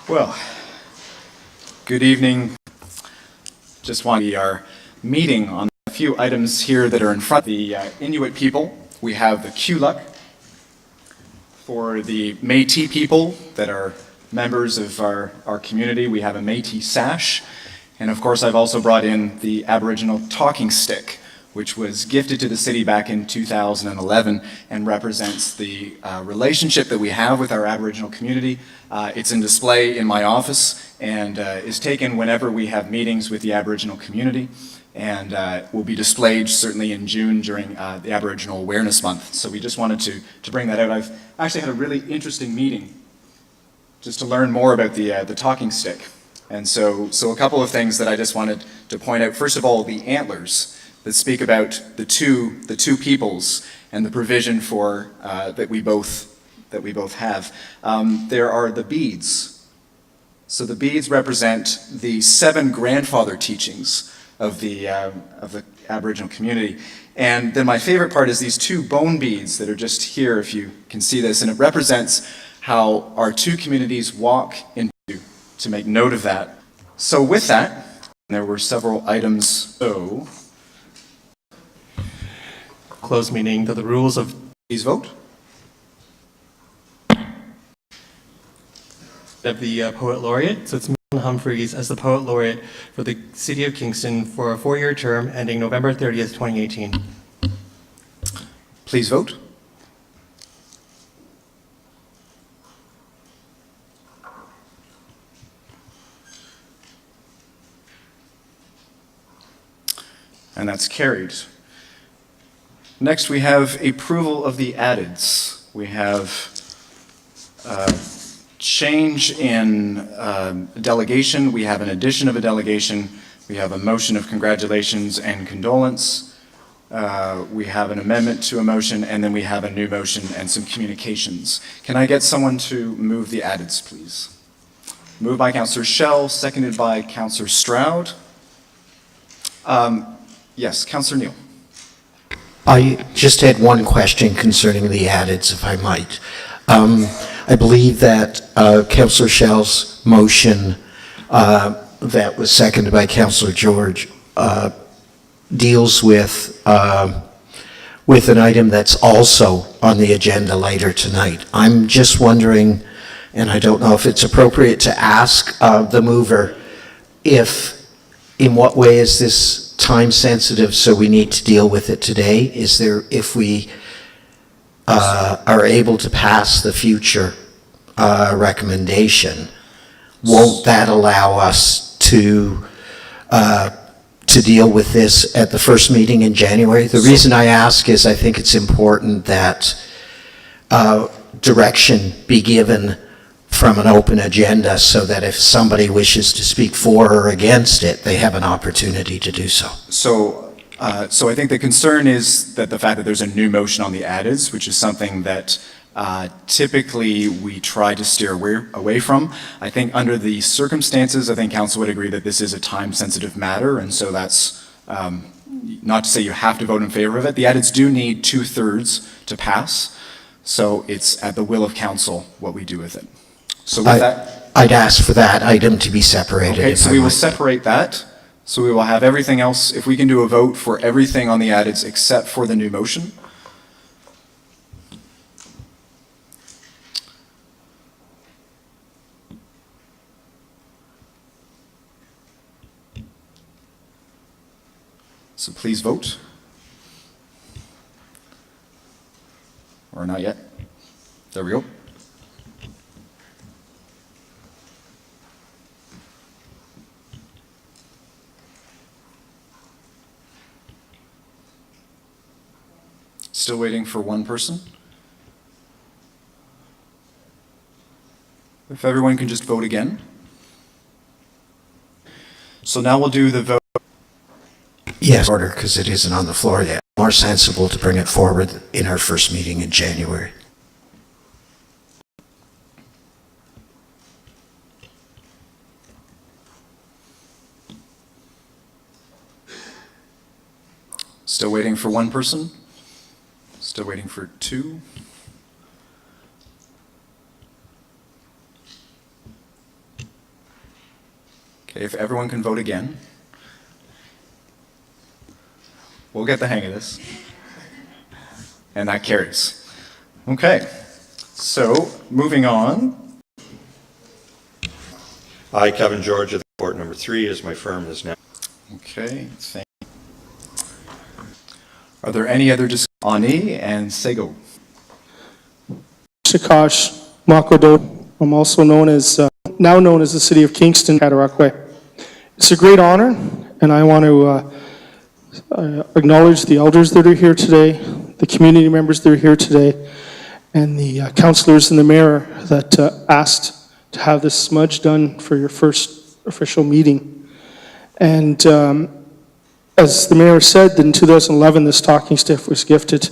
Well, good evening. We are meeting on a few items here that are in front of the Inuit people. We have the Kuluk for the Métis people that are members of our community. We have a Métis sash. And of course, I've also brought in the Aboriginal talking stick, which was gifted to the city back in 2011 and represents the relationship that we have with our Aboriginal community. It's in display in my office and is taken whenever we have meetings with the Aboriginal community, and will be displayed certainly in June during the Aboriginal Awareness Month. So we just wanted to bring that out. I've actually had a really interesting meeting just to learn more about the talking stick. And so a couple of things that I just wanted to point out. First of all, the antlers that speak about the two peoples and the provision for that we both have. There are the beads. So the beads represent the 7 grandfather teachings of the Aboriginal community. And then my favorite part is these 2 bone beads that are just here, if you can see this, and it represents how our 2 communities walk into, to make note of that. So with that, there were several items. So closed meeting that the rules of please vote. Of the Poet Laureate. So it's Milton Humphreys as the Poet Laureate for the City of Kingston for a 4-year term ending November 30th, 2018. Please vote. And that's carried. Next, we have approval of the addeds. We have change in delegation. We have an addition of a delegation. We have a motion of congratulations and condolence. We have an amendment to a motion, and then we have a new motion and some communications. Can I get someone to move the addeds, please? Moved by Councillor Schell, seconded by Councillor Stroud. Yes, Councillor Neal. I just had one question concerning the addeds, if I might. I believe that Councillor Schell's motion that was seconded by Councillor George deals with an item that's also on the agenda later tonight. I'm just wondering, and I don't know if it's appropriate to ask the mover, in what way is this time sensitive, so we need to deal with it today? Is there, if we are able to pass the future recommendation, won't that allow us to deal with this at the first meeting in January? The reason I ask is I think it's important that direction be given from an open agenda so that if somebody wishes to speak for or against it, they have an opportunity to do so. So I think the concern is that the fact that there's a new motion on the addeds, which is something that typically we try to steer away from. I think under the circumstances, I think Council would agree that this is a time-sensitive matter, and so that's not to say you have to vote in favor of it. The addeds do need 2/3 to pass, so it's at the will of Council what we do with it. So with that, I'd ask for that item to be separated. Okay, so we will separate that. So we will have everything else, if we can do a vote for everything on the addeds except for the new motion. So please vote. Or not yet. There we go. Still waiting for one person. If everyone can just vote again. So now we'll do the vote. Yes, order, because it isn't on the floor yet. More sensible to bring it forward in our first meeting in January. Still waiting for one person. Still waiting for 2. If everyone can vote again, we'll get the hang of this. And that carries. Okay, so moving on. I, Kevin George of Court Number 3, as my firm is now. Okay, thank you. Are there any other discussions? Ani and Sego. Shakash Makodo. I'm also now known as the City of Kingston, Cataraqui. It's a great honor, and I want to acknowledge the elders that are here today, the community members that are here today, and the councillors and the mayor that asked to have this smudge done for your first official meeting. And as the mayor said, in 2011, this talking stick was gifted.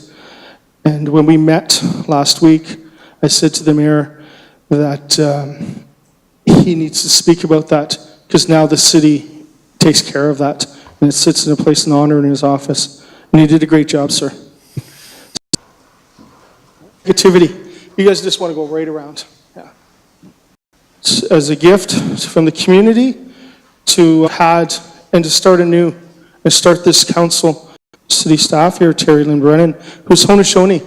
And when we met last week, I said to the mayor that he needs to speak about that because now the city takes care of that and it sits in a place of honor in his office. And he did a great job, sir. Negativity. You guys just want to go right around. Yeah. As a gift from the community to and to start anew and start this council. City staff here, Terry Lynn Brennan, who's Haudenosaunee.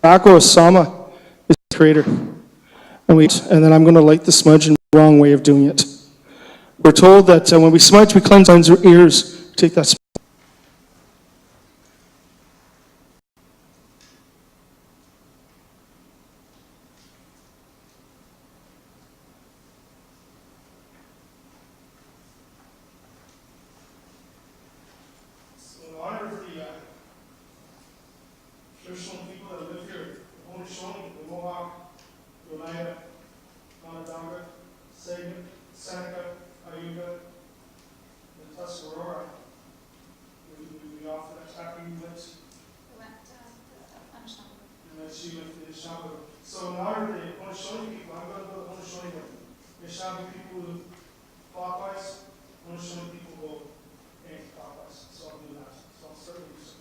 Ako Asama is the creator. And then I'm going to light the smudge in the wrong way of doing it. We're told that when we smudge, we cleanse our ears. Take that smudge. In honor of the traditional people that live here, the Haudenosaunee, the Mohawk, the Oneida, Onondaga, Sagan, Seneca, Cayuga, the Tuscarora, we offer that happy movement. And that's you with the Shabu. So in honor of the Haudenosaunee people, I'm going to go the Haudenosaunee way. The Shabu people go clockwise, Haudenosaunee people go anti-clockwise. So I'll do that. So I'll start with you, sir.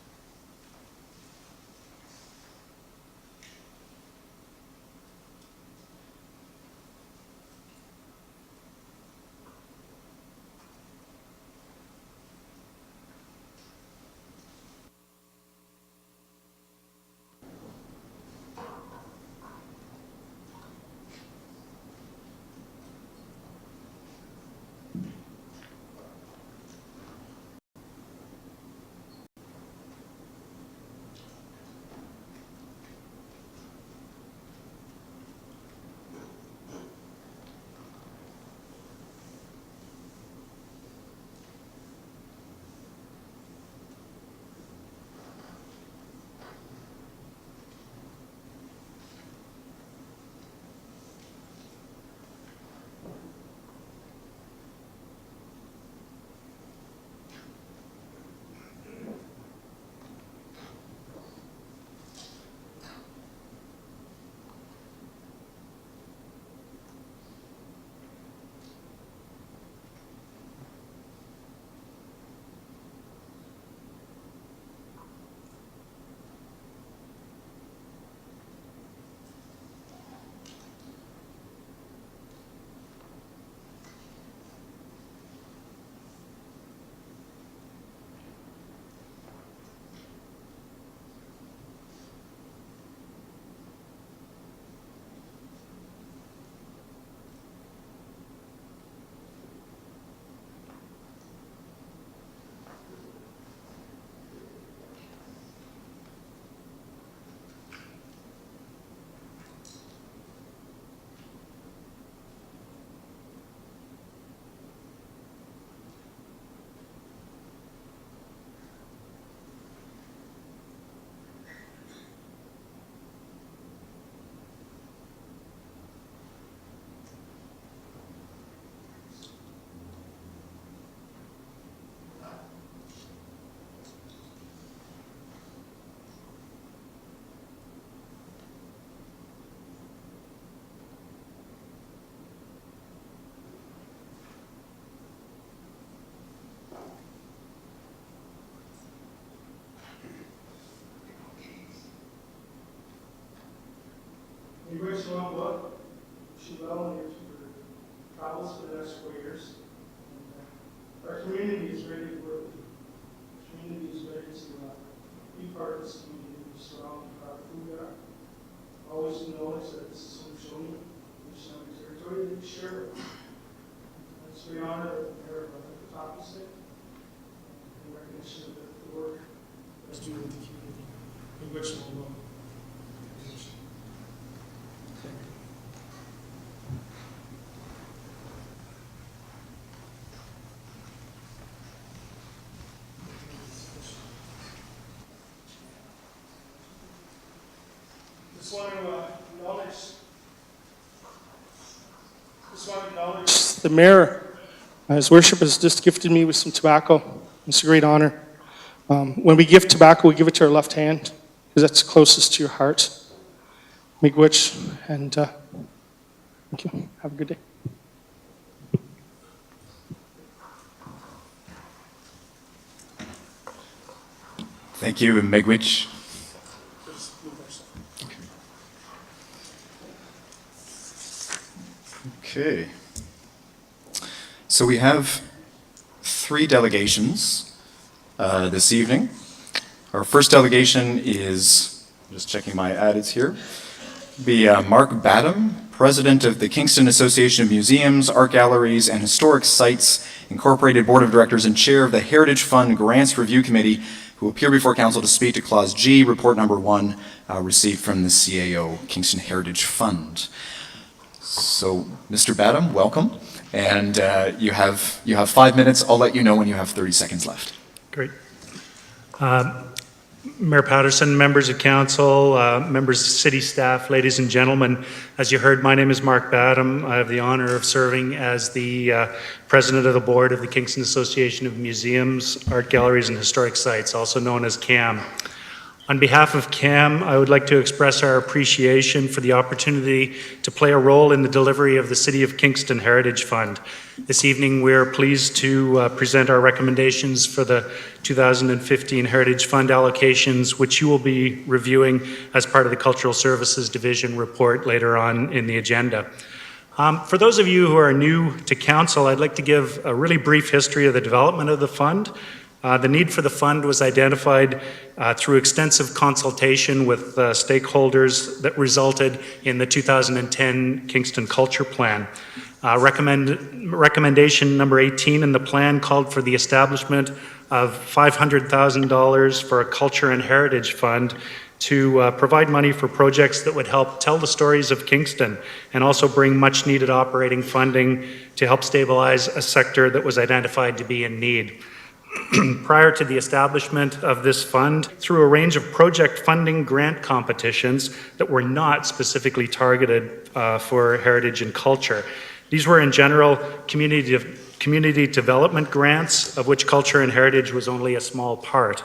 He writes one book, she well, and for travels for the next 4 years. And, community is ready to work. The community is ready to be part of this community, surrounded by who we are. Always acknowledge that this is home shown, which is on the territory that we share. It's very honored that the mayor at the top is there. In recognition of the work that's doing with the community, in which we'll Just want to acknowledge the mayor. His worship has just gifted me with some tobacco. It's a great honor. When we give tobacco, we give it to our left hand because that's closest to your heart. Miigwech, and thank you. Have a good day. Thank you, Miigwech. Okay. So we have 3 delegations this evening. Our first delegation is, just checking my addeds here, be Mark Badham, President of the Kingston Association of Museums, Art Galleries, and Historic Sites Incorporated Board of Directors and Chair of the Heritage Fund Grants Review Committee, who will appear before Council to speak to Clause G, Report Number 1, received from the CAO, Kingston Heritage Fund. So, Mr. Badham, welcome. And you have 5 minutes. I'll let you know when you have 30 seconds left. Great. Mayor Patterson, members of council, members of city staff, ladies and gentlemen, as you heard, my name is Mark Badham. I have the honor of serving as the president of the board of the Kingston Association of Museums, Art Galleries, and Historic Sites, also known as CAM. On behalf of CAM, I would like to express our appreciation for the opportunity to play a role in the delivery of the City of Kingston Heritage Fund. This evening, we are pleased to present our recommendations for the 2015 Heritage Fund allocations, which you will be reviewing as part of the Cultural Services Division report later on in the agenda. For those of you who are new to Council, I'd like to give a really brief history of the development of the fund. The need for the fund was identified through extensive consultation with stakeholders that resulted in the 2010 Kingston Culture Plan. Recommendation number 18 in the plan called for the establishment of $500,000 for a culture and heritage fund to provide money for projects that would help tell the stories of Kingston and also bring much needed operating funding to help stabilize a sector that was identified to be in need. Prior to the establishment of this fund, through a range of project funding grant competitions that were not specifically targeted for heritage and culture. These were in general community development grants, of which culture and heritage was only a small part.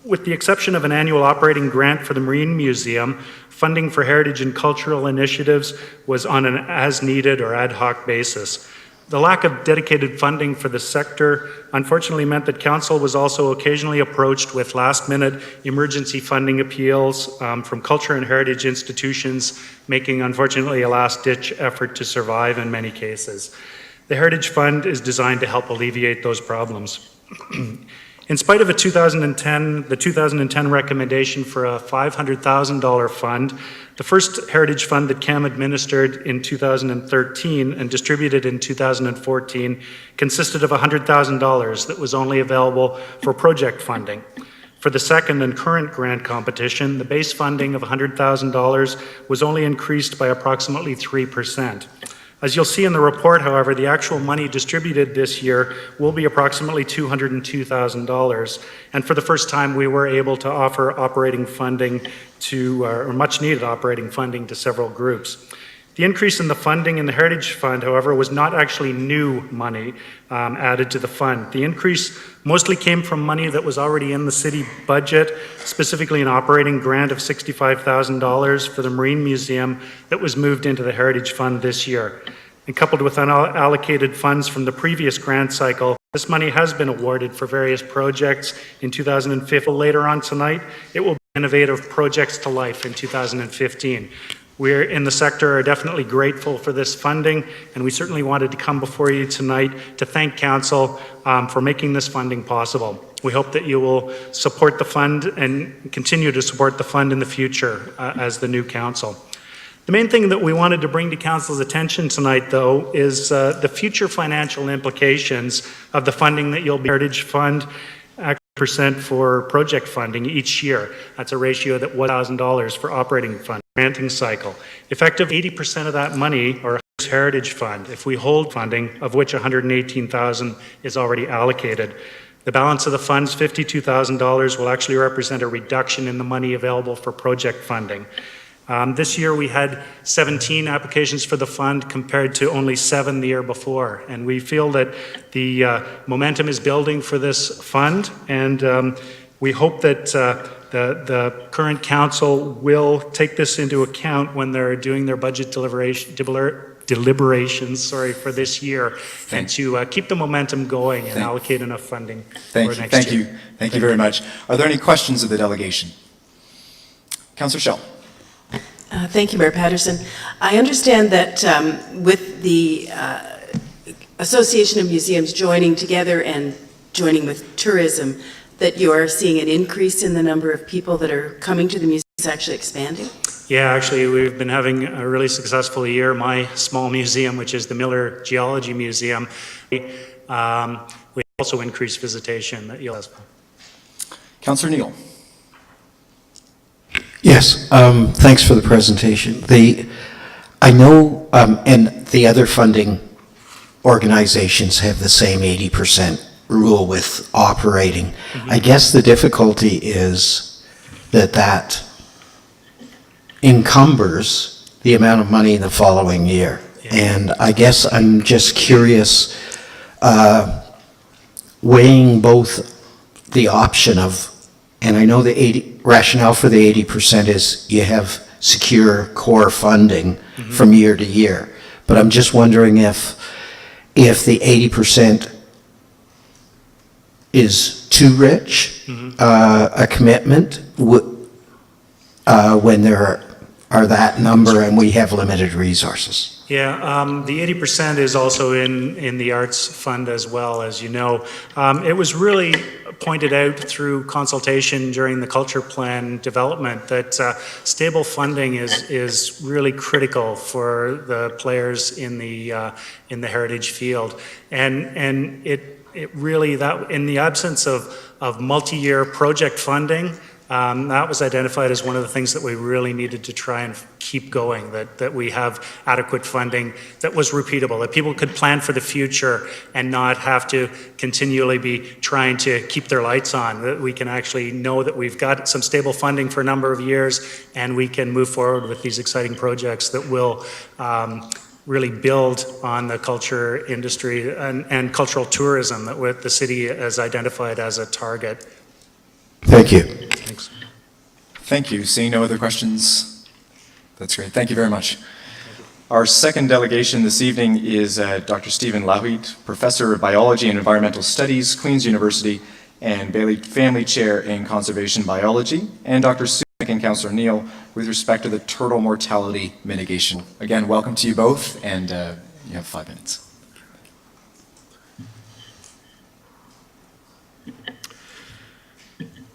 With the exception of an annual operating grant for the Marine Museum, funding for heritage and cultural initiatives was on an as-needed or ad hoc basis. The lack of dedicated funding for the sector unfortunately meant that Council was also occasionally approached with last-minute emergency funding appeals from culture and heritage institutions, making unfortunately a last-ditch effort to survive in many cases. The Heritage Fund is designed to help alleviate those problems. In spite of the 2010 recommendation for a $500,000 fund, the first Heritage Fund that CAM administered in 2013 and distributed in 2014 consisted of $100,000 that was only available for project funding. For the second and current grant competition, the base funding of $100,000 was only increased by approximately 3%. As you'll see in the report, however, the actual money distributed this year will be approximately $202,000. And for the first time, we were able to offer operating funding to, or much needed operating funding to several groups. The increase in the funding in the Heritage Fund, however, was not actually new money added to the fund. The increase mostly came from money that was already in the city budget, specifically an operating grant of $65,000 for the Marine Museum that was moved into the Heritage Fund this year. And coupled with unallocated funds from the previous grant cycle, this money has been awarded for various projects in 2015. Later on tonight, it will bring innovative projects to life in 2015. We're in the sector are definitely grateful for this funding, and we certainly wanted to come before you tonight to thank Council for making this funding possible. We hope that you will support the fund and continue to support the fund in the future as the new Council. The main thing that we wanted to bring to Council's attention tonight, though, is the future financial implications of the funding that you'll be Heritage Fund percent for project funding each year. That's a ratio that $1,000 for operating fund granting cycle. Effective 80% of that money or Heritage Fund, if we hold funding, of which $118,000 is already allocated. The balance of the funds, $52,000, will actually represent a reduction in the money available for project funding. This year we had 17 applications for the fund compared to only 7 the year before. And we feel that the momentum is building for this fund, and we hope that the current council will take this into account when they're doing their budget deliberations for this year, and to keep the momentum going and allocate enough funding for next year. Thank you very much. Are there any questions of the delegation? Councillor Schell. Thank you, Mayor Patterson. I understand that with the Association of Museums joining together and joining with tourism, that you are seeing an increase in the number of people that are coming to the museums, actually expanding? Yeah, actually, we've been having a really successful year. My small museum, which is the Miller Geology Museum, we also increased visitation. Councillor Neal. Yes, thanks for the presentation. I know, and the other funding organizations have the same 80% rule with operating. Mm-hmm. I guess the difficulty is that encumbers the amount of money in the following year. Yeah. And I guess I'm just curious, weighing both the option of, and I know the rationale for the 80% is you have secure core funding from year to year. But I'm just wondering if the 80% is too rich a commitment when there are that number and we have limited resources. Yeah, the 80% is also in the arts fund as well, as you know. It was really pointed out through consultation during the culture plan development that stable funding is really critical for the players in the heritage field, and it really, that in the absence of multi-year project funding, that was identified as one of the things that we really needed to try and keep going, that we have adequate funding that was repeatable, that people could plan for the future and not have to continually be trying to keep their lights on, that we can actually know that we've got some stable funding for a number of years and we can move forward with these exciting projects that will really build on the culture industry and cultural tourism that the city has identified as a target. Thank you. Thanks. Thank you. Seeing no other questions, that's great. Thank you very much. Our second delegation this evening is Dr. Stephen Lahuit, Professor of Biology and Environmental Studies, Queen's University, and Bailey Family Chair in Conservation Biology, and Dr. Sue and Councillor Neal with respect to the turtle mortality mitigation. Again, welcome to you both, and you have 5 minutes.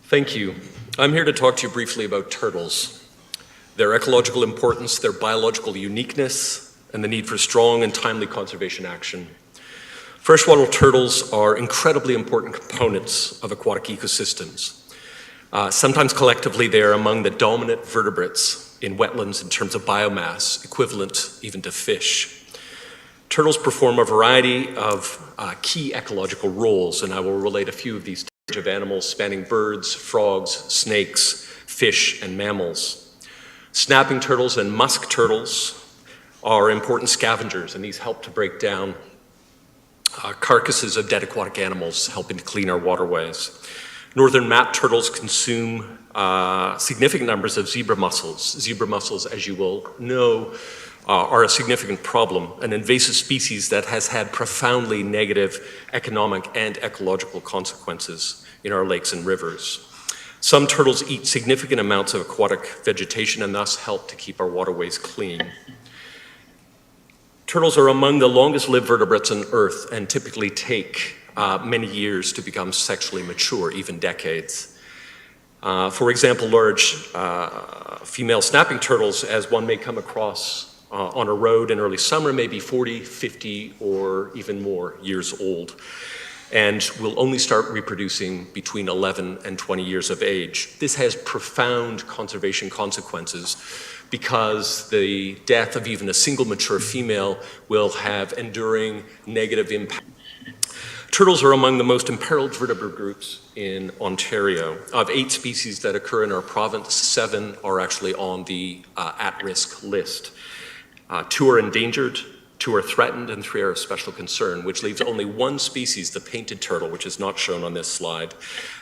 Thank you. I'm here to talk to you briefly about turtles, their ecological importance, their biological uniqueness, and the need for strong and timely conservation action. Freshwater turtles are incredibly important components of aquatic ecosystems. Sometimes collectively they are among the dominant vertebrates in wetlands in terms of biomass, equivalent even to fish. Turtles perform a variety of key ecological roles, and I will relate a few of these of animals spanning birds, frogs, snakes, fish, and mammals. Snapping turtles and musk turtles are important scavengers, and these help to break down carcasses of dead aquatic animals, helping to clean our waterways. Northern map turtles consume significant numbers of zebra mussels. Zebra mussels, as you will know, are a significant problem, an invasive species that has had profoundly negative economic and ecological consequences in our lakes and rivers. Some turtles eat significant amounts of aquatic vegetation and thus help to keep our waterways clean. Turtles are among the longest-lived vertebrates on Earth and typically take many years to become sexually mature, even decades. For example, large female snapping turtles, as one may come across on a road in early summer, may be 40, 50, or even more years old, and will only start reproducing between 11 and 20 years of age. This has profound conservation consequences because the death of even a single mature female will have enduring negative impact. Turtles are among the most imperiled vertebrate groups in Ontario. Of 8 species that occur in our province, 7 are actually on the at-risk list. 2 are endangered, 2 are threatened, and 3 are of special concern, which leaves only 1 species, the painted turtle, which is not shown on this slide,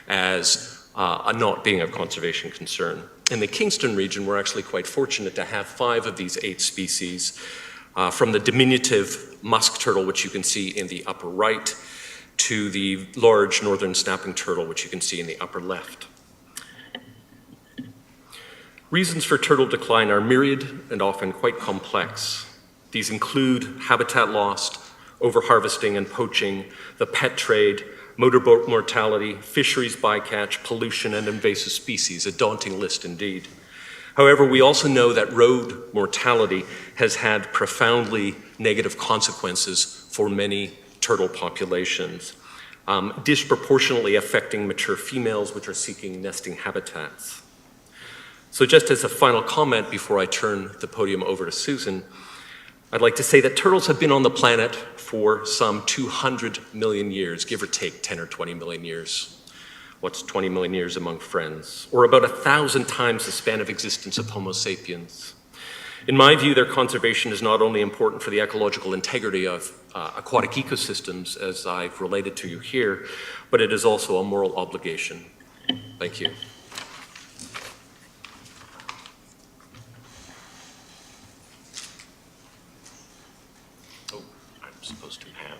as not being a conservation concern. In the Kingston region, we're actually quite fortunate to have 5 of these 8 species, from the diminutive musk turtle, which you can see in the upper right, to the large northern snapping turtle, which you can see in the upper left. Reasons for turtle decline are myriad and often quite complex. These include habitat loss, overharvesting and poaching, the pet trade, motorboat mortality, fisheries bycatch, pollution, and invasive species, a daunting list indeed. However, we also know that road mortality has had profoundly negative consequences for many turtle populations, disproportionately affecting mature females which are seeking nesting habitats. So just as a final comment before I turn the podium over to Susan, I'd like to say that turtles have been on the planet for some 200 million years, give or take 10 or 20 million years. What's 20 million years among friends? Or about 1,000 times the span of existence of Homo sapiens. In my view, their conservation is not only important for the ecological integrity of aquatic ecosystems, as I've related to you here, but it is also a moral obligation. Thank you. Oh, I'm supposed to have...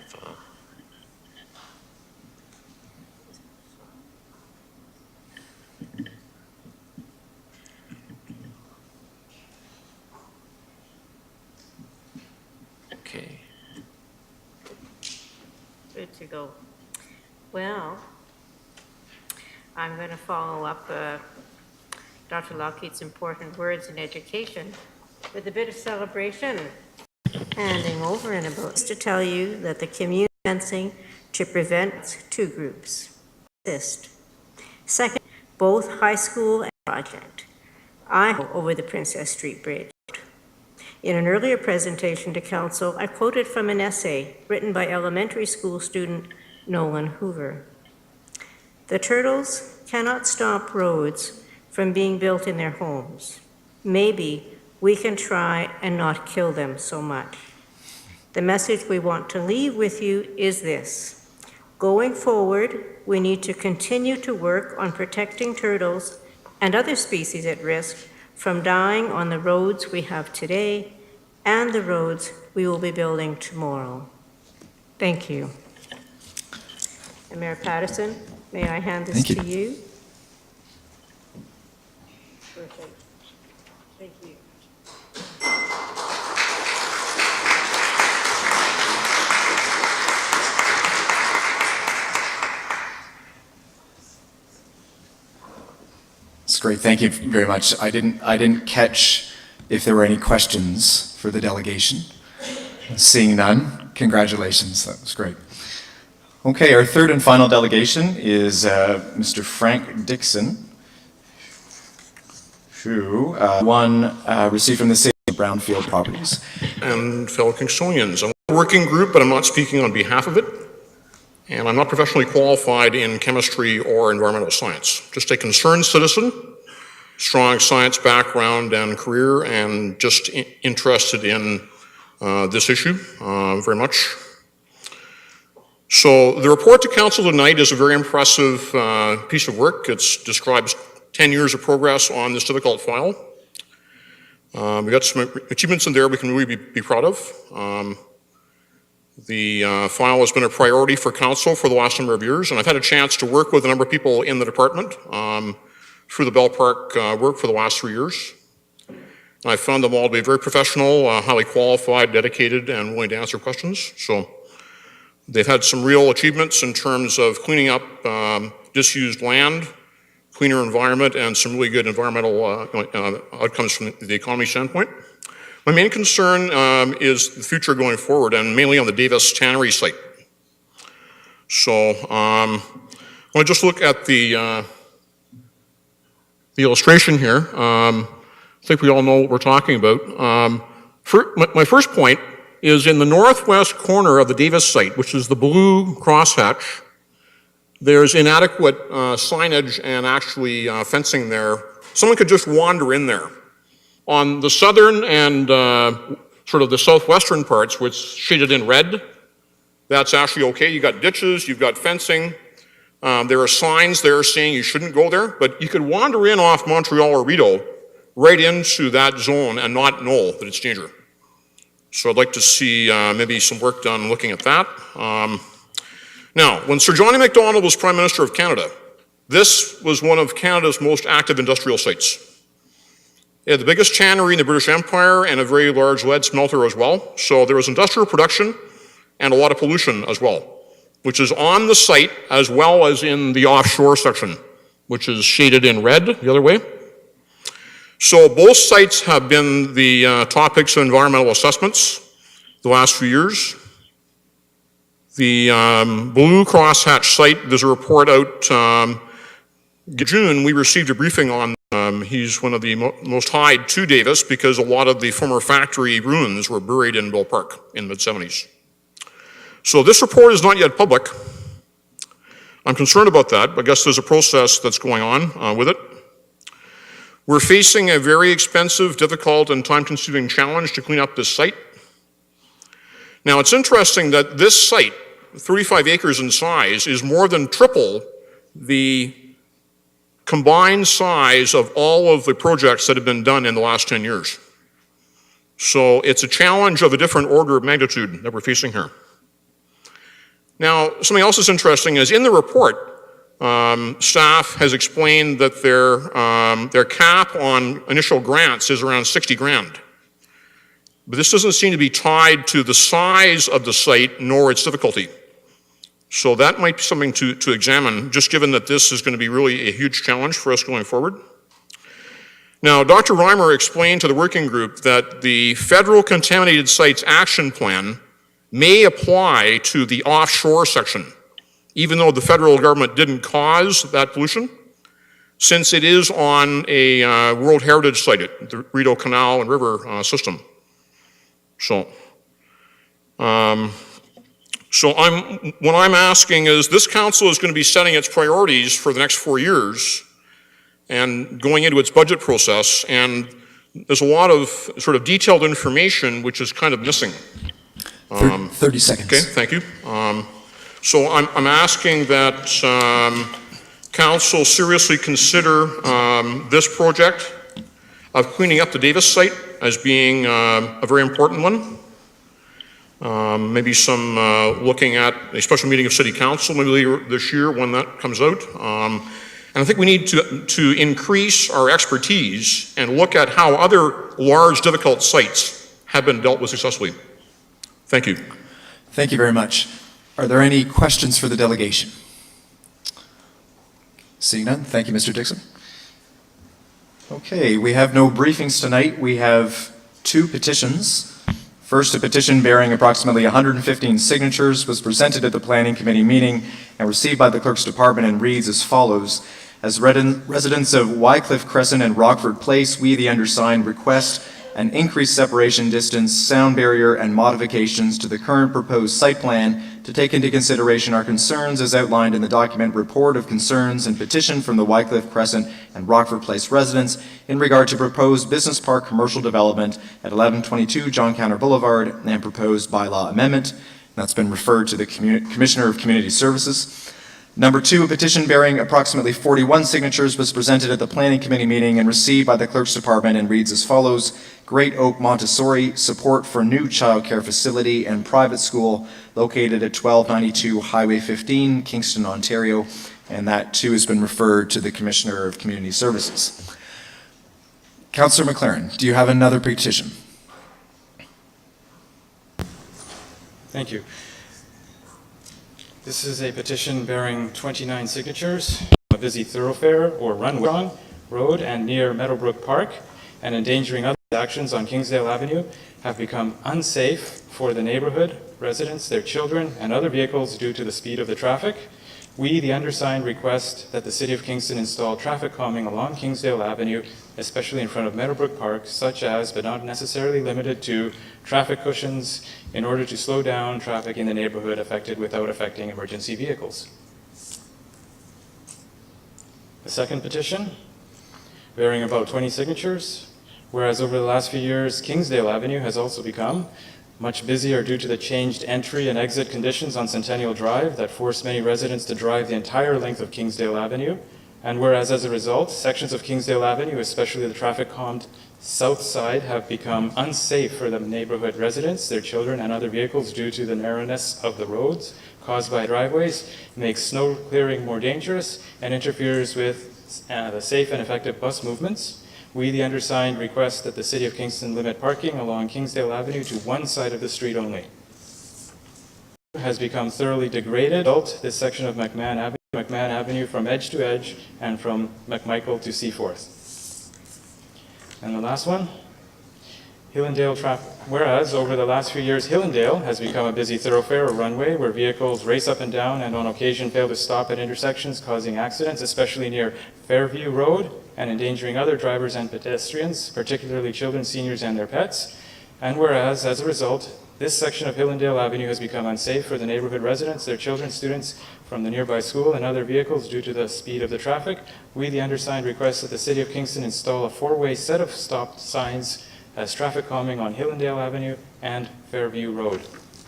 Okay. Good to go. Well, I'm going to follow up Dr. Lockheed's important words in education with a bit of celebration. Handing over in about to tell you that the community fencing to prevent 2 groups. Second, both high school and project. I over the Princess Street Bridge. In an earlier presentation to Council, I quoted from an essay written by elementary school student Nolan Hoover. The turtles cannot stop roads from being built in their homes. Maybe we can try and not kill them so much. The message we want to leave with you is this. Going forward, we need to continue to work on protecting turtles and other species at risk from dying on the roads we have today and the roads we will be building tomorrow. Thank you. And Mayor Patterson, may I hand this to you? Perfect. Thank you. It's great. Thank you very much. I didn't catch if there were any questions for the delegation. Seeing none, congratulations. That was great. Okay, our third and final delegation is Mr. Frank Dixon, who received from the city of Brownfield Properties. And fellow Kingstonians. I'm a working group, but I'm not speaking on behalf of it. And I'm not professionally qualified in chemistry or environmental science. Just a concerned citizen, strong science background and career, and just interested in this issue very much. So the report to council tonight is a very impressive piece of work. It describes 10 years of progress on this difficult file. We got some achievements in there we can really be proud of. The file has been a priority for council for the last number of years, and I've had a chance to work with a number of people in the department through the Bell Park work for the last 3 years. And I found them all to be very professional, highly qualified, dedicated, and willing to answer questions. So they've had some real achievements in terms of cleaning up disused land, cleaner environment, and some really good environmental outcomes from the economy standpoint. My main concern is the future going forward, and mainly on the Davis Tannery site. So I want to just look at the illustration here. I think we all know what we're talking about. My first point is in the northwest corner of the Davis site, which is the blue crosshatch. There's inadequate signage and actually fencing there. Someone could just wander in there. On the southern and sort of the southwestern parts, which is shaded in red, that's actually okay. You've got ditches, you've got fencing. There are signs there saying you shouldn't go there, but you could wander in off Montreal or Rideau right into that zone and not know that it's danger. So I'd like to see maybe some work done looking at that. Now, when Sir John A. Macdonald was Prime Minister of Canada, this was one of Canada's most active industrial sites. It had the biggest tannery in the British Empire and a very large lead smelter as well. So there was industrial production and a lot of pollution as well, which is on the site as well as in the offshore section, which is shaded in red the other way. So both sites have been the topics of environmental assessments the last few years. The blue crosshatch site, there's a report out in June. We received a briefing on he's one of the most tied to Davis because a lot of the former factory ruins were buried in Bell Park in the mid-70s. So this report is not yet public. I'm concerned about that, but I guess there's a process that's going on with it. We're facing a very expensive, difficult, and time-consuming challenge to clean up this site. Now, it's interesting that this site, 35 acres in size, is more than triple the combined size of all of the projects that have been done in the last 10 years. So it's a challenge of a different order of magnitude that we're facing here. Now, something else that's interesting is in the report, staff has explained that their cap on initial grants is around 60 grand. But this doesn't seem to be tied to the size of the site nor its difficulty. So that might be something to examine, just given that this is going to be really a huge challenge for us going forward. Now, Dr. Reimer explained to the working group that the Federal Contaminated Sites Action Plan may apply to the offshore section, even though the federal government didn't cause that pollution, since it is on a World Heritage Site, the Rideau Canal and River system. So what I'm asking is, this council is going to be setting its priorities for the next 4 years and going into its budget process, and there's a lot of sort of detailed information which is kind of missing. 30 seconds. Okay, thank you. So I'm asking that council seriously consider this project of cleaning up the Davis site as being a very important one. Maybe some looking at a special meeting of City Council maybe later this year when that comes out. And I think we need to increase our expertise and look at how other large, difficult sites have been dealt with successfully. Thank you. Thank you very much. Are there any questions for the delegation? Seeing none, thank you, Mr. Dixon. Okay, we have no briefings tonight. We have 2 petitions. First, a petition bearing approximately 115 signatures was presented at the Planning Committee meeting and received by the Clerk's Department and reads as follows. As residents of Wycliffe Crescent and Rockford Place, we, the undersigned, request an increased separation distance, sound barrier, and modifications to the current proposed site plan to take into consideration our concerns as outlined in the document Report of Concerns and Petition from the Wycliffe Crescent and Rockford Place residents in regard to proposed business park commercial development at 1122 John Counter Boulevard and proposed bylaw amendment. That's been referred to the Commissioner of Community Services. Number 2, a petition bearing approximately 41 signatures was presented at the Planning Committee meeting and received by the Clerk's Department and reads as follows. Great Oak Montessori, support for new child care facility and private school located at 1292 Highway 15, Kingston, Ontario. and that too has been referred to the Commissioner of Community Services. Councillor McLaren, do you have another petition? Thank you. This is a petition bearing 29 signatures. A busy thoroughfare or runway on road and near Meadowbrook Park and endangering other actions on Kingsdale Avenue have become unsafe for the neighborhood, residents, their children, and other vehicles due to the speed of the traffic. We, the undersigned, request that the City of Kingston install traffic calming along Kingsdale Avenue, especially in front of Meadowbrook Park, such as, but not necessarily limited to, traffic cushions in order to slow down traffic in the neighborhood affected without affecting emergency vehicles. The second petition, bearing about 20 signatures, whereas over the last few years, Kingsdale Avenue has also become much busier due to the changed entry and exit conditions on Centennial Drive that force many residents to drive the entire length of Kingsdale Avenue. And whereas as a result, sections of Kingsdale Avenue, especially the traffic-calmed south side, have become unsafe for the neighborhood residents, their children, and other vehicles due to the narrowness of the roads caused by driveways, makes snow clearing more dangerous, and interferes with the safe and effective bus movements. We, the undersigned, request that the City of Kingston limit parking along Kingsdale Avenue to one side of the street only. Has become thoroughly degraded. This section of McMahon Avenue from edge to edge and from McMichael to Seaforth. And the last one, Hillendale traffic. Whereas over the last few years, Hillendale has become a busy thoroughfare or runway where vehicles race up and down and on occasion fail to stop at intersections, causing accidents, especially near Fairview Road, and endangering other drivers and pedestrians, particularly children, seniors, and their pets. And whereas, as a result, this section of Hillendale Avenue has become unsafe for the neighborhood residents, their children, students from the nearby school, and other vehicles due to the speed of the traffic, we, the undersigned, request that the City of Kingston install a four-way set of stop signs as traffic calming on Hillendale Avenue and Fairview Road.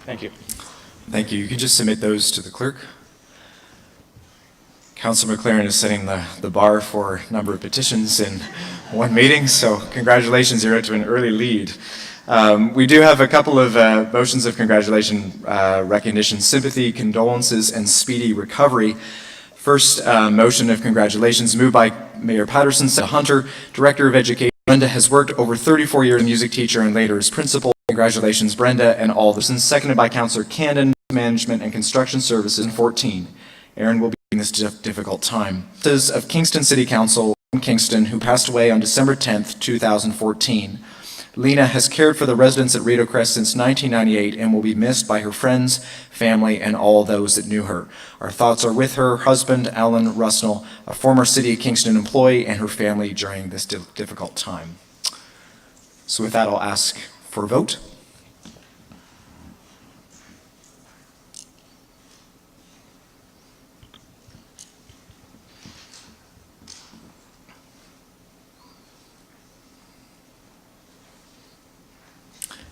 Thank you. Thank you. You can just submit those to the clerk. Councillor McLaren is setting the bar for a number of petitions in one meeting, so congratulations, you're out to an early lead. We do have a couple of motions of congratulation, recognition, sympathy, condolences, and speedy recovery. First motion of congratulations moved by Mayor Patterson, Hunter, Director of Education. Brenda has worked over 34 years as a music teacher and later as principal. Congratulations, Brenda, and all this. And seconded by Councillor Candon, Management and Construction Services in 14. Aaron will be in this difficult time. This is of Kingston City Council in Kingston, who passed away on December 10th, 2014. Lena has cared for the residents at Rideau Crest since 1998 and will be missed by her friends, family, and all those that knew her. Our thoughts are with her husband, Alan Rusnell, a former City of Kingston employee, and her family during this difficult time. So with that, I'll ask for a vote.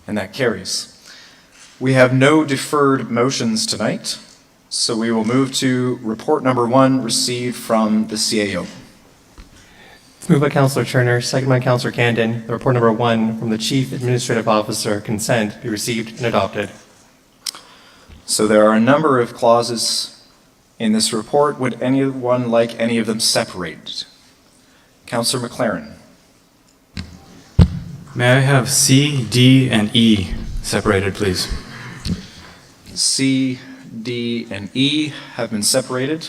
And that carries. We have no deferred motions tonight, so we will move to report number 1 received from the CAO. It's moved by Councillor Turner, second by Councillor Candon. The report number 1 from the Chief Administrative Officer, consent, be received and adopted. So there are a number of clauses in this report. Would anyone like any of them separated? Councillor McLaren. May I have C, D, and E separated, please? C, D, and E have been separated.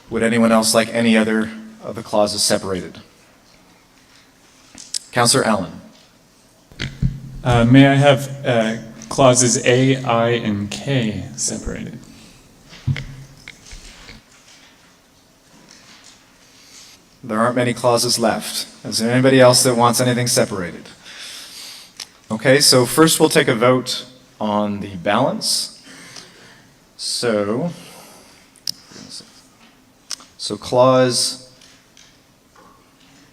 Would anyone else like any other of the clauses separated? Councillor Allen. May I have clauses A, I, and K separated? There aren't many clauses left. Is there anybody else that wants anything separated? Okay, so first we'll take a vote on the balance. So clause,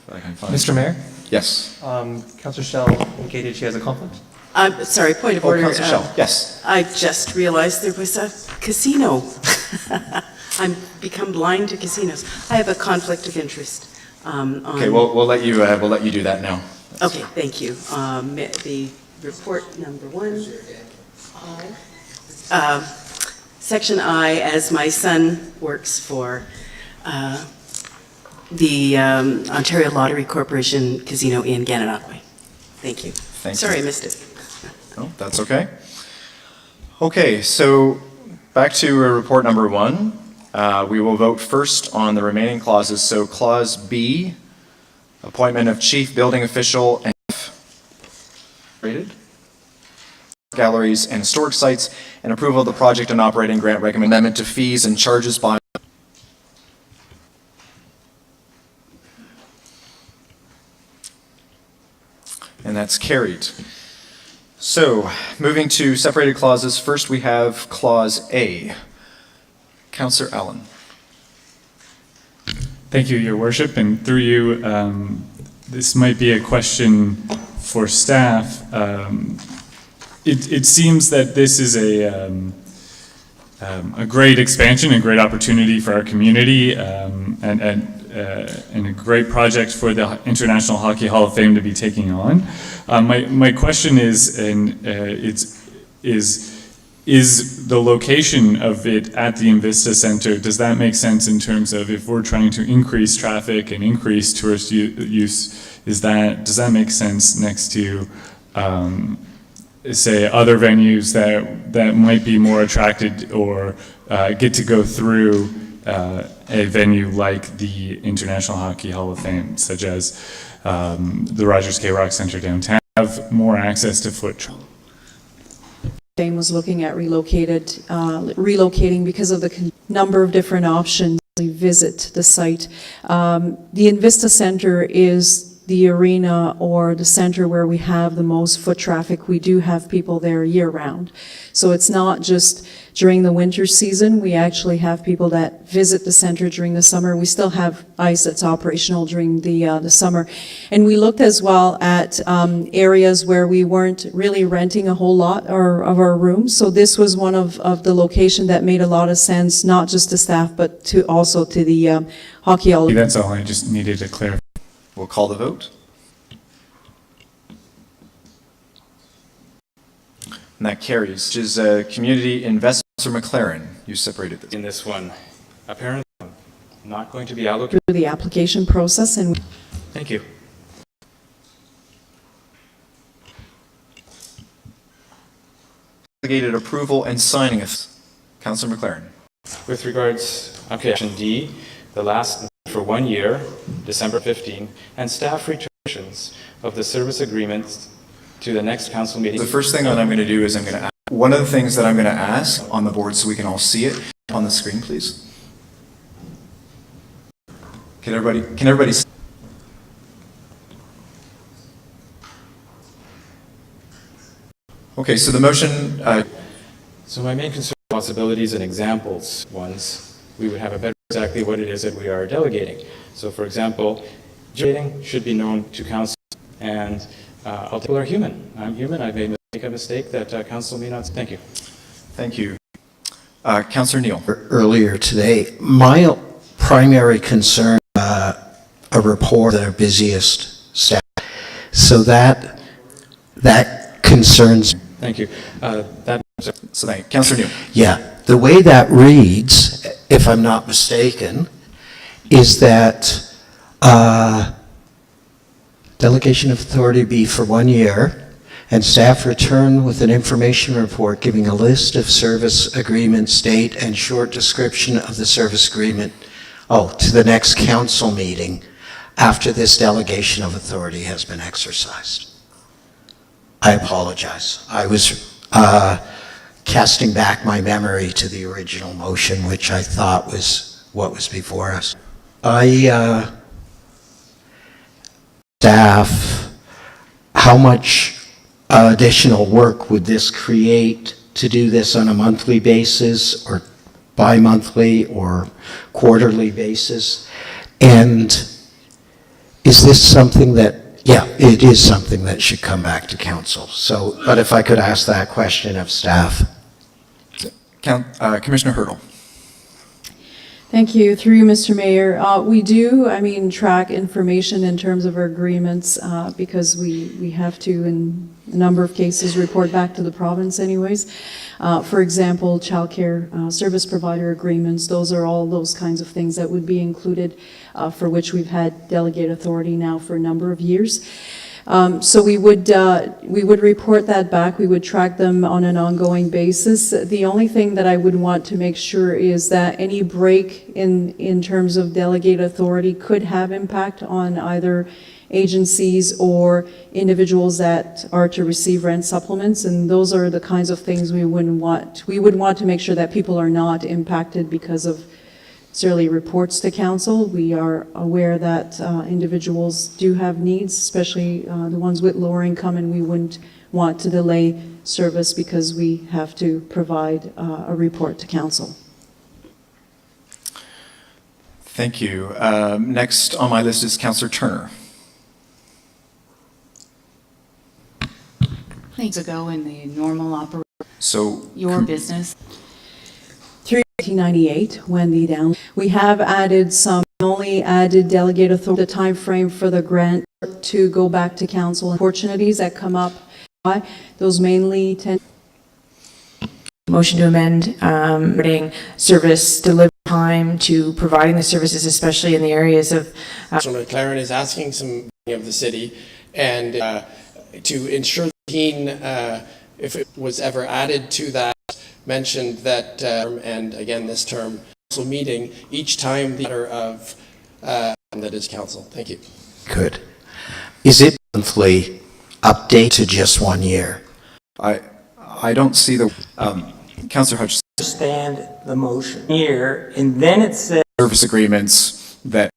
if I can find Mr. Mayor? Yes. Councillor Schell indicated she has a conflict. Sorry, point of order. Councillor Schell, yes. I just realized there was a casino. I'm become blind to casinos. I have a conflict of interest. Okay, we'll let you do that now. Okay, thank you. The report number 1. Section I, as my son works for the Ontario Lottery Corporation Casino in Gananoque. Thank you. Thank you. Sorry, I missed it. No, that's okay. Okay, so back to report number 1. We will vote first on the remaining clauses. So Clause B, appointment of chief building official and rated galleries and historic sites, and approval of the project and operating grant recommend amendment to fees and charges by. And that's carried. So, moving to separated clauses, first we have Clause A. Councillor Allen. Thank you, Your Worship, and through you, this might be a question for staff. It seems that this is a great expansion and great opportunity for our community, and a great project for the International Hockey Hall of Fame to be taking on. My question is, is the location of it at the Invista Center, does that make sense in terms of if we're trying to increase traffic and increase tourist use, does that make sense next to, say, other venues that might be more attracted or get to go through a venue like the International Hockey Hall of Fame, such as the Rogers K-Rock Center downtown, have more access to foot traffic? Dane was looking at relocating because of the number of different options to visit the site. The Invista Center is the arena or the center where we have the most foot traffic. We do have people there year-round. So it's not just during the winter season. We actually have people that visit the center during the summer. We still have ice that's operational during the summer. And we looked as well at areas where we weren't really renting a whole lot of our rooms. So this was one of the location that made a lot of sense, not just to staff, but to also to the Hockey Hall. That's all, I just needed to clarify. We'll call the vote. And that carries. Which is community investment. Mr. McLaren, you separated this. In this one, apparently not going to be allocated. Through the application process, and Thank you. Delegated approval and signing of. Councillor McLaren. With regards, okay, Action D, the last for 1 year, December 15, and staff returns of the service agreements to the next council meeting. The first thing that I'm going to do is I'm going to ask, one of the things that I'm going to ask on the board so we can all see it on the screen, please. Can everybody see? Okay, so the motion, So my main concern, possibilities and examples, we would have a better exactly what it is that we are delegating. So for example, delegating should be known to council, and people are human. I'm human. I may make a mistake that council may not. Thank you. Thank you. Councillor Neal. Earlier today, my primary concern, a report of our busiest staff. So that concerns. Thank you. So thank you. Councillor Neal. Yeah, the way that reads, if I'm not mistaken, is that delegation of authority be for 1 year, and staff return with an information report giving a list of service agreements, date, and short description of the service agreement, to the next council meeting after this delegation of authority has been exercised. I apologize. I was casting back my memory to the original motion, which I thought was what was before us. Staff, how much additional work would this create to do this on a monthly basis or bi-monthly or quarterly basis? And is this something that, yeah, it is something that should come back to council. So, but if I could ask that question of staff. Commissioner Hurdle. Thank you. Through you, Mr. Mayor. We do, track information in terms of our agreements because we have to, in a number of cases, report back to the province anyways. For example, childcare service provider agreements, those are all those kinds of things that would be included for which we've had delegate authority now for a number of years. So we would report that back. We would track them on an ongoing basis. The only thing that I would want to make sure is that any break in terms of delegate authority could have impact on either agencies or individuals that are to receive rent supplements, and those are the kinds of things we wouldn't want. We would want to make sure that people are not impacted because of necessarily reports to council. We are aware that individuals do have needs, especially the ones with lower income, and we wouldn't want to delay service because we have to provide a report to council. Thank you. Next on my list is Councillor Turner. Things ago in the normal operation, So your business. Through 1998, when we have added some, only added delegate authority, the time frame for the grant to go back to council. Opportunities that come up, those mainly tend. Motion to amend service delivery time to providing the services, especially in the areas of. Councilor McLaren is asking some of the city, and to ensure that if it was ever added to that, mentioned that, and again this term, council meeting, each time the matter of that is council. Thank you. Good. Is it monthly update to just 1 year? I don't see the, Councillor Hutchison. Understand the motion here, and then it says Service agreements that.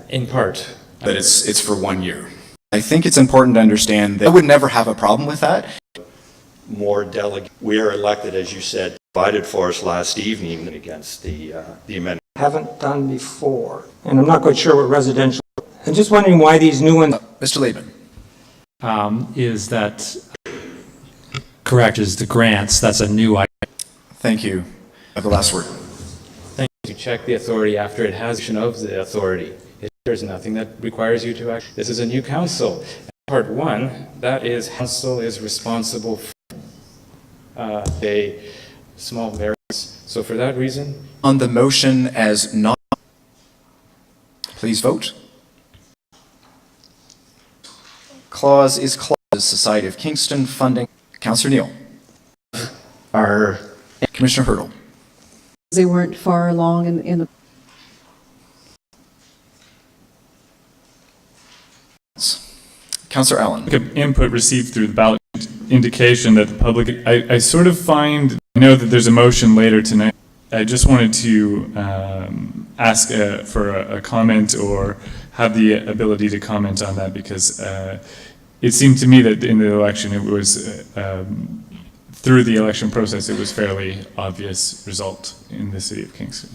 In part. That it's for 1 year. I think it's important to understand that I would never have a problem with that. More delegate. We are elected, as you said, provided for us last evening against the amendment. haven't done before, and I'm not quite sure what residential. I'm just wondering why these new ones. Mr. Laban. Is that correct? Is the grants, that's a new item. Thank you. The last word. Thank you. To check the authority after it has of the authority. There's nothing that requires you to act. This is a new council. Part 1, that is, council is responsible for a small variance. So for that reason. On the motion as not, please vote. Clause is clause. Society of Kingston funding. Councillor Neal. Commissioner Hurdle. They weren't far along in the. Councillor Allen. Input received through the ballot indication that the public, I sort of find, I know that there's a motion later tonight. I just wanted to ask for a comment or have the ability to comment on that because it seemed to me that in the election it was, through the election process, it was fairly obvious result in the city of Kingston.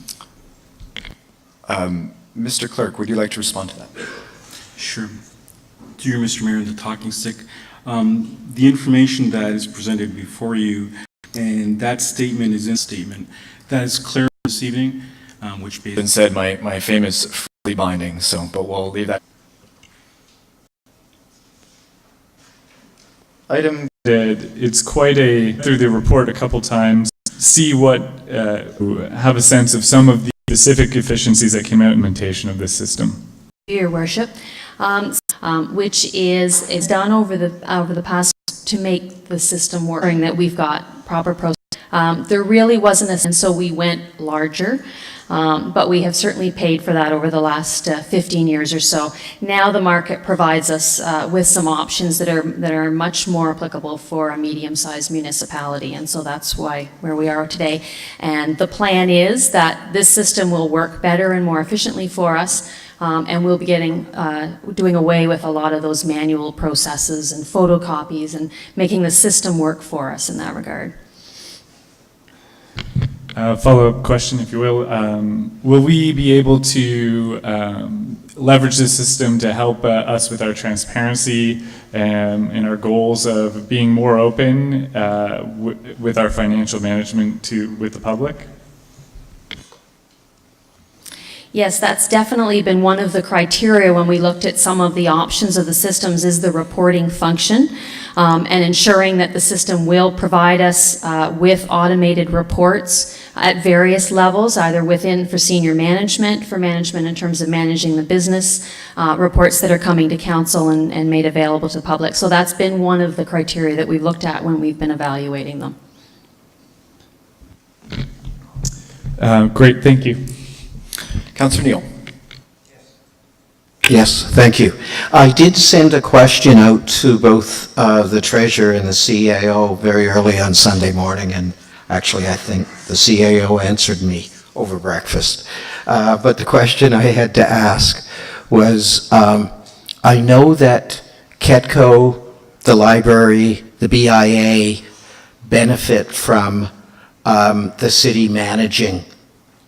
Mr. Clerk, would you like to respond to that? Sure. To you, Mr. Mayor, the talking stick. The information that is presented before you, and that statement is in statement, that is clear this evening, which Been said my famous fully binding, so, but we'll leave that. Item. It's quite through the report a couple times, see what, have a sense of some of the specific efficiencies that came out in implementation of this system. Your worship, which is done over the past to make the system working, that we've got proper process. There really wasn't and so we went larger, but we have certainly paid for that over the last 15 years or so. Now the market provides us with some options that are much more applicable for a medium-sized municipality, and so that's where we are today. And the plan is that this system will work better and more efficiently for us. And we'll be doing away with a lot of those manual processes and photocopies and making the system work for us in that regard. Follow-up question, if you will. Will we be able to leverage this system to help us with our transparency and our goals of being more open with our financial management with the public? Yes, that's definitely been one of the criteria when we looked at some of the options of the systems is the reporting function, and ensuring that the system will provide us with automated reports at various levels, either within for senior management, for management in terms of managing the business, reports that are coming to council and made available to the public. So that's been one of the criteria that we've looked at when we've been evaluating them. Great, thank you. Councillor Neal. Yes, thank you. I did send a question out to both the treasurer and the CAO very early on Sunday morning, and actually I think the CAO answered me over breakfast. But the question I had to ask was, I know that KETCO, the library, the BIA benefit from the city managing,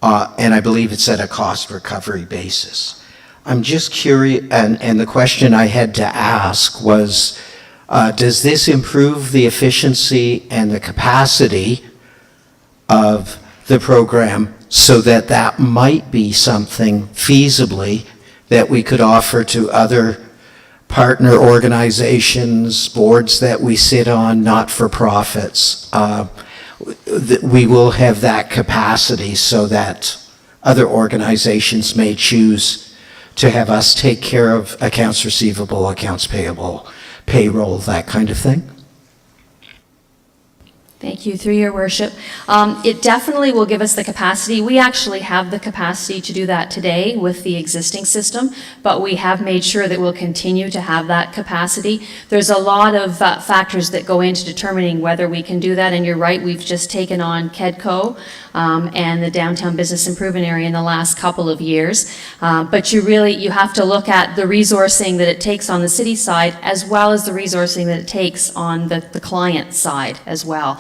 and I believe it's at a cost recovery basis. I'm just curious, and the question I had to ask was, does this improve the efficiency and the capacity of the program so that that might be something feasibly that we could offer to other partner organizations, boards that we sit on, not-for-profits? We will have that capacity so that other organizations may choose to have us take care of accounts receivable, accounts payable, payroll, that kind of thing. Thank you, through your worship. It definitely will give us the capacity. We actually have the capacity to do that today with the existing system, but we have made sure that we'll continue to have that capacity. There's a lot of factors that go into determining whether we can do that, and you're right, we've just taken on KEDCO and the Downtown Business Improvement Area in the last couple of years. But you have to look at the resourcing that it takes on the city side as well as the resourcing that it takes on the client side as well.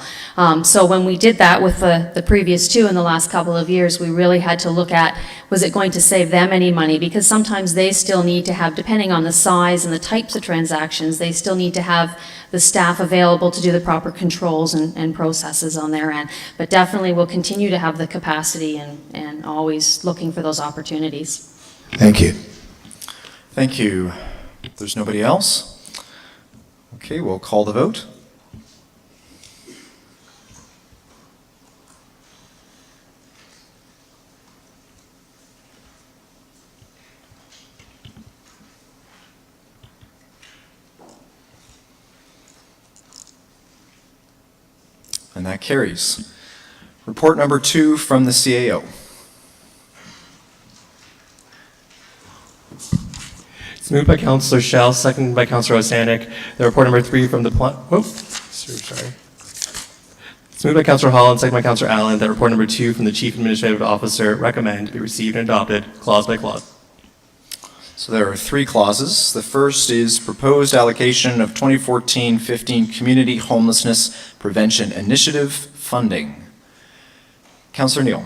So when we did that with the previous two in the last couple of years, we really had to look at, was it going to save them any money? Because sometimes they still need to have, depending on the size and the types of transactions, they still need to have the staff available to do the proper controls and processes on their end. But definitely we'll continue to have the capacity and always looking for those opportunities. Thank you. Thank you. If there's nobody else, okay, we'll call the vote. And that carries. Report number 2 from the CAO. It's moved by Councillor Shell, seconded by Councillor Osanik. The report number 3 from the sorry. It's moved by Councillor Hall and seconded by Councillor Allen that report number 2 from the Chief Administrative Officer recommend be received and adopted clause by clause. So there are 3 clauses. The first is proposed allocation of 2014-15 Community Homelessness Prevention Initiative funding. Councillor Neal.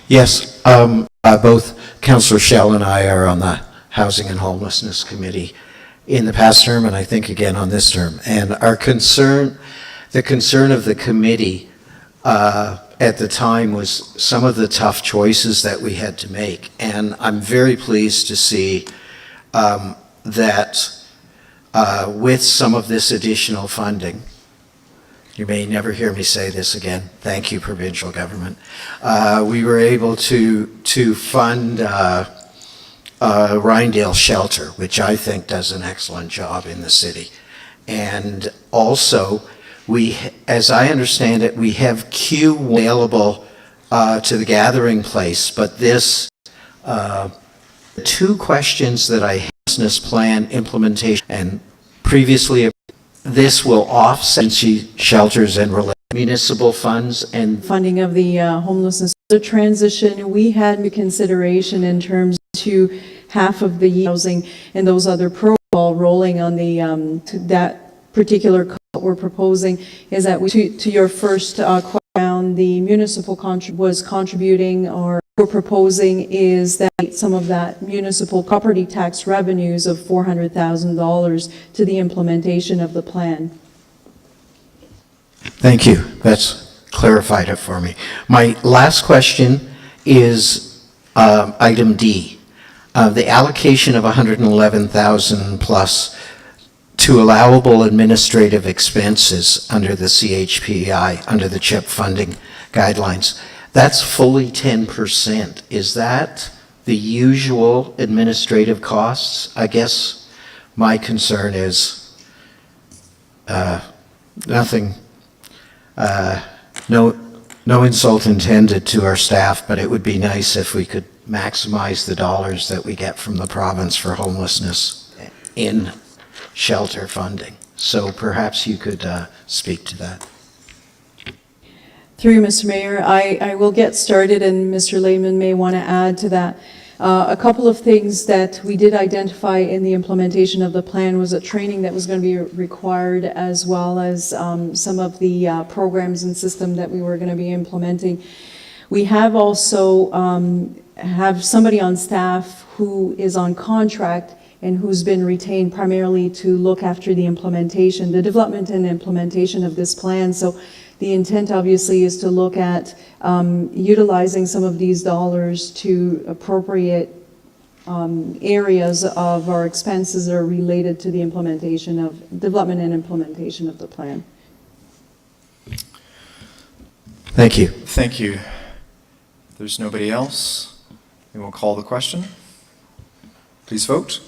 Yes, both Councillor Shell and I are on the Housing and Homelessness Committee in the past term, and I think again on this term. And the concern of the committee at the time was some of the tough choices that we had to make. And I'm very pleased to see that with some of this additional funding, you may never hear me say this again, thank you, provincial government, we were able to fund Rhinedale Shelter, which I think does an excellent job in the city. And also, as I understand it, we have queue available to the gathering place, but this, 2 questions that I have, business plan implementation, and previously, this will offset shelters and related municipal funds and funding of the homelessness. The transition we had in consideration in terms to half of the housing and those other protocol rolling on the that particular code we're proposing is that to your first question, the municipal was contributing, or we're proposing is that some of that municipal property tax revenues of $400,000 to the implementation of the plan. Thank you. That's clarified it for me. My last question is, Item D, the allocation of 111,000 plus to allowable administrative expenses under the CHPI, under the CHIP funding guidelines. That's fully 10%. Is that the usual administrative costs? I guess my concern is nothing, no insult intended to our staff, but it would be nice if we could maximize the dollars that we get from the province for homelessness in shelter funding. So perhaps you could speak to that. Through you, Mr. Mayor, I will get started, and Mr. Lehman may want to add to that. A couple of things that we did identify in the implementation of the plan was a training that was going to be required, as well as some of the programs and system that we were going to be implementing. We have also have somebody on staff who is on contract and who's been retained primarily to look after the implementation, the development and implementation of this plan. So the intent obviously is to look at utilizing some of these dollars to appropriate areas of our expenses that are related to the implementation of development and implementation of the plan. Thank you. Thank you. If there's nobody else, we will call the question. Please vote.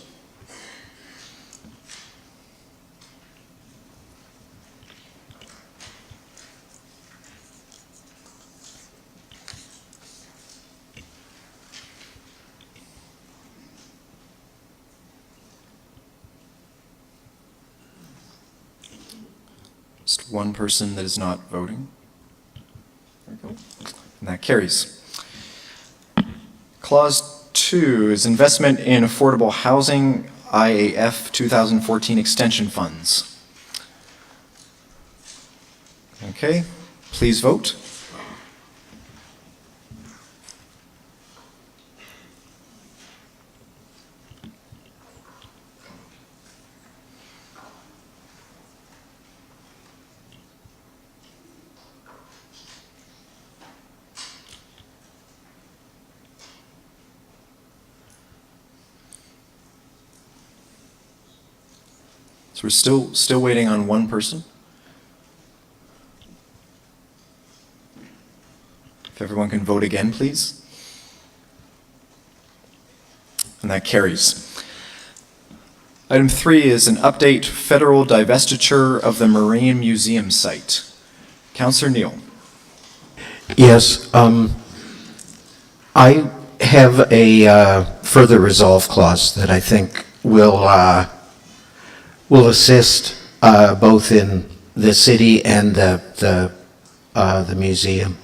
Just one person that is not voting. There we go. And that carries. Clause 2 is investment in affordable housing, IAF 2014 extension funds. Okay, please vote. So we're still waiting on one person. If everyone can vote again, please. And that carries. Item 3 is an update federal divestiture of the Marine Museum site. Councillor Neal. Yes, I have a further resolve clause that I think will assist both in the city and the museum.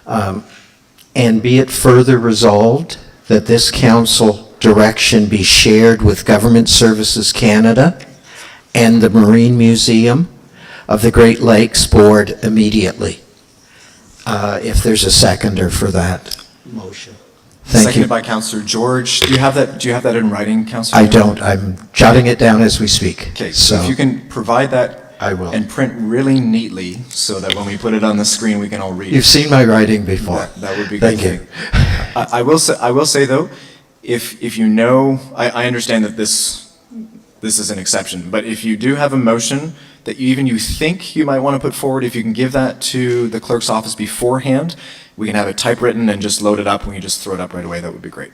And be it further resolved that this council direction be shared with Government Services Canada and the Marine Museum of the Great Lakes Board immediately. If there's a seconder for that motion. Thank Seconded you. by Councillor George. Do you have that in writing, Councillor? I don't. I'm jotting it down as we speak. Okay, so if you can provide that I will. And print really neatly so that when we put it on the screen, we can all read it. You've seen my writing before. That would be Thank good. you. I will say though, if you know, I understand that this is an exception, but if you do have a motion that you think you might want to put forward, if you can give that to the clerk's office beforehand, we can have it typewritten and just load it up, and we can just throw it up right away. That would be great.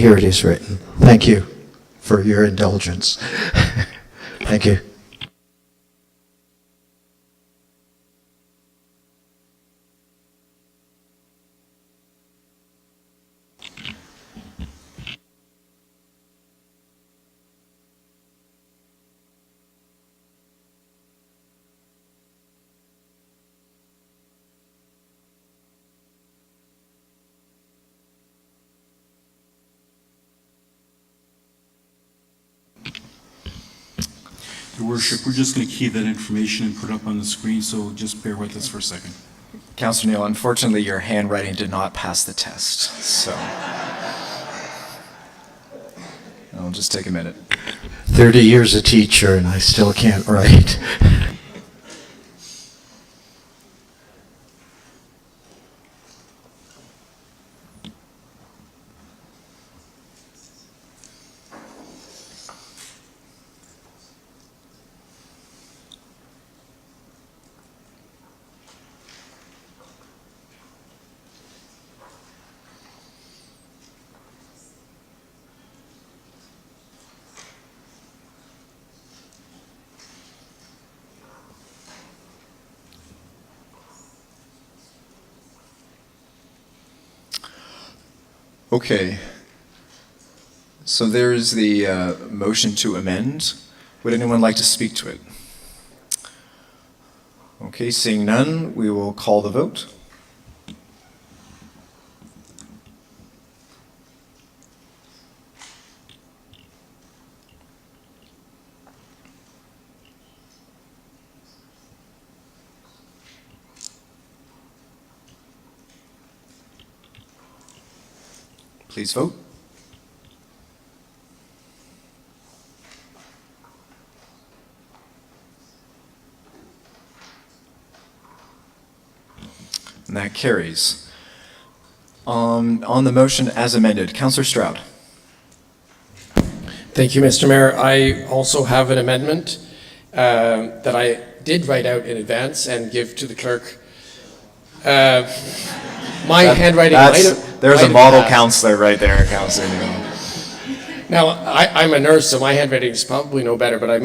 here it is written. Thank you for your indulgence. Thank you. Your Worship, we're just going to key that information and put it up on the screen, so just bear with us for a second. Councillor Neal, unfortunately, your handwriting did not pass the test, so it'll just take a minute. 30 years a teacher and I still can't write. Okay. So there's the motion to amend. Would anyone like to speak to it? Okay, seeing none, we will call the vote. Please vote. And that carries. On the motion as amended, Councillor Stroud. Thank you, Mr. Mayor. I also have an amendment that I did write out in advance and give to the clerk. My handwriting might have... There's a model councillor right there, Councillor Neal. Now, I'm a nurse, so my handwriting is probably no better, but I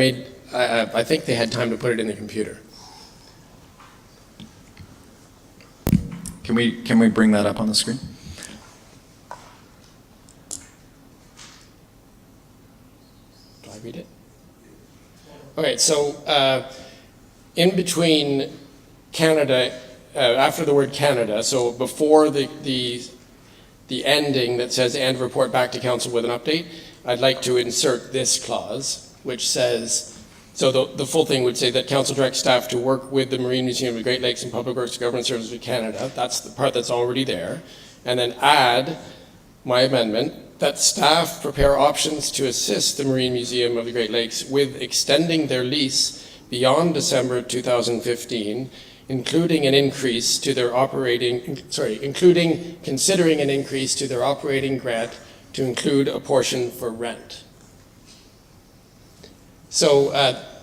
think they had time to put it in the computer. Can we bring that up on the screen? Do I read it? Okay, so in between Canada, after the word Canada, so before the ending that says and report back to council with an update, I'd like to insert this clause, which says, so the full thing would say that council directs staff to work with the Marine Museum of the Great Lakes and Public Works Government Services of Canada. That's the part that's already there. And then add my amendment that staff prepare options to assist the Marine Museum of the Great Lakes with extending their lease beyond December 2015, including considering an increase to their operating grant to include a portion for rent. So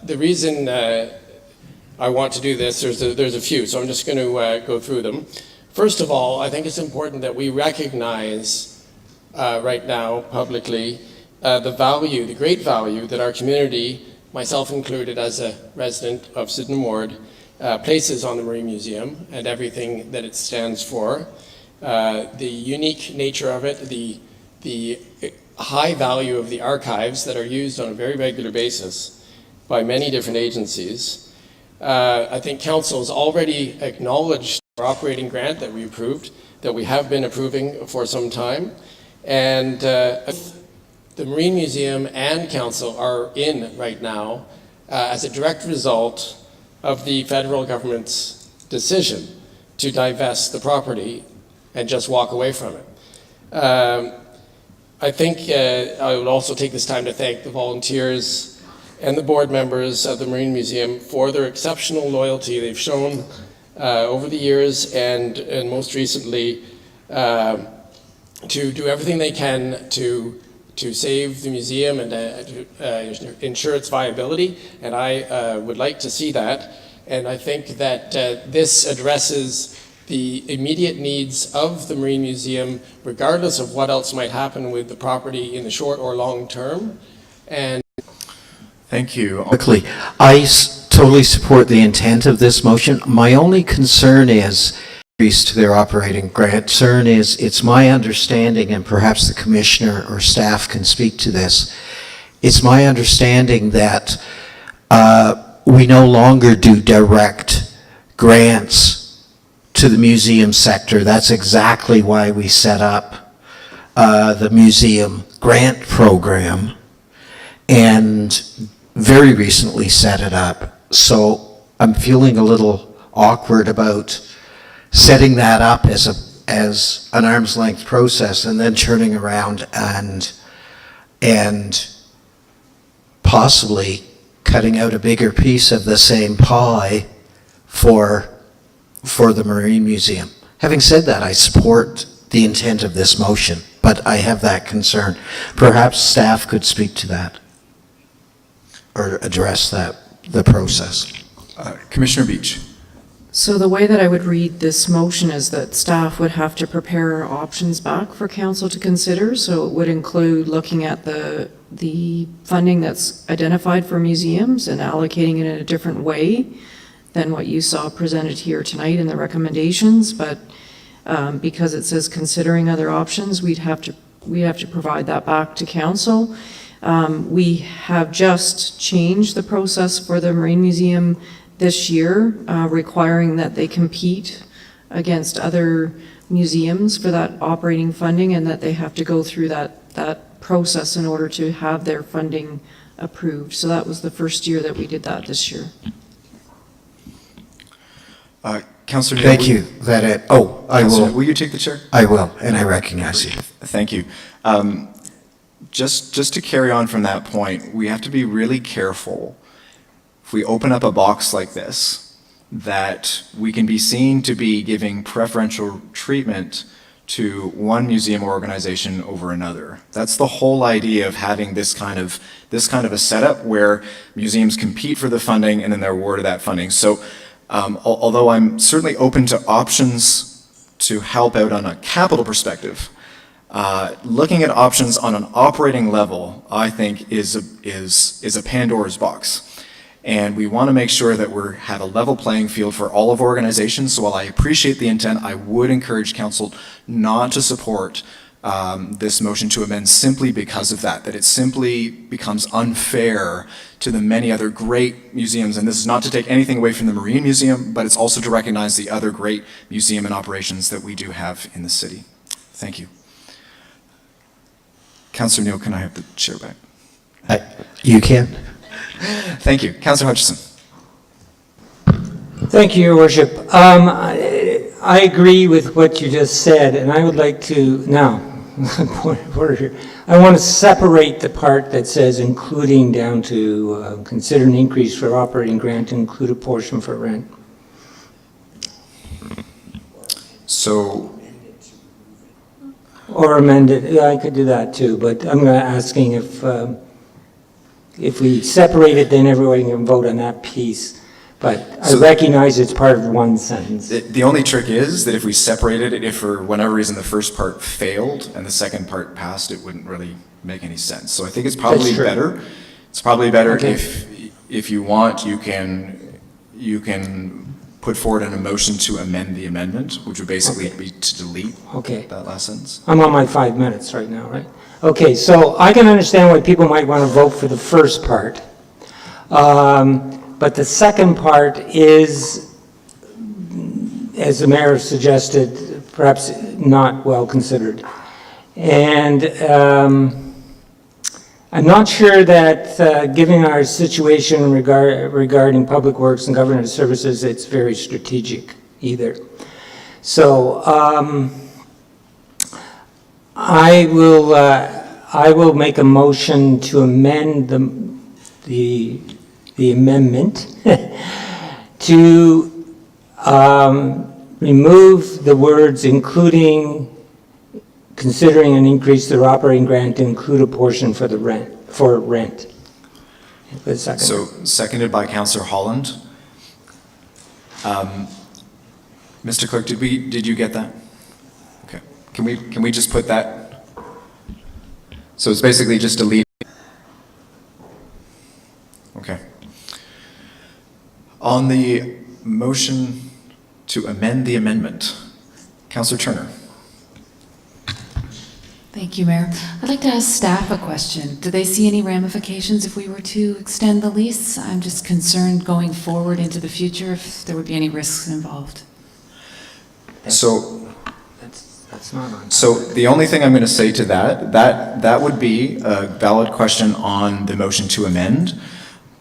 the reason I want to do this, there's a few, so I'm just going to go through them. First of all, I think it's important that we recognize right now publicly the great value that our community, myself included as a resident of Sydenham Ward, places on the Marine Museum and everything that it stands for. The unique nature of it, the high value of the archives that are used on a very regular basis by many different agencies. I think council has already acknowledged our operating grant that we approved, that we have been approving for some time. And the Marine Museum and council are in right now as a direct result of the federal government's decision to divest the property and just walk away from it. I think I would also take this time to thank the volunteers and the board members of the Marine Museum for their exceptional loyalty they've shown over the years and most recently to do everything they can to save the museum and to ensure its viability, and I would like to see that. And I think that this addresses the immediate needs of the Marine Museum, regardless of what else might happen with the property in the short or long term. And Thank you. Quickly, I totally support the intent of this motion. My only concern is increase to their operating grant. Concern is, it's my understanding, and perhaps the commissioner or staff can speak to this, it's my understanding that we no longer do direct grants to the museum sector. That's exactly why we set up the museum grant program, and very recently set it up. So I'm feeling a little awkward about setting that up as an arm's length process and then turning around and possibly cutting out a bigger piece of the same pie for the Marine Museum. Having said that, I support the intent of this motion, but I have that concern. Perhaps staff could speak to that or address the process. Commissioner Beach. So the way that I would read this motion is that staff would have to prepare options back for council to consider. So it would include looking at the funding that's identified for museums and allocating it in a different way than what you saw presented here tonight in the recommendations. But because it says considering other options, we'd have to provide that back to council. We have just changed the process for the Marine Museum this year, requiring that they compete against other museums for that operating funding, and that they have to go through that process in order to have their funding approved. So that was the first year that we did that this year. Councillor Neal, Thank you. I will. Will you take the chair? I will, and I recognize you. Thank you. Just to carry on from that point, we have to be really careful if we open up a box like this, that we can be seen to be giving preferential treatment to one museum or organization over another. That's the whole idea of having this kind of a setup where museums compete for the funding and then they're awarded that funding. So although I'm certainly open to options to help out on a capital perspective, looking at options on an operating level, I think is a Pandora's box. And we want to make sure that we have a level playing field for all of our organizations. So while I appreciate the intent, I would encourage council not to support this motion to amend simply because of that it simply becomes unfair to the many other great museums. And this is not to take anything away from the Marine Museum, but it's also to recognize the other great museum and operations that we do have in the city. Thank you. Councillor Neal, can I have the chair back? You can. Thank you. Councillor Hutchison. Thank you, Your Worship. I agree with what you just said, and I would like to, now, point of order here. I want to separate the part that says including down to consider an increase for operating grant to include a portion for rent. So, or amend it. Yeah, I could do that too, but I'm asking if we separate it, then everyone can vote on that piece. But I recognize it's part of one sentence. The only trick is that if we separated it, if for whatever reason the first part failed and the second part passed, it wouldn't really make any sense. So I think it's probably better. It's probably better if you want, you can put forward a motion to amend the amendment, which would basically be to delete that last sentence. I'm on my 5 minutes right now, right? Okay, so I can understand why people might want to vote for the first part. But the second part is, as the mayor suggested, perhaps not well considered. And I'm not sure that given our situation regarding public works and government services, it's very strategic either. So I will make a motion to amend the amendment to remove the words including, considering an increase to the operating grant to include a portion for the rent. So seconded by Councillor Holland. Mr. Clerk, did you get that? Okay. Can we just put that? So it's basically just delete. Okay. On the motion to amend the amendment, Councillor Turner. Thank you, Mayor. I'd like to ask staff a question. Do they see any ramifications if we were to extend the lease? I'm just concerned going forward into the future if there would be any risks involved. So, That's not on. so the only thing I'm going to say to that would be a valid question on the motion to amend,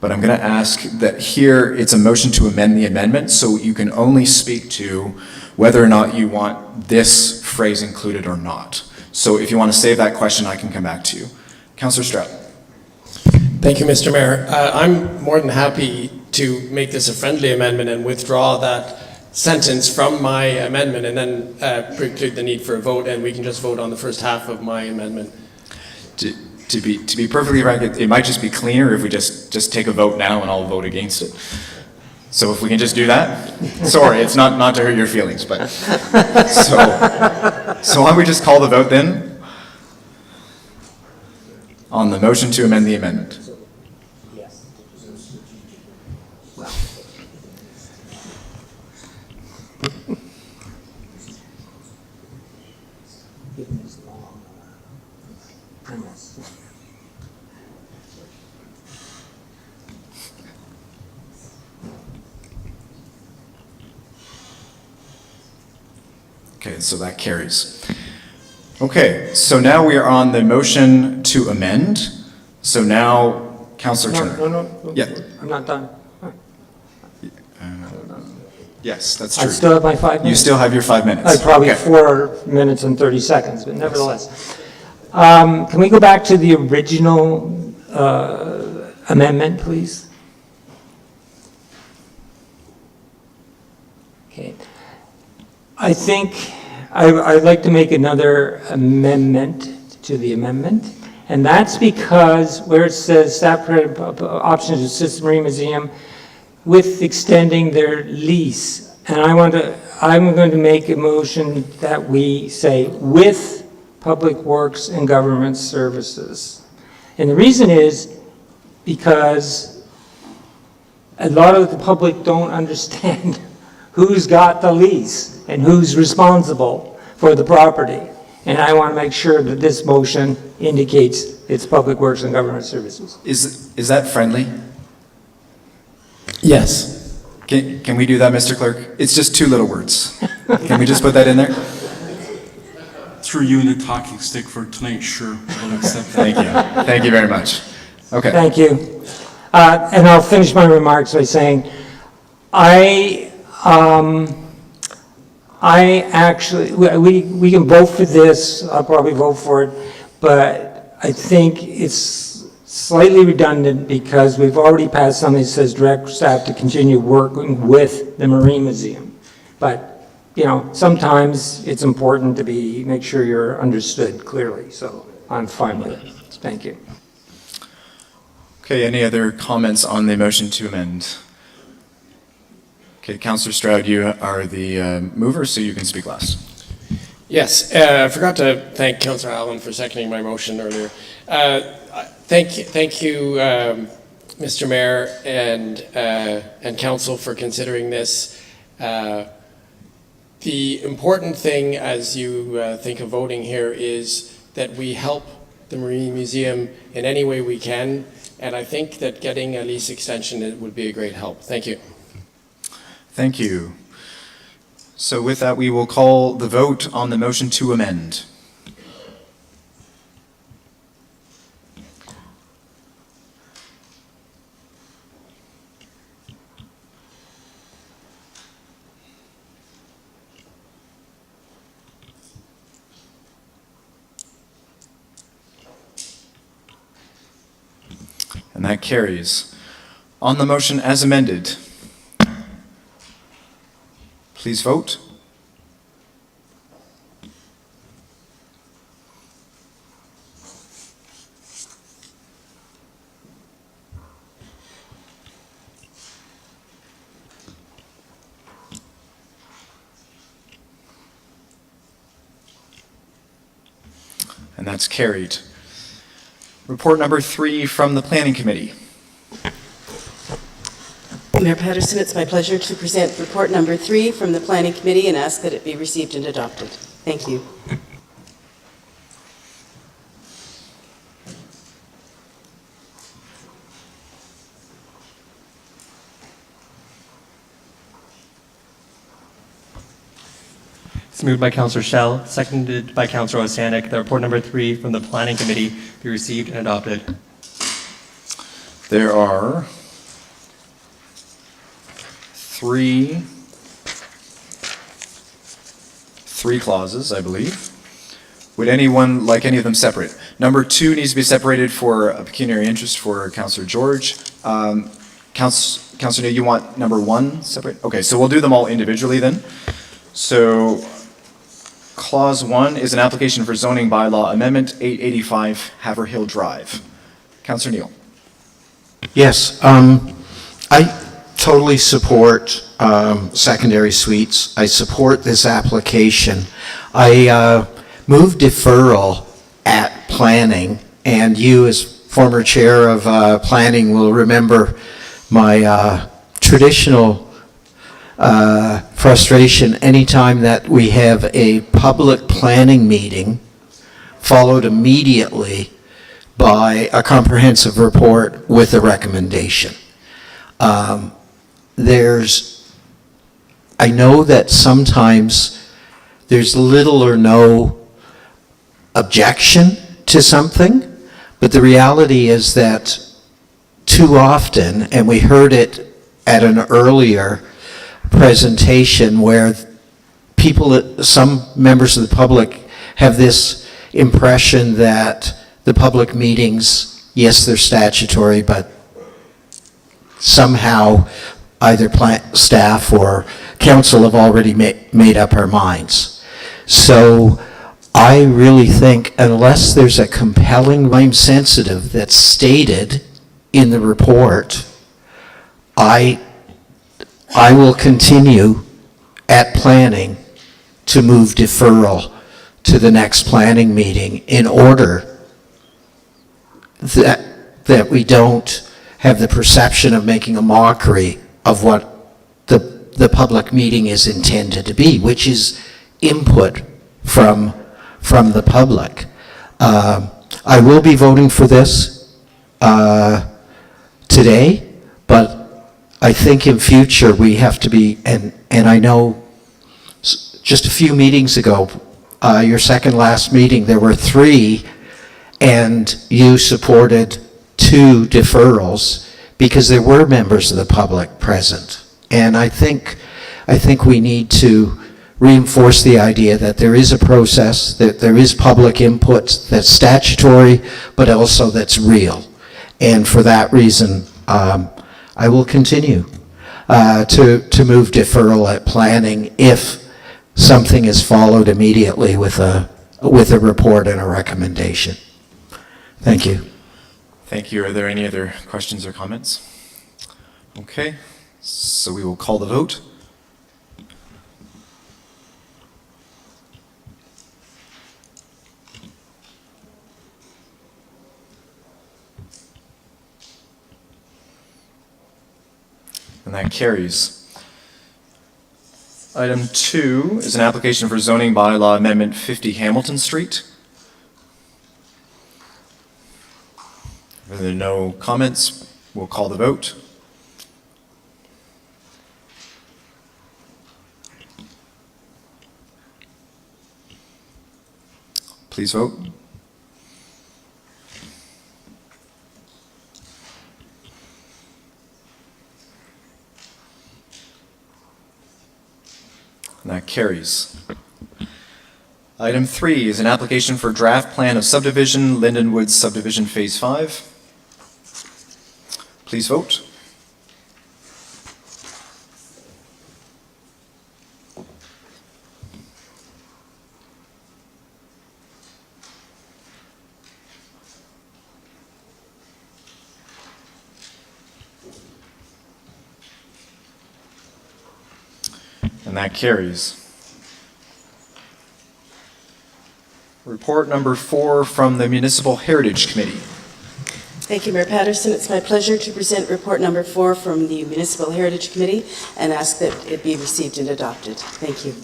but I'm going to ask that here it's a motion to amend the amendment, so you can only speak to whether or not you want this phrase included or not. So if you want to save that question, I can come back to you. Councillor Stroud. Thank you, Mr. Mayor. I'm more than happy to make this a friendly amendment and withdraw that sentence from my amendment and then preclude the need for a vote, and we can just vote on the first half of my amendment. To be perfectly frank, it might just be cleaner if we just take a vote now and I'll vote against it. So if we can just do that? Sorry, it's not to hurt your feelings, but so why don't we just call the vote then on the motion to amend the amendment? Yes. Okay, so that carries. Okay, so now we are on the motion to amend. So now, Councillor Turner. No. Yeah. I'm not done. Yes, that's true. I still have my 5 minutes? You still have your 5 minutes. Probably Okay. 4 minutes and 30 seconds, but nevertheless. Can we go back to the original amendment, please? Okay. I think I'd like to make another amendment to the amendment, and that's because where it says staff options to assist the Marine Museum with extending their lease, and I'm going to make a motion that we say with Public Works and Government Services. And the reason is because a lot of the public don't understand who's got the lease and who's responsible for the property. And I want to make sure that this motion indicates it's Public Works and Government Services. Is that friendly? Yes. Can we do that, Mr. Clerk? It's just 2 little words. Can we just put that in there? Through you and the talking stick for tonight, sure, we'll accept that. Thank you. Thank you very much. Okay. Thank you. And I'll finish my remarks by saying, I actually, we can vote for this, I'll probably vote for it, but I think it's slightly redundant because we've already passed something that says direct staff to continue working with the Marine Museum. But, you know, sometimes it's important to make sure you're understood clearly, so I'm fine with it. Thank you. Okay, any other comments on the motion to amend? Okay, Councillor Stroud, you are the mover, so you can speak last. Yes, I forgot to thank Councillor Allen for seconding my motion earlier. Thank you, Mr. Mayor and Council for considering this. The important thing as you think of voting here is that we help the Marine Museum in any way we can, and I think that getting a lease extension would be a great help. Thank you. Thank you. So with that, we will call the vote on the motion to amend. And that carries. On the motion as amended, please vote. And that's carried. Report number 3 from the Planning Committee. Mayor Patterson, it's my pleasure to present report number 3 from the Planning Committee and ask that it be received and adopted. Thank you. It's moved by Councillor Shell, seconded by Councillor Osanek, that report number 3 from the Planning Committee be received and adopted. There are three clauses, I believe. Would anyone like any of them separate? Number 2 needs to be separated for a pecuniary interest for Councillor George. Councillor Neal, you want number 1 separate? Okay, so we'll do them all individually then. So Clause 1 is an application for zoning bylaw amendment, 885 Haverhill Drive. Councillor Neal. Yes, I totally support secondary suites. I support this application. I move deferral at planning, and you as former chair of planning will remember my traditional frustration anytime that we have a public planning meeting followed immediately by a comprehensive report with a recommendation. I know that sometimes there's little or no objection to something, but the reality is that too often, and we heard it at an earlier presentation where some members of the public have this impression that the public meetings, yes, they're statutory, but somehow either staff or council have already made up our minds. So I really think unless there's a compelling time sensitive that's stated in the report, I will continue at planning to move deferral to the next planning meeting in order that we don't have the perception of making a mockery of what the public meeting is intended to be, which is input from the public. I will be voting for this today, but I think in future we have to be, and I know just a few meetings ago, your second last meeting, there were 3, and you supported 2 deferrals because there were members of the public present. And I think we need to reinforce the idea that there is a process, that there is public input that's statutory, but also that's real. And for that reason, I will continue to move deferral at planning if something is followed immediately with a report and a recommendation. Thank you. Thank you. Are there any other questions or comments? Okay, so we will call the vote. And that carries. Item 2 is an application for zoning bylaw amendment 50 Hamilton Street. If there are no comments, we'll call the vote. Please vote. And that carries. Item 3 is an application for draft plan of subdivision, Linden Woods subdivision phase 5. Please vote. And that carries. Report number 4 from the Municipal Heritage Committee. Thank you, Mayor Patterson. It's my pleasure to present report number 4 from the Municipal Heritage Committee and ask that it be received and adopted. Thank you.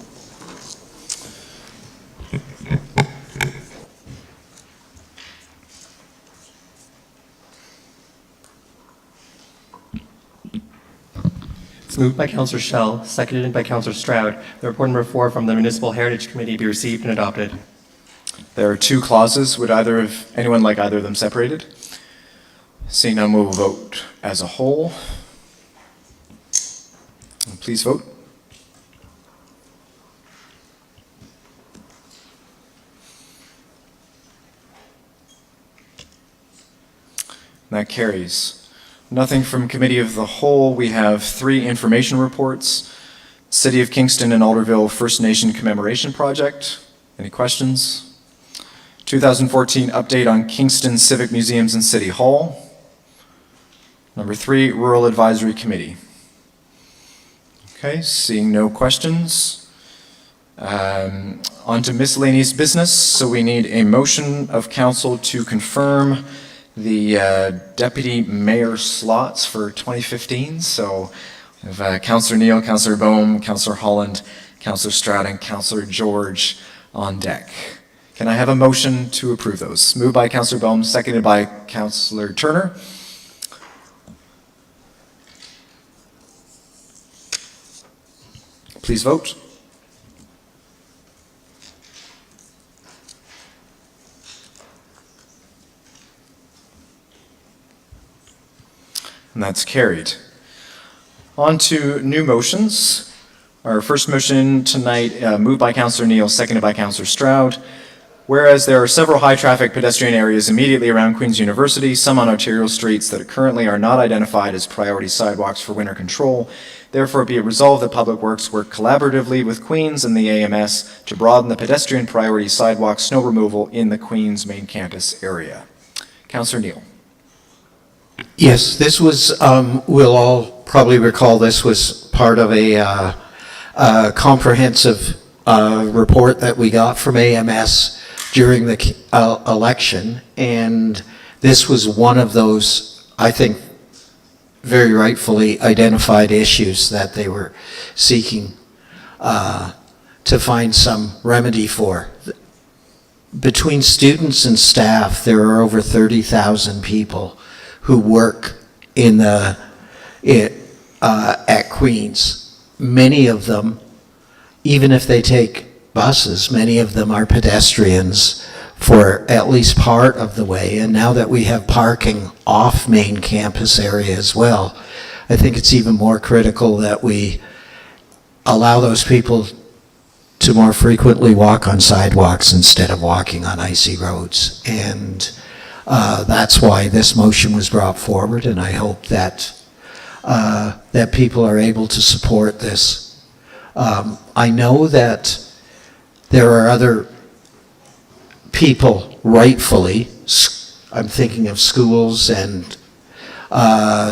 It's moved by Councillor Schell, seconded by Councillor Stroud. The report number 4 from the Municipal Heritage Committee be received and adopted. There are 2 clauses. Would anyone like either of them separated? Seeing none, we will vote as a whole. Please vote. That carries. Nothing from Committee of the Whole. We have 3 information reports. City of Kingston and Alderville First Nation Commemoration Project. Any questions? 2014 update on Kingston Civic Museums and City Hall. Number 3, Rural Advisory Committee. Okay, seeing no questions. On to miscellaneous business. So we need a motion of council to confirm the deputy mayor slots for 2015. So we have Councillor Neal, Councillor Bohm, Councillor Holland, Councillor Stroud, and Councillor George on deck. Can I have a motion to approve those? Moved by Councillor Bohm, seconded by Councillor Turner. Please vote. And that's carried. On to new motions. Our first motion tonight, moved by Councillor Neal, seconded by Councillor Stroud. Whereas there are several high-traffic pedestrian areas immediately around Queen's University, some on arterial streets that currently are not identified as priority sidewalks for winter control, therefore be it resolved that Public Works work collaboratively with Queen's and the AMS to broaden the pedestrian priority sidewalk snow removal in the Queen's main campus area. Councillor Neal. Yes, this was, we'll all probably recall this was part of a comprehensive report that we got from AMS during the election, and this was one of those, I think, very rightfully identified issues that they were seeking to find some remedy for. Between students and staff, there are over 30,000 people who work in the at Queen's. Many of them, even if they take buses, many of them are pedestrians for at least part of the way. And now that we have parking off main campus area as well, I think it's even more critical that we allow those people to more frequently walk on sidewalks instead of walking on icy roads. And that's why this motion was brought forward, and I hope that that people are able to support this. I know that there are other people, rightfully, I'm thinking of schools and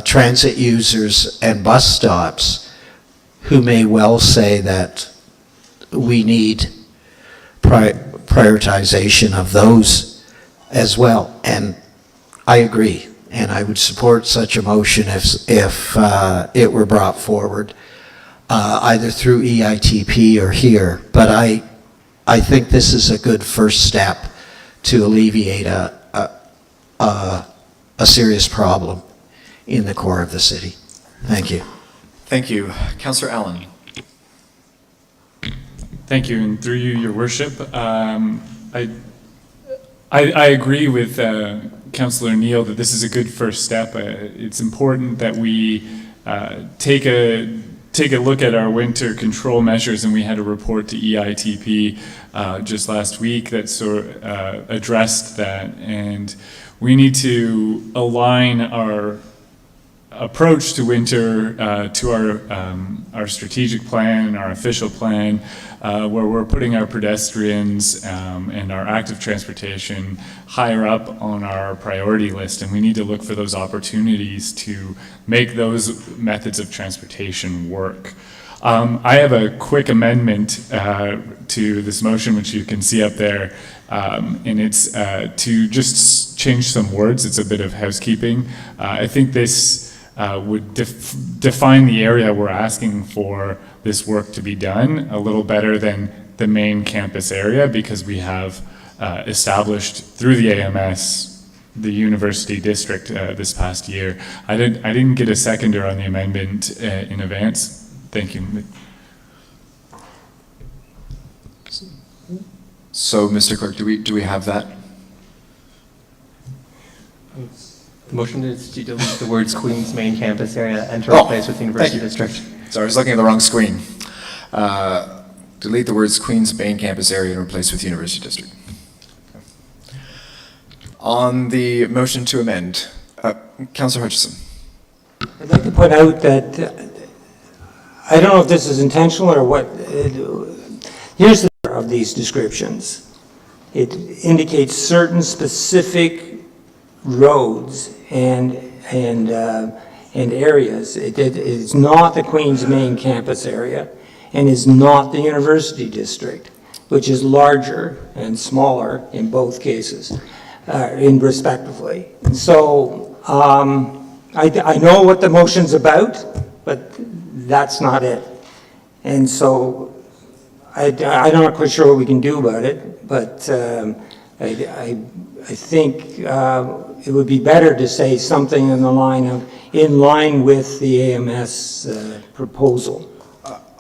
transit users and bus stops, who may well say that we need prioritization of those as well, and I agree, and I would support such a motion if it were brought forward, either through EITP or here. But I think this is a good first step to alleviate a serious problem in the core of the city. Thank you. Thank you. Councillor Allen. Thank you, and through you, Your Worship. I agree with Councillor Neal that this is a good first step. It's important that we take a look at our winter control measures, and we had a report to EITP just last week that addressed that, and we need to align our approach to winter to our strategic plan, our official plan, where we're putting our pedestrians and our active transportation higher up on our priority list, and we need to look for those opportunities to make those methods of transportation work. I have a quick amendment to this motion, which you can see up there, and it's to just change some words. It's a bit of housekeeping. I think this would define the area we're asking for this work to be done a little better than the main campus area, because we have established through the AMS the university district this past year. I didn't get a seconder on the amendment in advance. Thank you. So, Mr. Clerk, do we have that? The motion is to delete the words Queen's main campus area and to replace with University District. Sorry, I was looking at the wrong screen. Delete the words Queen's main campus area and replace with University District. On the motion to amend, Councillor Hutchison. I'd like to point out that, I don't know if this is intentional or what, here's the of these descriptions. It indicates certain specific roads and areas. It is not the Queen's main campus area and is not the University District, which is larger and smaller in both cases, respectively. And so I know what the motion's about, but that's not it. And so I'm not quite sure what we can do about it, but I think it would be better to say something in the line of, in line with the AMS proposal.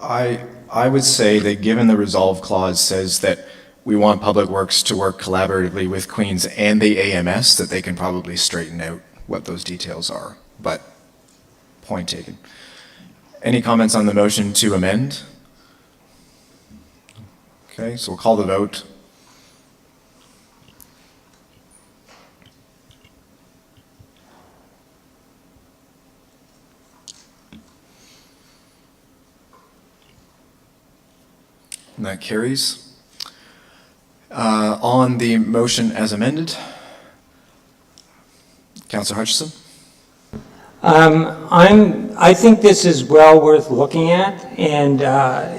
I would say that given the resolve clause says that we want Public Works to work collaboratively with Queens and the AMS, that they can probably straighten out what those details are, but point taken. Any comments on the motion to amend? Okay, so we'll call the vote. And that carries. On the motion as amended, Councillor Hutchison. I think this is well worth looking at, and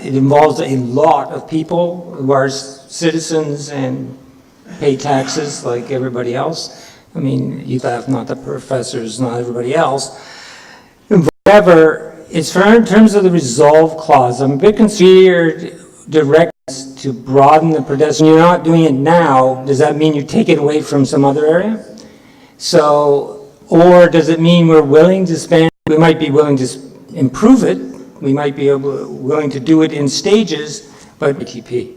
it involves a lot of people who are citizens and pay taxes like everybody else. I mean, you have not the professors, not everybody else. However, it's in terms of the resolve clause, I'm a bit concerned direct to broaden the pedestrian. You're not doing it now. Does that mean you take it away from some other area? So, or does it mean we're willing to spend, we might be willing to improve it, we might be willing to do it in stages, but TP.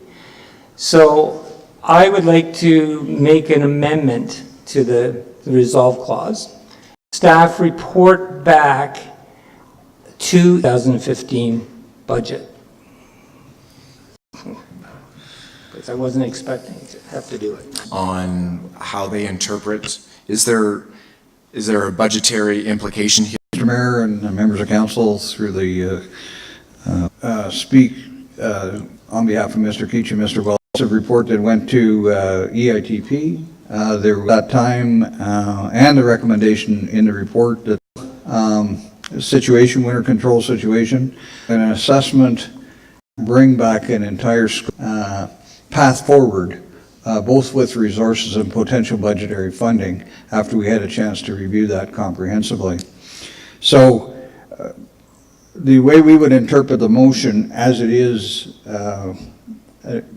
So I would like to make an amendment to the resolve clause. Staff report back 2015 budget. Because I wasn't expecting to have to do it. On how they interpret, is there a budgetary implication here? Mr. Mayor and members of council, through the speak on behalf of Mr. Keach and Mr. Wells, a report that went to EITP. There was that time and the recommendation in the report that winter control situation, an assessment, bring back an entire path forward, both with resources and potential budgetary funding, after we had a chance to review that comprehensively. So the way we would interpret the motion as it is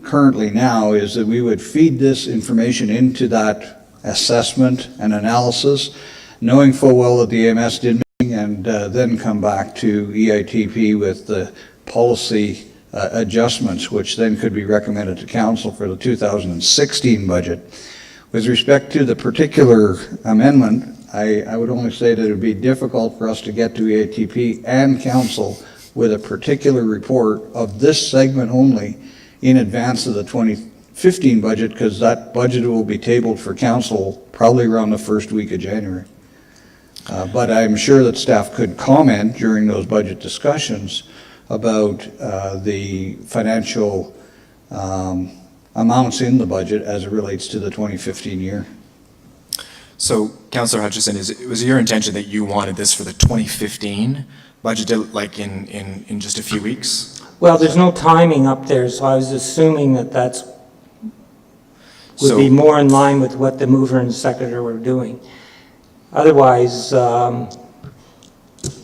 currently now is that we would feed this information into that assessment and analysis, knowing full well that the AMS did and then come back to EITP with the policy adjustments, which then could be recommended to council for the 2016 budget. With respect to the particular amendment, I would only say that it would be difficult for us to get to EITP and council with a particular report of this segment only in advance of the 2015 budget, because that budget will be tabled for council probably around the first week of January. But I'm sure that staff could comment during those budget discussions about the financial amounts in the budget as it relates to the 2015 year. So, Councillor Hutchison, was it your intention that you wanted this for the 2015 budget, like in just a few weeks? Well, there's no timing up there, so I was assuming that would be more in line with what the mover and seconder were doing. Otherwise,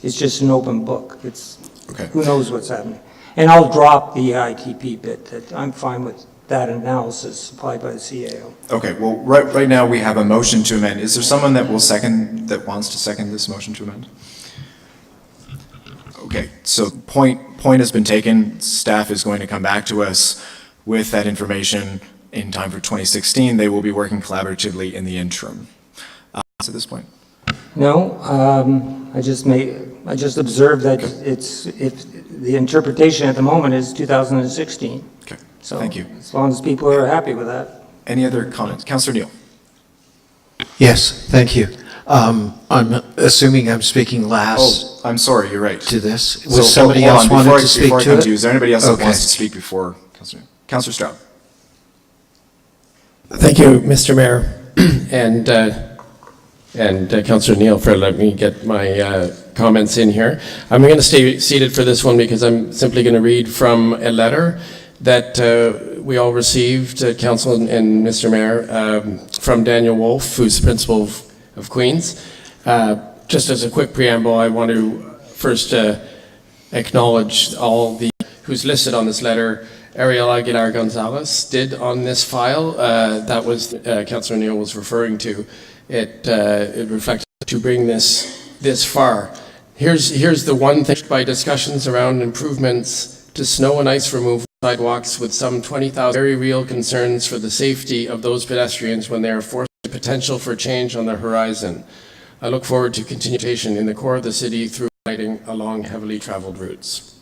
it's just an open book. Who knows what's happening. And I'll drop the ITP bit. That I'm fine with that analysis supplied by the CAO. Okay, well, right now we have a motion to amend. Is there someone that wants to second this motion to amend? Okay, so point has been taken. Staff is going to come back to us with that information in time for 2016. They will be working collaboratively in the interim. At this point. No, I just observed that the interpretation at the moment is 2016. Okay, so thank you. As long as people are happy with that. Any other comments? Councillor Neal. Yes, thank you. I'm assuming I'm speaking last. Oh, I'm sorry, you're right. To this. So, Was somebody else wanted to speak to it? Is there anybody else that wants to speak before Councillor Neal? Councillor Stroud. Thank you, Mr. Mayor, and Councillor Neal for letting me get my comments in here. I'm going to stay seated for this one because I'm simply going to read from a letter that we all received, Council and Mr. Mayor, from Daniel Wolf, who's the principal of Queens. Just as a quick preamble, I want to first acknowledge all the who's listed on this letter. Ariel Aguilar Gonzalez did on this file. That was Councillor Neal was referring to. It reflected to bring this far. Here's the one thing: by discussions around improvements to snow and ice removal sidewalks, with some 20,000 very real concerns for the safety of those pedestrians when they are forced to potential for change on the horizon. I look forward to continuation in the core of the city through lighting along heavily traveled routes.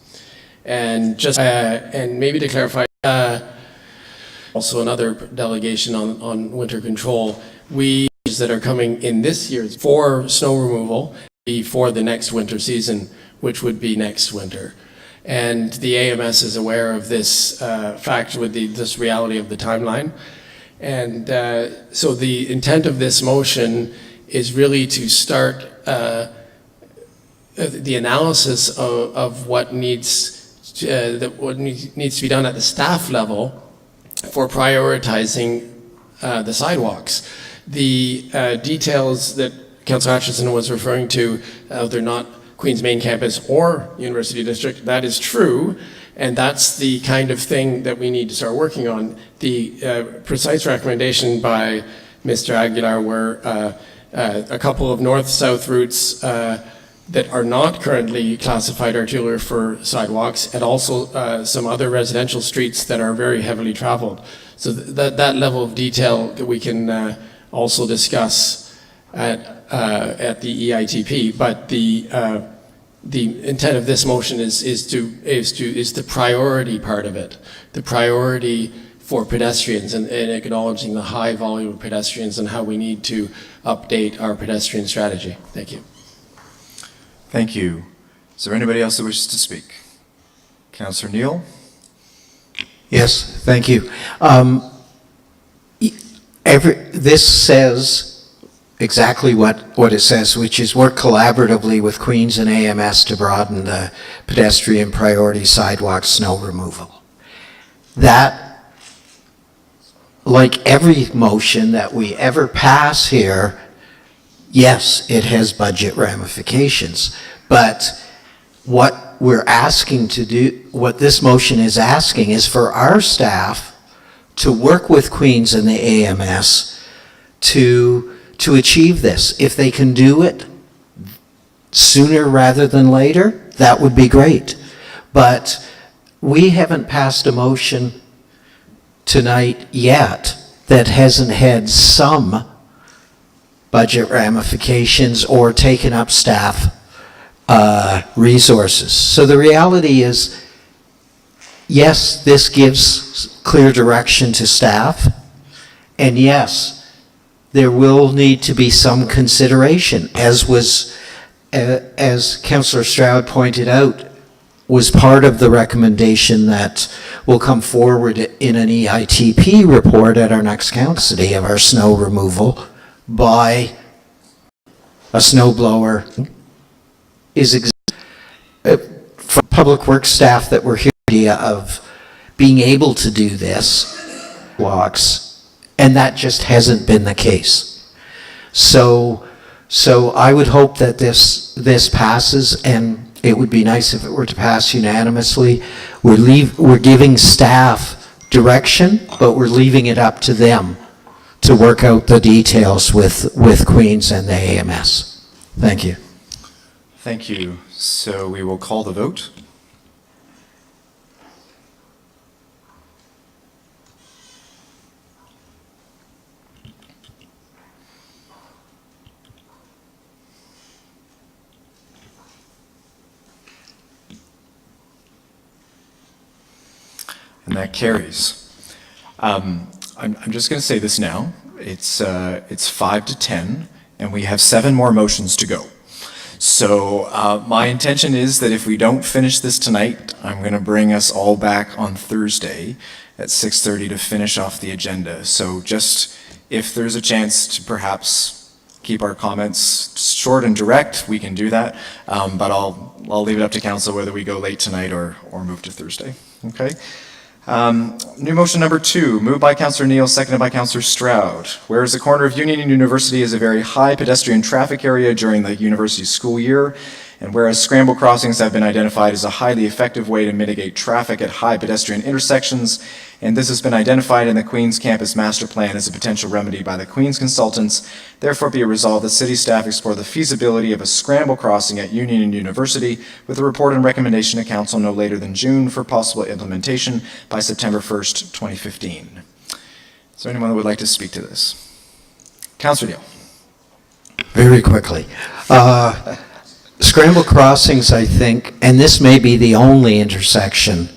And just and maybe to clarify, also another delegation on winter control. That are coming in this year's for snow removal before the next winter season, which would be next winter. And the AMS is aware of this fact with this reality of the timeline. And so the intent of this motion is really to start the analysis of what needs to be done at the staff level for prioritizing the sidewalks. The details that Councillor Hutchison was referring to, they're not Queen's main campus or University District. That is true, and that's the kind of thing that we need to start working on. The precise recommendation by Mr. Aguilar were a couple of north-south routes that are not currently classified arterial for sidewalks, and also some other residential streets that are very heavily traveled. So that level of detail that we can also discuss at the EITP, but the intent of this motion is the priority part of it, the priority for pedestrians and acknowledging the high volume of pedestrians and how we need to update our pedestrian strategy. Thank you. Thank you. Is there anybody else that wishes to speak? Councillor Neal? Yes, thank you. This says exactly what it says, which is work collaboratively with Queens and AMS to broaden the pedestrian priority sidewalk snow removal. That, like every motion that we ever pass here, yes, it has budget ramifications, but what we're asking to do, what this motion is asking, is for our staff to work with Queens and the AMS to achieve this. If they can do it sooner rather than later, that would be great. But we haven't passed a motion tonight yet that hasn't had some budget ramifications or taken up staff resources. So the reality is, yes, this gives clear direction to staff, and yes, there will need to be some consideration, as Councillor Stroud pointed out, was part of the recommendation that will come forward in an EITP report at our next council of our snow removal by a snow blower is for public works staff that were here, the idea of being able to do this walks, and that just hasn't been the case. So I would hope that this passes, and it would be nice if it were to pass unanimously. We're giving staff direction, but we're leaving it up to them to work out the details with Queens and the AMS. Thank you. Thank you. So we will call the vote. And that carries. I'm just going to say this now. It's 5 to 10, and we have 7 more motions to go. So my intention is that if we don't finish this tonight, I'm going to bring us all back on Thursday at 6:30 to finish off the agenda. So just if there's a chance to perhaps keep our comments short and direct, we can do that. But I'll leave it up to council whether we go late tonight or move to Thursday. Okay. New motion number 2, moved by Councillor Neal, seconded by Councillor Stroud. Whereas the corner of Union and University is a very high pedestrian traffic area during the university school year, and whereas scramble crossings have been identified as a highly effective way to mitigate traffic at high pedestrian intersections, and this has been identified in the Queens Campus Master Plan as a potential remedy by the Queens consultants, therefore be it resolved that city staff explore the feasibility of a scramble crossing at Union and University with a report and recommendation to council no later than June for possible implementation by September 1st, 2015. Is there anyone that would like to speak to this? Councillor Neal. Very quickly. Scramble crossings, I think, and this may be the only intersection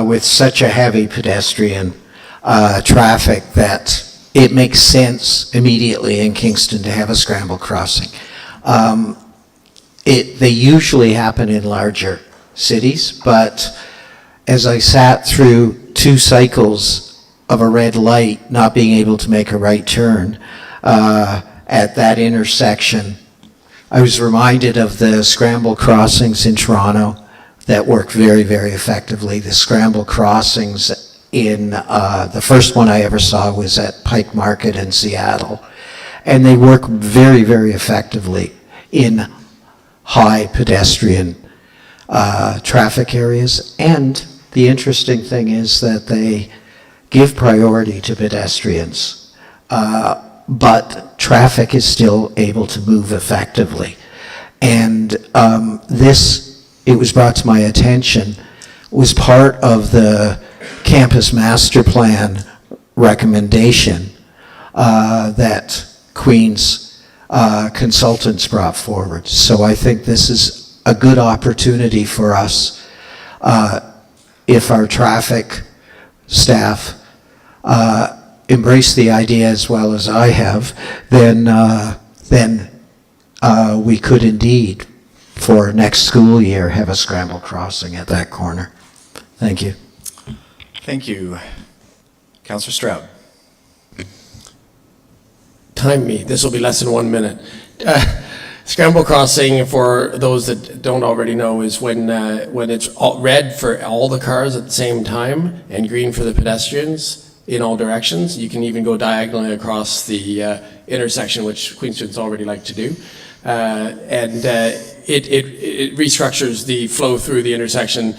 with such a heavy pedestrian traffic that it makes sense immediately in Kingston to have a scramble crossing. They usually happen in larger cities, but as I sat through 2 cycles of a red light not being able to make a right turn at that intersection, I was reminded of the scramble crossings in Toronto that work very, very effectively. The scramble crossings in, the first one I ever saw was at Pike Market in Seattle. And they work very, very effectively in high pedestrian traffic areas. And the interesting thing is that they give priority to pedestrians. But traffic is still able to move effectively. And it was brought to my attention, was part of the Campus Master Plan recommendation that Queen's consultants brought forward. So I think this is a good opportunity for us if our traffic staff embrace the idea as well as I have, then we could indeed, for next school year, have a scramble crossing at that corner. Thank you. Thank you. Councillor Stroud. Time me. This will be less than 1 minute. Scramble crossing, for those that don't already know, is when it's red for all the cars at the same time and green for the pedestrians in all directions. You can even go diagonally across the intersection, which Queen students already like to do. It restructures the flow through the intersection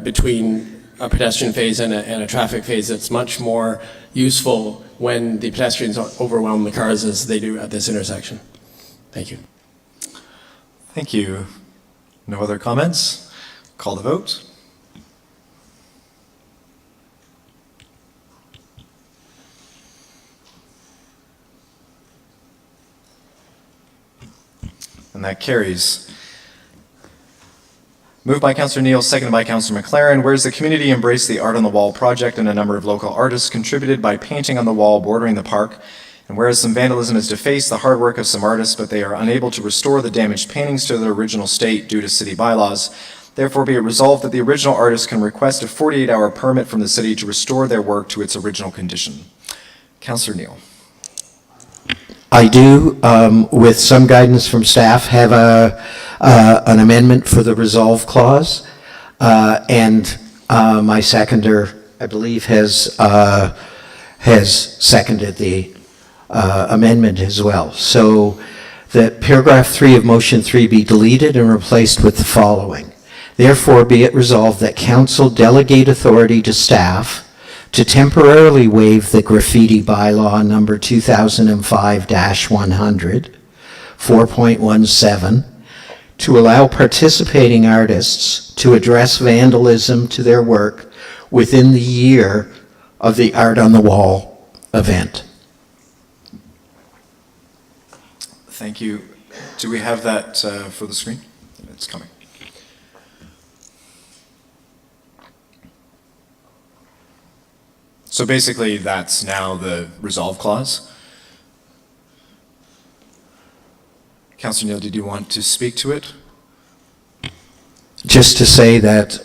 between a pedestrian phase and a traffic phase that's much more useful when the pedestrians overwhelm the cars as they do at this intersection. Thank you. Thank you. No other comments? Call the vote. And that carries. Moved by Councillor Neal, seconded by Councillor McLaren. Whereas the community embraced the Art on the Wall project and a number of local artists contributed by painting on the wall bordering the park, and whereas some vandalism has defaced the hard work of some artists, but they are unable to restore the damaged paintings to their original state due to city bylaws, therefore be it resolved that the original artist can request a 48-hour permit from the city to restore their work to its original condition. Councillor Neal. I do, with some guidance from staff, have an amendment for the resolve clause, and my seconder, I believe, has seconded the amendment as well. So that paragraph 3 of motion 3 be deleted and replaced with the following. Therefore, be it resolved that council delegate authority to staff to temporarily waive the graffiti bylaw number 2005-100, 4.17, to allow participating artists to address vandalism to their work within the year of the Art on the Wall event. Thank you. Do we have that for the screen? It's coming. So basically, that's now the resolve clause. Councillor Neal, did you want to speak to it? Just to say that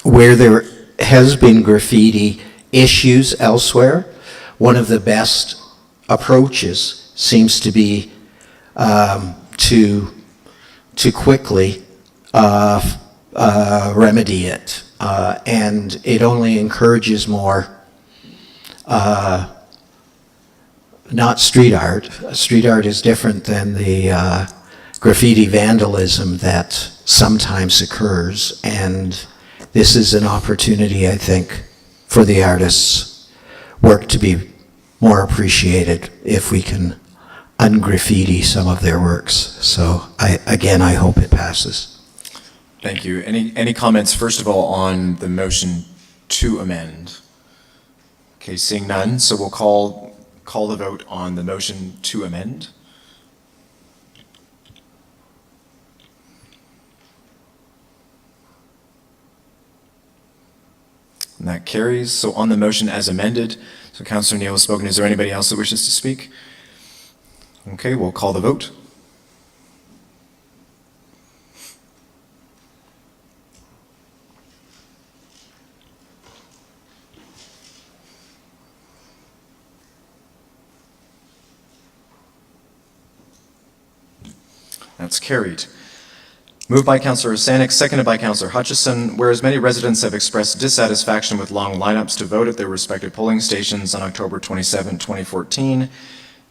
where there has been graffiti issues elsewhere, one of the best approaches seems to be to quickly remedy it. And it only encourages more, not street art. Street art is different than the graffiti vandalism that sometimes occurs, and this is an opportunity, I think, for the artists' work to be more appreciated if we can ungraffiti some of their works. So I hope it passes. Thank you. Any comments, first of all, on the motion to amend? Okay, seeing none, so we'll call the vote on the motion to amend. And that carries. So on the motion as amended, so Councillor Neal has spoken. Is there anybody else that wishes to speak? Okay, we'll call the vote. That's carried. Moved by Councillor Osanek, seconded by Councillor Hutchison. Whereas many residents have expressed dissatisfaction with long lineups to vote at their respective polling stations on October 27, 2014,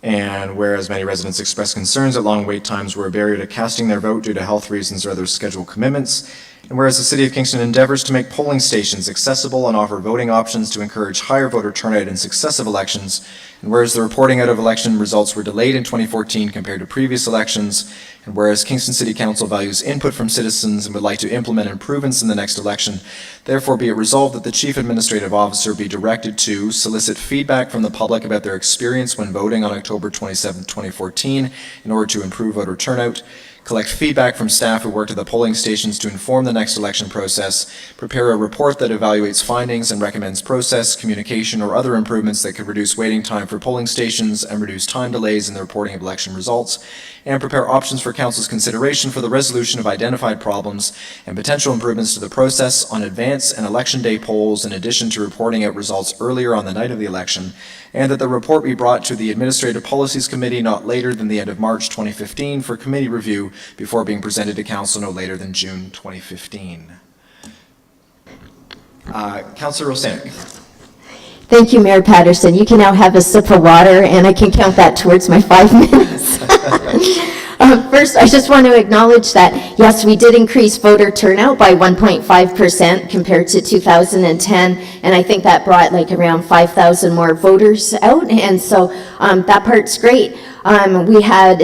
and whereas many residents expressed concerns that long wait times were a barrier to casting their vote due to health reasons or other scheduled commitments, and whereas the City of Kingston endeavors to make polling stations accessible and offer voting options to encourage higher voter turnout in successive elections, and whereas the reporting out of election results were delayed in 2014 compared to previous elections, and whereas Kingston City Council values input from citizens and would like to implement improvements in the next election, therefore be it resolved that the Chief Administrative Officer be directed to solicit feedback from the public about their experience when voting on October 27, 2014 in order to improve voter turnout, collect feedback from staff who worked at the polling stations to inform the next election process, prepare a report that evaluates findings and recommends process, communication, or other improvements that could reduce waiting time for polling stations and reduce time delays in the reporting of election results, and prepare options for Council's consideration for the resolution of identified problems and potential improvements to the process on advance and election day polls in addition to reporting out results earlier on the night of the election, and that the report be brought to the Administrative Policies Committee not later than the end of March 2015 for committee review before being presented to Council no later than June 2015. Councillor Osanek. Thank you, Mayor Patterson. You can now have a sip of water, and I can count that towards my 5 minutes. First, I just want to acknowledge that, yes, we did increase voter turnout by 1.5% compared to 2010, and I think that brought like around 5,000 more voters out, and so that part's great. We had,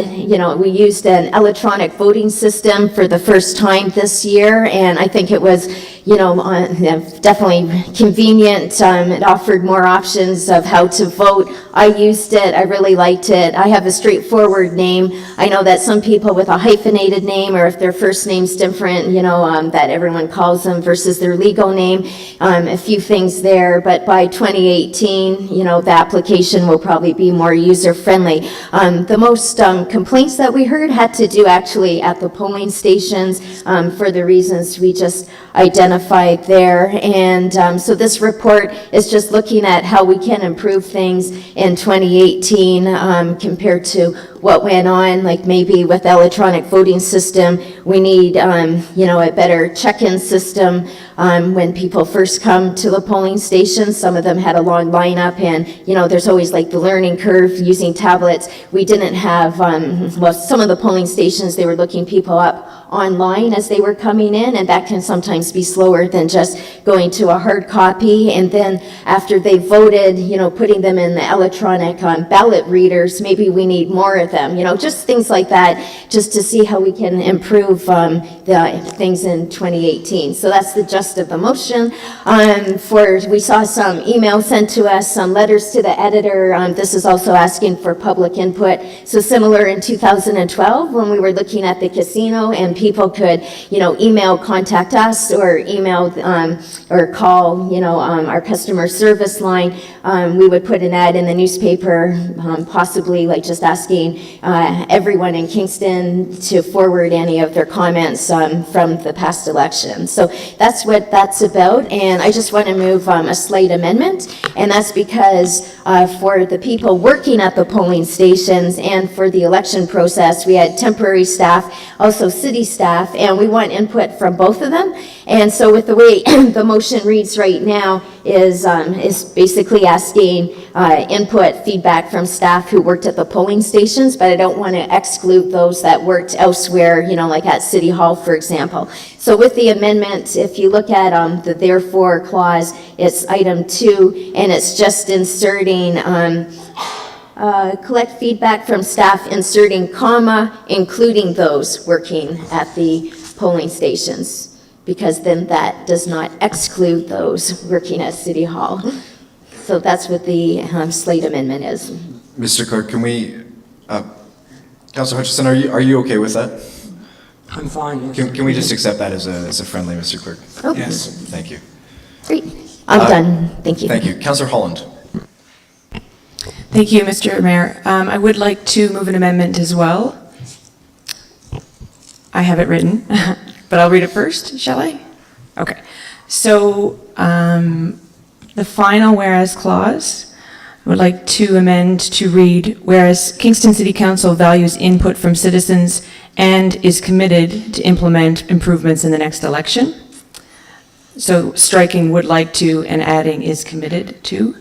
we used an electronic voting system for the first time this year, and I think it was, definitely convenient. It offered more options of how to vote. I used it. I really liked it. I have a straightforward name. I know that some people with a hyphenated name, or if their first name's different, that everyone calls them versus their legal name, a few things there. But by 2018, the application will probably be more user-friendly. The most complaints that we heard had to do actually at the polling stations for the reasons we just identified there. And so this report is just looking at how we can improve things in 2018 compared to what went on, like maybe with electronic voting system, we need, a better check-in system. When people first come to the polling station, some of them had a long lineup, and, there's always like the learning curve using tablets. We didn't have, some of the polling stations, they were looking people up online as they were coming in, and that can sometimes be slower than just going to a hard copy. And then after they voted, putting them in the electronic ballot readers, maybe we need more of them, just things like that, just to see how we can improve the things in 2018. So that's the gist of the motion. We saw some emails sent to us, some letters to the editor. This is also asking for public input. So similar in 2012 when we were looking at the casino, and people could, email, contact us, or email or call, our customer service line. We would put an ad in the newspaper, possibly like just asking everyone in Kingston to forward any of their comments from the past election. So that's what that's about, and I just want to move a slight amendment, and that's because for the people working at the polling stations and for the election process, we had temporary staff, also city staff, and we want input from both of them. And so with the way the motion reads right now is basically asking input, feedback from staff who worked at the polling stations, but I don't want to exclude those that worked elsewhere, like at City Hall, for example. So with the amendment, if you look at the therefore clause, it's item 2, and it's just inserting collect feedback from staff, inserting comma, including those working at the polling stations, because then that does not exclude those working at City Hall. So that's what the slate amendment is. Mr. Clerk, can we, Councilor Hutchison, are you okay with that? I'm fine. Can we just accept that as a friendly, Mr. Clerk? Okay. Yes. Thank you. Great. I'm done. Thank you. Thank you. Councilor Holland. Thank you, Mr. Mayor. I would like to move an amendment as well. I have it written, but I'll read it first, shall I? Okay. So the final whereas clause, I would like to amend to read, whereas Kingston City Council values input from citizens and is committed to implement improvements in the next election. So striking would like to and adding is committed to.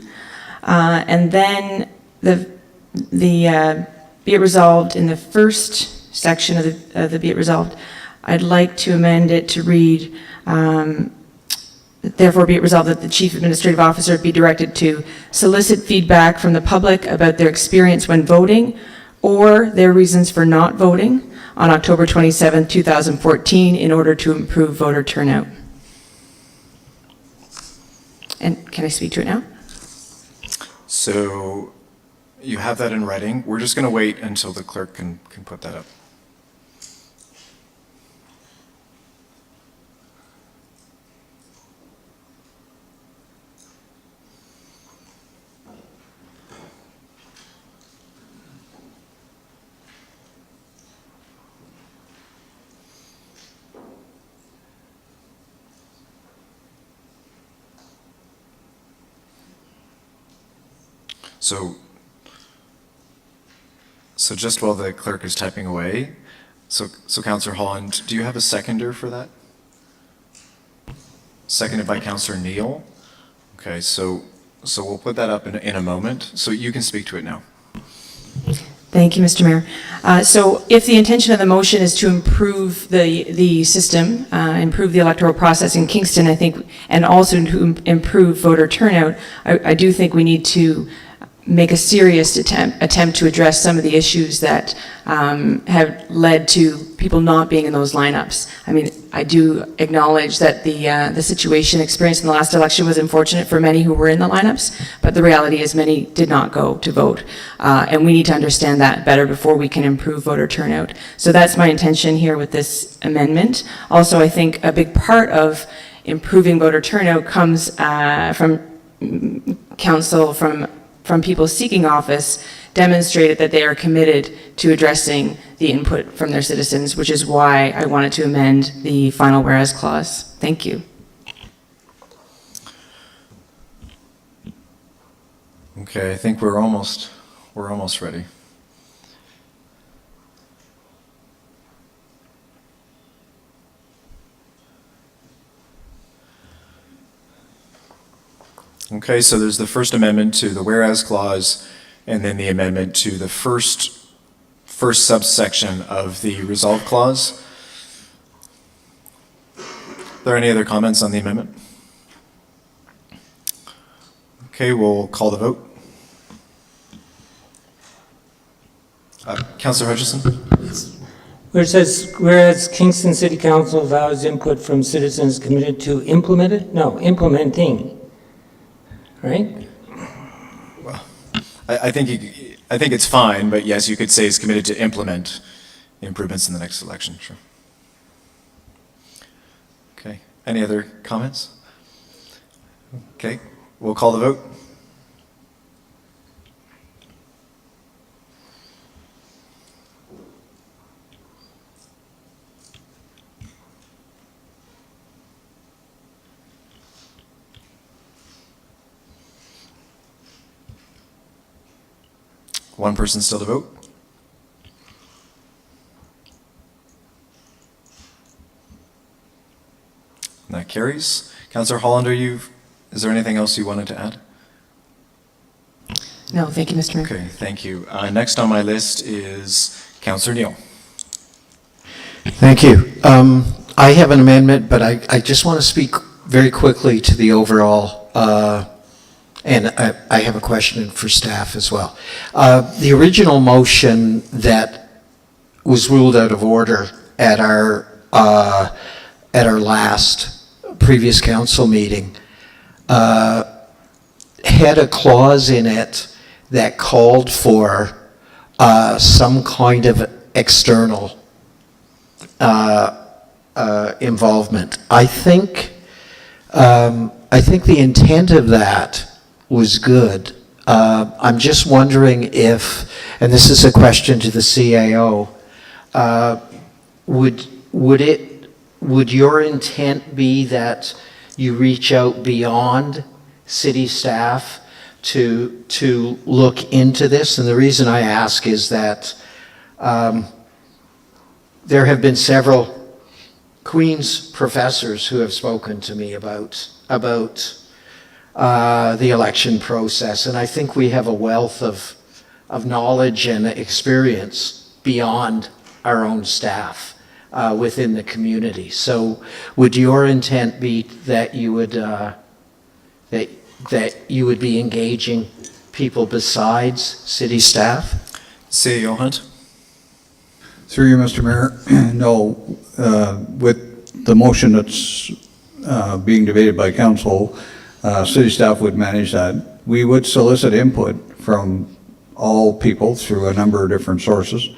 And then be it resolved in the first section of the be it resolved, I'd like to amend it to read, therefore be it resolved that the Chief Administrative Officer be directed to solicit feedback from the public about their experience when voting or their reasons for not voting on October 27, 2014 in order to improve voter turnout. And can I speak to it now? So you have that in writing. We're just going to wait until the clerk can put that up. So just while the clerk is typing away, so Councillor Holland, do you have a seconder for that? Seconded by Councillor Neal. Okay, so we'll put that up in a moment. So you can speak to it now. Thank you, Mr. Mayor. So if the intention of the motion is to improve the system, improve the electoral process in Kingston, I think, and also to improve voter turnout, I do think we need to make a serious attempt to address some of the issues that have led to people not being in those lineups. I mean, I do acknowledge that the situation experienced in the last election was unfortunate for many who were in the lineups, but the reality is many did not go to vote. And we need to understand that better before we can improve voter turnout. So that's my intention here with this amendment. Also, I think a big part of improving voter turnout comes from council, from people seeking office, demonstrated that they are committed to addressing the input from their citizens, which is why I wanted to amend the final whereas clause. Thank you. Okay, I think we're almost ready. Okay, so there's the first amendment to the whereas clause, and then the amendment to the first subsection of the resolve clause. Are there any other comments on the amendment? Okay, we'll call the vote. Councillor Hutchison? Where it says, whereas Kingston City Council values input from citizens committed to implementing, right? Well, I think it's fine, but yes, you could say is committed to implement improvements in the next election, sure. Okay, any other comments? Okay, we'll call the vote. One person still to vote. And that carries. Councillor Holland, is there anything else you wanted to add? No, thank you, Mr. Mayor. Okay, thank you. Next on my list is Councillor Neal. Thank you. I have an amendment, but I just want to speak very quickly to the overall, and I have a question for staff as well. The original motion that was ruled out of order at our last previous council meeting had a clause in it that called for some kind of external involvement. I think the intent of that was good. I'm just wondering if, and this is a question to the CAO, would your intent be that you reach out beyond city staff to look into this? And the reason I ask is that there have been several Queen's professors who have spoken to me about the election process, and I think we have a wealth of knowledge and experience beyond our own staff within the community. So would your intent be that you would be engaging people besides city staff? CAO Hunt? Through you, Mr. Mayor, no, with the motion that's being debated by council, city staff would manage that. We would solicit input from all people through a number of different sources,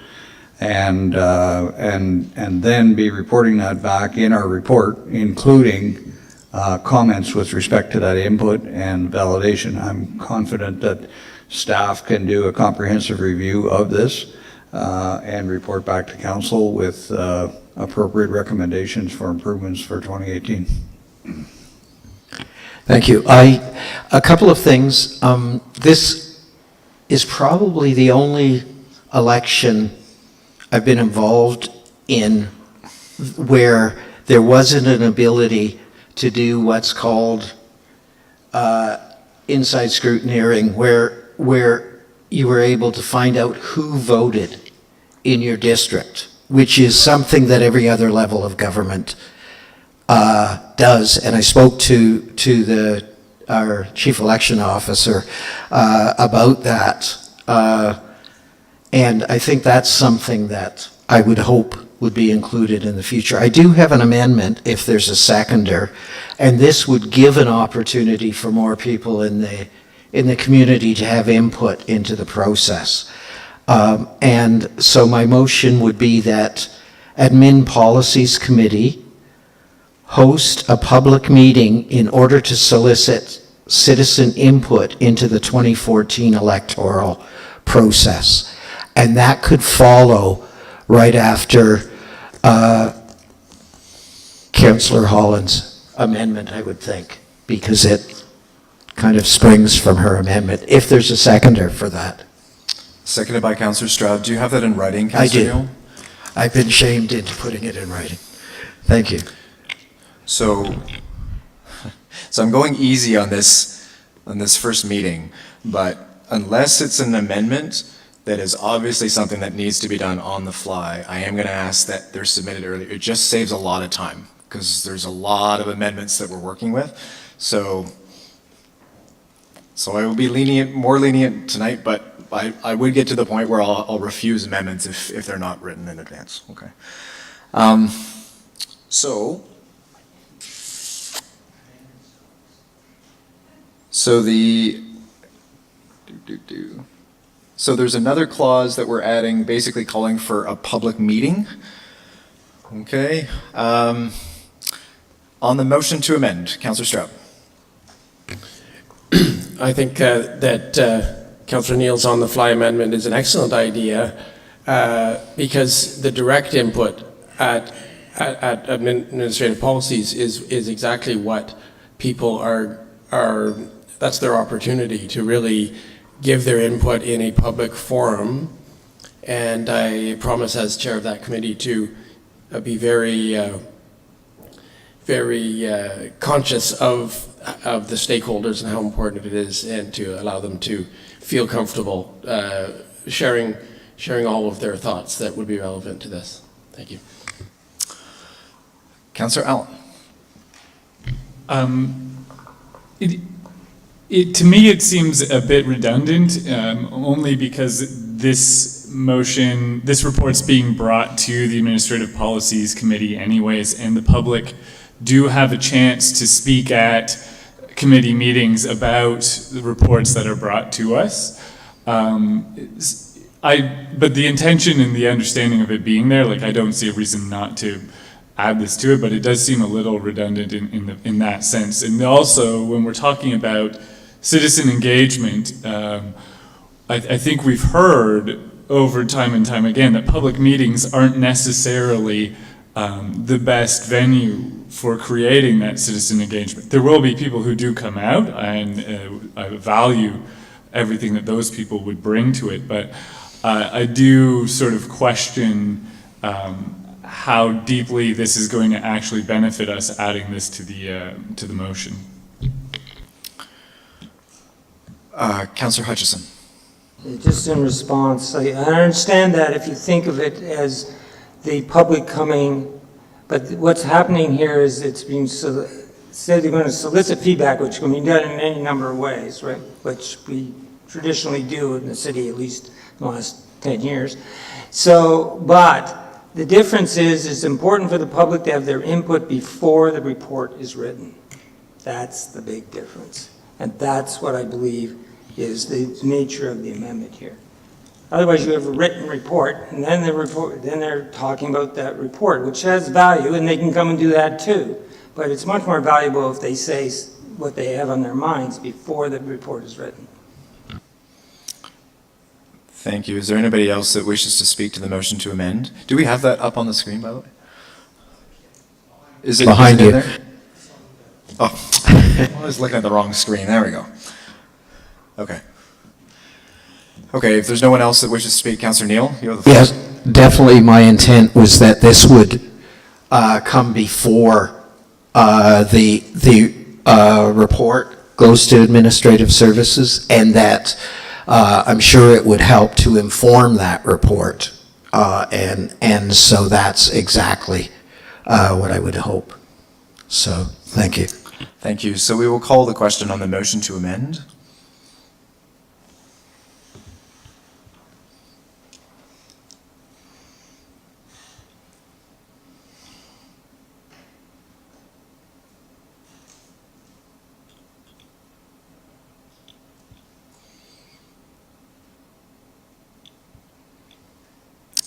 and then be reporting that back in our report, including comments with respect to that input and validation. I'm confident that staff can do a comprehensive review of this and report back to council with appropriate recommendations for improvements for 2018. Thank you. A couple of things. This is probably the only election I've been involved in where there wasn't an ability to do what's called inside scrutineering, where you were able to find out who voted in your district, which is something that every other level of government does. And I spoke to our chief election officer about that. And I think that's something that I would hope would be included in the future. I do have an amendment if there's a seconder, and this would give an opportunity for more people in the community to have input into the process. And so my motion would be that Admin Policies Committee host a public meeting in order to solicit citizen input into the 2014 electoral process. And that could follow right after Councillor Holland's amendment, I would think, because it kind of springs from her amendment, if there's a seconder for that. Seconded by Councillor Stroud. Do you have that in writing, I Councillor do. Neal? I've been shamed into putting it in writing. Thank you. So I'm going easy on this first meeting, but unless it's an amendment that is obviously something that needs to be done on the fly, I am going to ask that they're submitted early. It just saves a lot of time because there's a lot of amendments that we're working with. So I will be more lenient tonight, but I would get to the point where I'll refuse amendments if they're not written in advance. Okay. So there's another clause that we're adding, basically calling for a public meeting. Okay. On the motion to amend, Councillor Stroud. I think that Councillor Neal's on-the-fly amendment is an excellent idea because the direct input at administrative policies is exactly what people are that's their opportunity to really give their input in a public forum. And I promise as chair of that committee to be very conscious of the stakeholders and how important it is, and to allow them to feel comfortable sharing all of their thoughts that would be relevant to this. Thank you. Councillor Allen. To me, it seems a bit redundant, only because this report's being brought to the Administrative Policies Committee anyways, and the public do have a chance to speak at committee meetings about the reports that are brought to us. But the intention and the understanding of it being there, I don't see a reason not to add this to it, but it does seem a little redundant in that sense. And also, when we're talking about citizen engagement, I think we've heard over time and time again that public meetings aren't necessarily the best venue for creating that citizen engagement. There will be people who do come out, and I value everything that those people would bring to it, but I do sort of question how deeply this is going to actually benefit us adding this to the motion. Councillor Hutchison. Just in response, I understand that if you think of it as the public coming, but what's happening here is it's being said they're going to solicit feedback, which can be done in any number of ways, right? Which we traditionally do in the city, at least in the last 10 years. But the difference is it's important for the public to have their input before the report is written. That's the big difference. And that's what I believe is the nature of the amendment here. Otherwise, you have a written report, and then they're talking about that report, which has value, and they can come and do that too. But it's much more valuable if they say what they have on their minds before the report is written. Thank you. Is there anybody else that wishes to speak to the motion to amend? Do we have that up on the screen, by the way? Is it behind in you? There? Oh, I was looking at the wrong screen. There we go. Okay. Okay, if there's no one else that wishes to speak, Councillor Neal, you have the floor. Yes, definitely my intent was that this would come before the report goes to administrative services, and that I'm sure it would help to inform that report. And so that's exactly what I would hope. So, thank you. Thank you. So we will call the question on the motion to amend.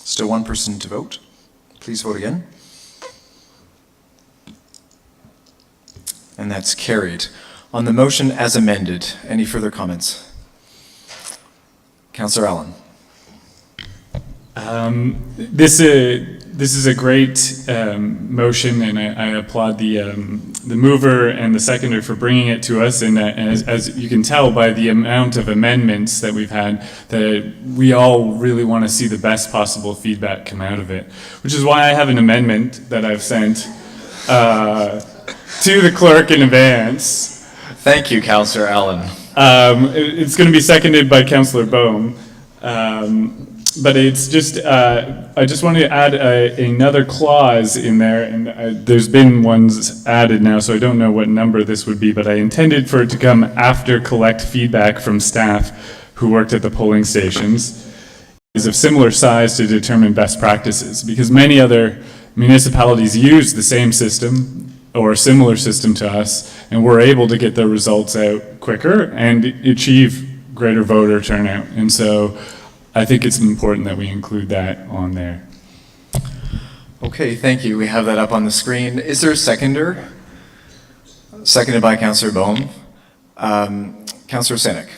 Still one person to vote. Please vote again. And that's carried. On the motion as amended, any further comments? Councillor Allen. This is a great motion, and I applaud the mover and the seconder for bringing it to us. And as you can tell by the amount of amendments that we've had, that we all really want to see the best possible feedback come out of it, which is why I have an amendment that I've sent to the clerk in advance. Thank you, Councillor Allen. It's going to be seconded by Councillor Bohm. But it's just, I just wanted to add another clause in there, and there's been ones added now, so I don't know what number this would be, but I intended for it to come after collect feedback from staff who worked at the polling stations, is of similar size to determine best practices, because many other municipalities use the same system or a similar system to us, and we're able to get the results out quicker and achieve greater voter turnout. And so I think it's important that we include that on there. Okay, thank you. We have that up on the screen. Is there a seconder? Seconded by Councillor Bohm. Councillor Senek.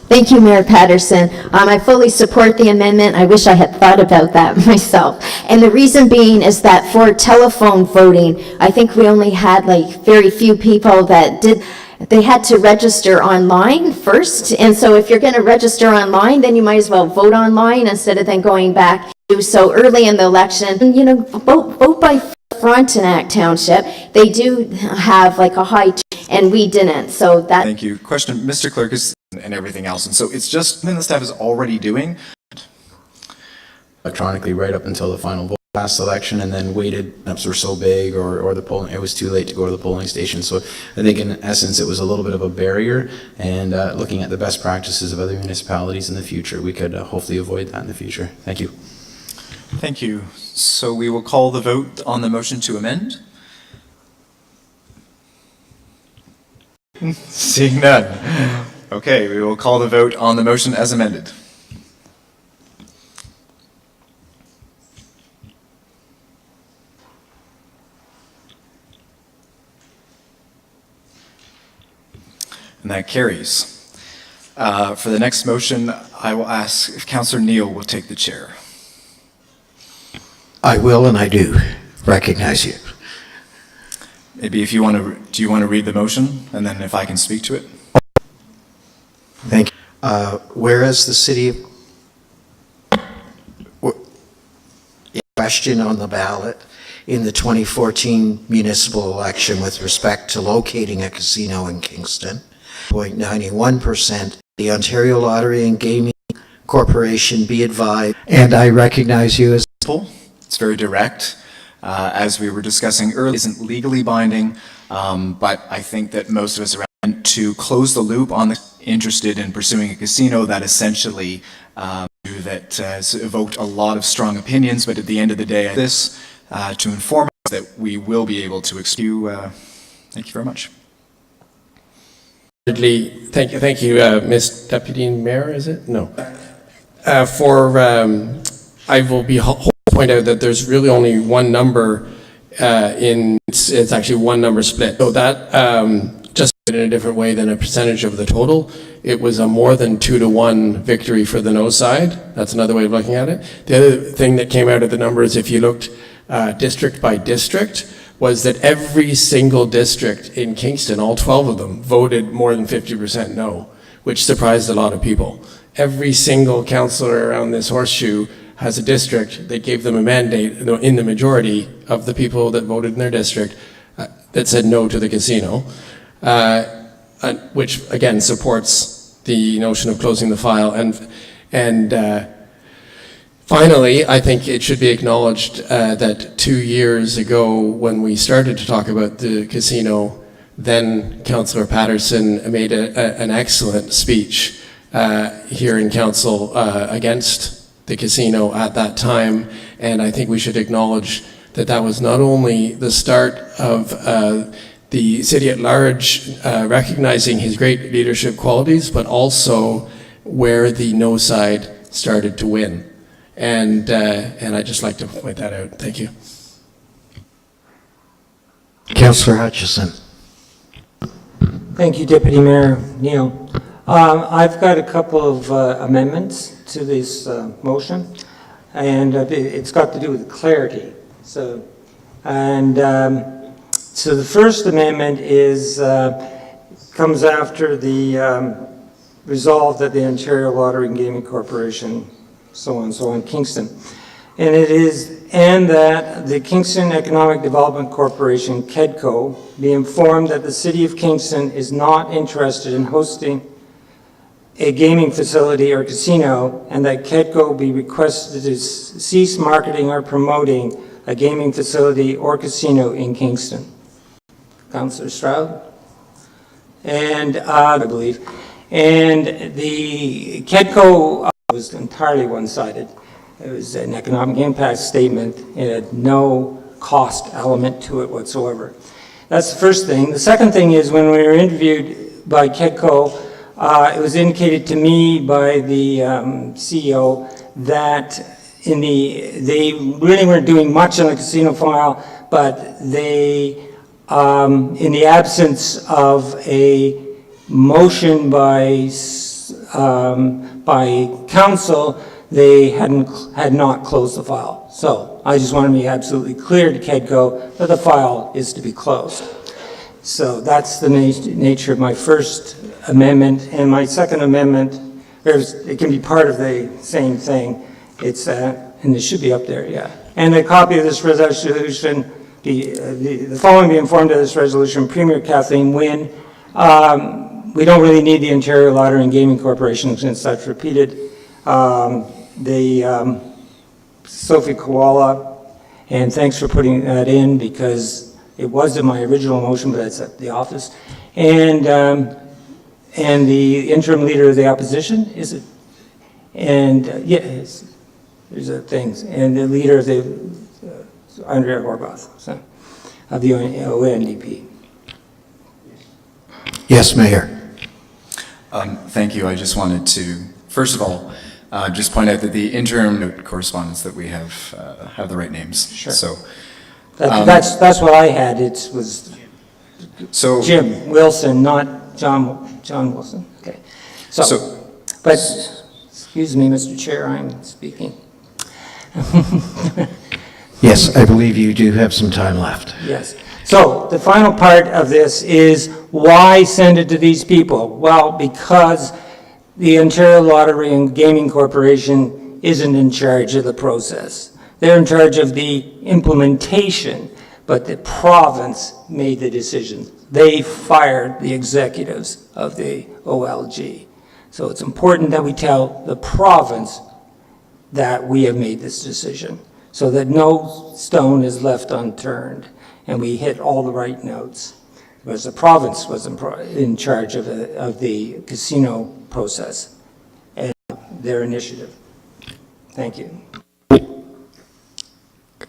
Thank you, Mayor Patterson. I fully support the amendment. I wish I had thought about that myself. And the reason being is that for telephone voting, I think we only had like very few people that did. They had to register online first, and so if you're going to register online, then you might as well vote online instead of then going back. So early in the election, you know, vote by Frontenac Township, they do have like a high, and we didn't, so that. Thank you. Question, Mr. Clerk, is and everything else, and so it's just something the staff is already doing. Electronically right up until the final vote last election, and then waited, ups were so big, or the polling, it was too late to go to the polling station. So I think in essence it was a little bit of a barrier, and looking at the best practices of other municipalities in the future, we could hopefully avoid that in the future. Thank you. Thank you. So we will call the vote on the motion to amend. Seeing none. Okay, we will call the vote on the motion as amended. And that carries. For the next motion, I will ask if Councillor Neal will take the chair. I will, and I do recognize you. Maybe if you want to, do you want to read the motion, and then if I can speak to it? Thank you. Whereas the city question on the ballot in the 2014 municipal election with respect to locating a casino in Kingston, 0.91%, the Ontario Lottery and Gaming Corporation be advised, and I recognize you as. It's very direct. As we were discussing earlier, it isn't legally binding, but I think that most of us are to close the loop on the interested in pursuing a casino that essentially has evoked a lot of strong opinions, but at the end of the day, this to inform us that we will be able to excuse. Thank you very much. Thank you, Ms. Deputy Mayor, is it? No. I will point out that there's really only one number it's actually one number split. So that just in a different way than a percentage of the total. It was a more than 2-to-1 victory for the no side. That's another way of looking at it. The other thing that came out of the numbers, if you looked district by district, was that every single district in Kingston, all 12 of them, voted more than 50% no, which surprised a lot of people. Every single councillor around this horseshoe has a district that gave them a mandate in the majority of the people that voted in their district that said no to the casino, which again supports the notion of closing the file. And finally, I think it should be acknowledged that 2 years ago when we started to talk about the casino, then Councillor Patterson made an excellent speech here in council against the casino at that time, and I think we should acknowledge that that was not only the start of the city at large recognizing his great leadership qualities, but also where the no side started to win. And I'd just like to point that out. Thank you. Councillor Hutchison. Thank you, Deputy Mayor Neal. I've got a couple of amendments to this motion, and it's got to do with clarity. So the first amendment comes after the resolve that the Ontario Lottery and Gaming Corporation, so on, Kingston. And it is, and that the Kingston Economic Development Corporation, KEDCO, be informed that the City of Kingston is not interested in hosting a gaming facility or casino, and that KEDCO be requested to cease marketing or promoting a gaming facility or casino in Kingston. Councillor Stroud? And I believe. And the KEDCO was entirely one-sided. It was an economic impact statement. It had no cost element to it whatsoever. That's the first thing. The second thing is when we were interviewed by KEDCO, it was indicated to me by the CEO that they really weren't doing much on the casino file, but they, in the absence of a motion by council, they had not closed the file. So I just want to be absolutely clear to KEDCO that the file is to be closed. So that's the nature of my first amendment. And my second amendment, it can be part of the same thing. It's, and it should be up there, yeah. And a copy of this resolution, the following be informed of this resolution, Premier Kathleen Wynne. We don't really need the Ontario Lottery and Gaming Corporation since that's repeated. Sophie Koala, and thanks for putting that in because it was in my original motion, but it's at the office. And the interim leader of the opposition, is it? And yes, there's things. And the leader of the Andrea Horvath, so, of the ONDP. Yes, Mayor. Thank you. I just wanted to, first of all, just point out that the interim correspondence that we have the right names. Sure. So that's what I had. It was Jim Wilson, not John Wilson. Okay. But excuse me, Mr. Chair, I'm speaking. Yes, I believe you do have some time left. Yes. So the final part of this is why send it to these people? Well, because the Ontario Lottery and Gaming Corporation isn't in charge of the process. They're in charge of the implementation, but the province made the decision. They fired the executives of the OLG. So it's important that we tell the province that we have made this decision so that no stone is left unturned and we hit all the right notes. Because the province was in charge of the casino process and their initiative. Thank you.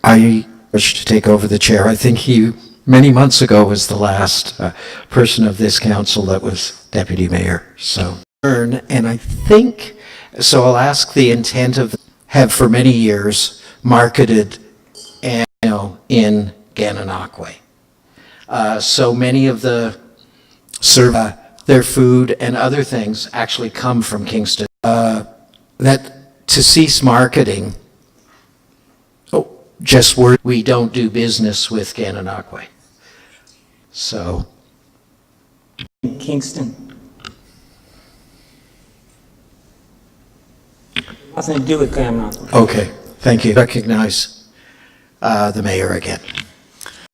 I wish to take over the chair. I think he, many months ago, was the last person of this council that was deputy mayor. So, and I think, so I'll ask the intent of, have for many years marketed in Gananoque. So many of the their food and other things actually come from Kingston. That to cease marketing, just we don't do business with Gananoque. So. Kingston. Nothing to do with Gananoque. Okay, thank you. Recognize the mayor again.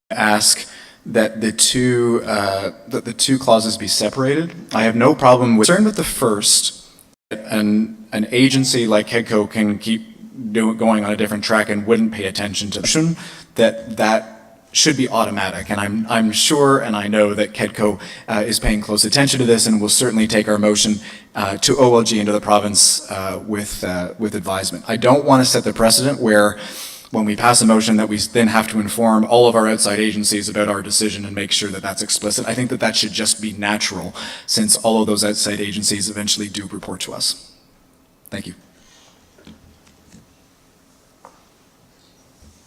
Ask that the two clauses be separated. I have no problem with concerned with the first. An agency like KEDCO can keep going on a different track and wouldn't pay attention to the that should be automatic. And I'm sure and I know that KEDCO is paying close attention to this and will certainly take our motion to OLG and to the province with advisement. I don't want to set the precedent where when we pass a motion that we then have to inform all of our outside agencies about our decision and make sure that that's explicit. I think that that should just be natural since all of those outside agencies eventually do report to us. Thank you.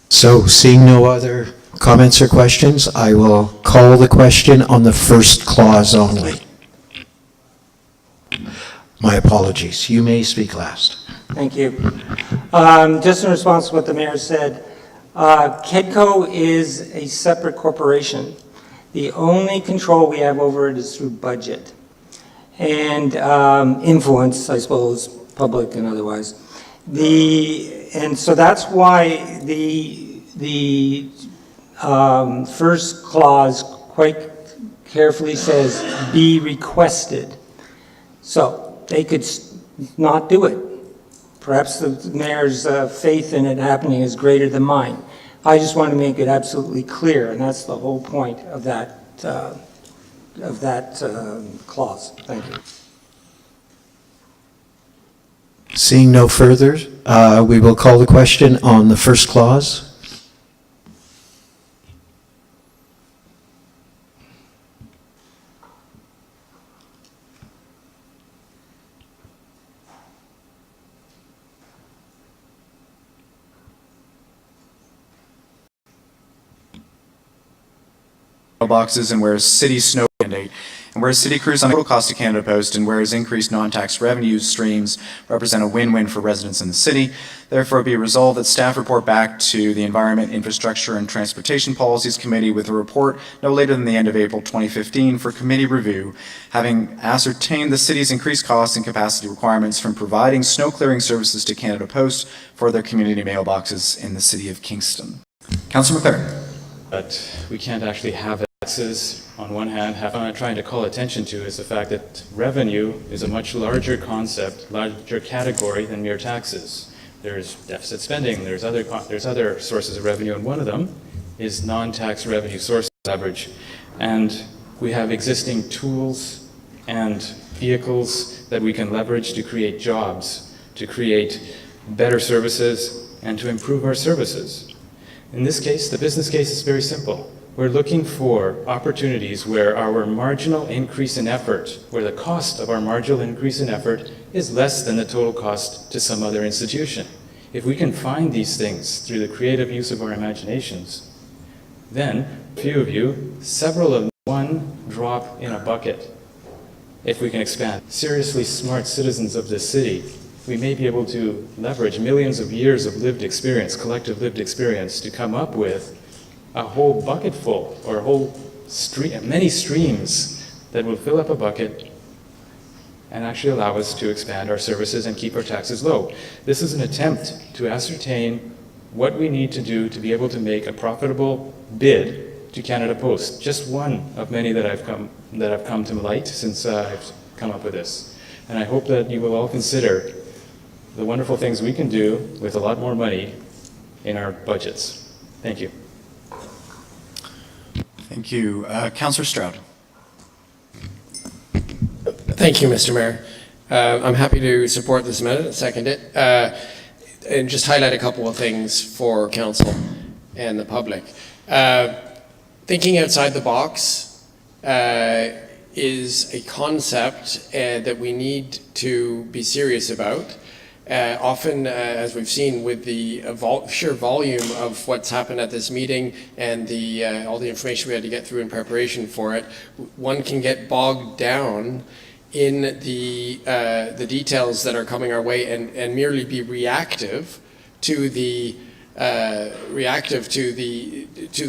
So, seeing no other comments or questions, I will call the question on the first clause only. My apologies. You may speak last. Thank you. Just in response to what the mayor said, KEDCO is a separate corporation. The only control we have over it is through budget and influence, I suppose, public and otherwise. And so that's why the first clause quite carefully says, be requested. So they could not do it. Perhaps the mayor's faith in it happening is greater than mine. I just want to make it absolutely clear, and that's the whole point of that clause. Thank you. Seeing no further, we will call the question on the first clause. Boxes, and whereas city snow mandate, and whereas city crews on the total cost of Canada Post, and whereas increased non-tax revenue streams represent a win-win for residents in the city, therefore be resolved that staff report back to the Environment, Infrastructure, and Transportation Policies Committee with a report no later than the end of April 2015 for committee review, having ascertained the city's increased costs and capacity requirements from providing snow clearing services to Canada Post for their community mailboxes in the city of Kingston. Councillor McLaren. But we can't actually have taxes on one hand. What I'm trying to call attention to is the fact that revenue is a much larger concept, larger category than mere taxes. There's deficit spending, there's other sources of revenue, and one of them is non-tax revenue source leverage. And we have existing tools and vehicles that we can leverage to create jobs, to create better services, and to improve our services. In this case, the business case is very simple. We're looking for opportunities where our marginal increase in effort, where the cost of our marginal increase in effort is less than the total cost to some other institution. If we can find these things through the creative use of our imaginations, then a few of you, several of them, one drop in a bucket. If we can expand, seriously smart citizens of this city, we may be able to leverage millions of years of lived experience, collective lived experience, to come up with a whole bucket full, or a whole stream, many streams that will fill up a bucket and actually allow us to expand our services and keep our taxes low. This is an attempt to ascertain what we need to do to be able to make a profitable bid to Canada Post. Just one of many that have come to light since I've come up with this. And I hope that you will all consider the wonderful things we can do with a lot more money in our budgets. Thank you. Thank you. Councillor Stroud. Thank you, Mr. Mayor. I'm happy to support this amendment and second it. And just highlight a couple of things for council and the public. Thinking outside the box is a concept that we need to be serious about. Often, as we've seen with the sheer volume of what's happened at this meeting and all the information we had to get through in preparation for it, one can get bogged down in the details that are coming our way and merely be reactive to the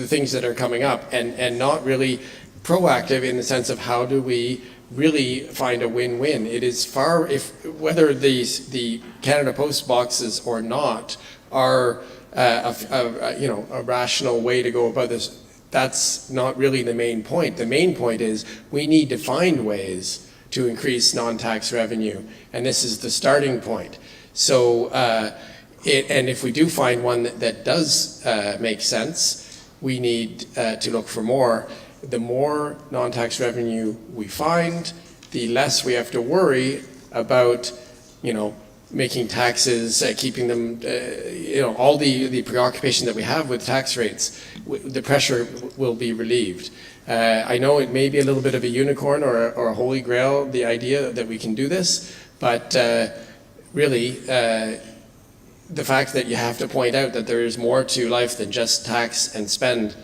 things that are coming up and not really proactive in the sense of how do we really find a win-win. It is whether the Canada Post boxes or not are a rational way to go about this. That's not really the main point. The main point is we need to find ways to increase non-tax revenue, and this is the starting point. So, and if we do find one that does make sense, we need to look for more. The more non-tax revenue we find, the less we have to worry about, making taxes, keeping them, all the preoccupation that we have with tax rates. The pressure will be relieved. I know it may be a little bit of a unicorn or a holy grail, the idea that we can do this, but really, the fact that you have to point out that there is more to life than just tax and spend,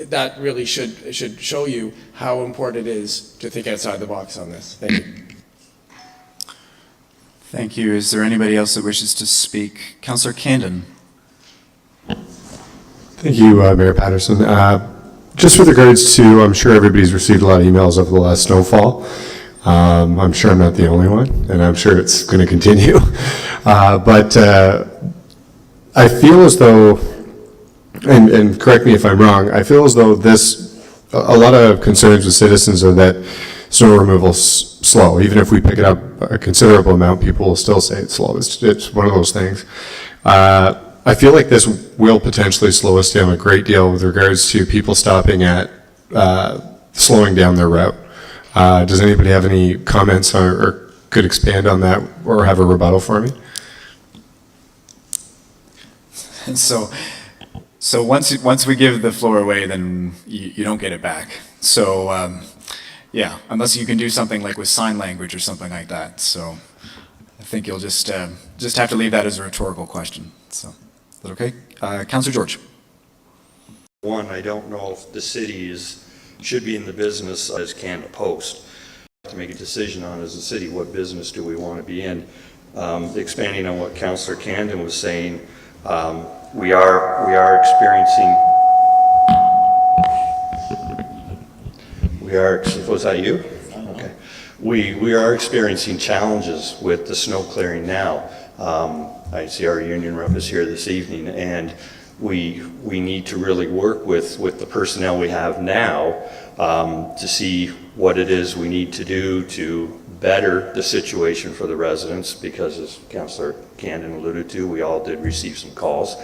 that really should show you how important it is to think outside the box on this. Thank you. Thank you. Is there anybody else that wishes to speak? Councillor Candon. Thank you, Mayor Patterson. Just with regards to, I'm sure everybody's received a lot of emails over the last snowfall. I'm sure I'm not the only one, and I'm sure it's going to continue. But I feel as though, and correct me if I'm wrong, I feel as though a lot of concerns with citizens are that snow removal's slow. Even if we pick it up a considerable amount, people will still say it's slow. It's one of those things. I feel like this will potentially slow us down a great deal with regards to people stopping at slowing down their route. Does anybody have any comments or could expand on that or have a rebuttal for me? And so once we give the floor away, then you don't get it back. So yeah, unless you can do something like with sign language or something like that. So I think you'll just have to leave that as a rhetorical question. So is that okay? Councillor George. One, I don't know if the city should be in the business as Canada Post. To make a decision on as a city, what business do we want to be in? Expanding on what Councillor Candon was saying, we are experiencing. Was that you? Okay. We are experiencing challenges with the snow clearing now. I see our union rep is here this evening, and we need to really work with the personnel we have now to see what it is we need to do to better the situation for the residents, because as Councillor Candon alluded to, we all did receive some calls,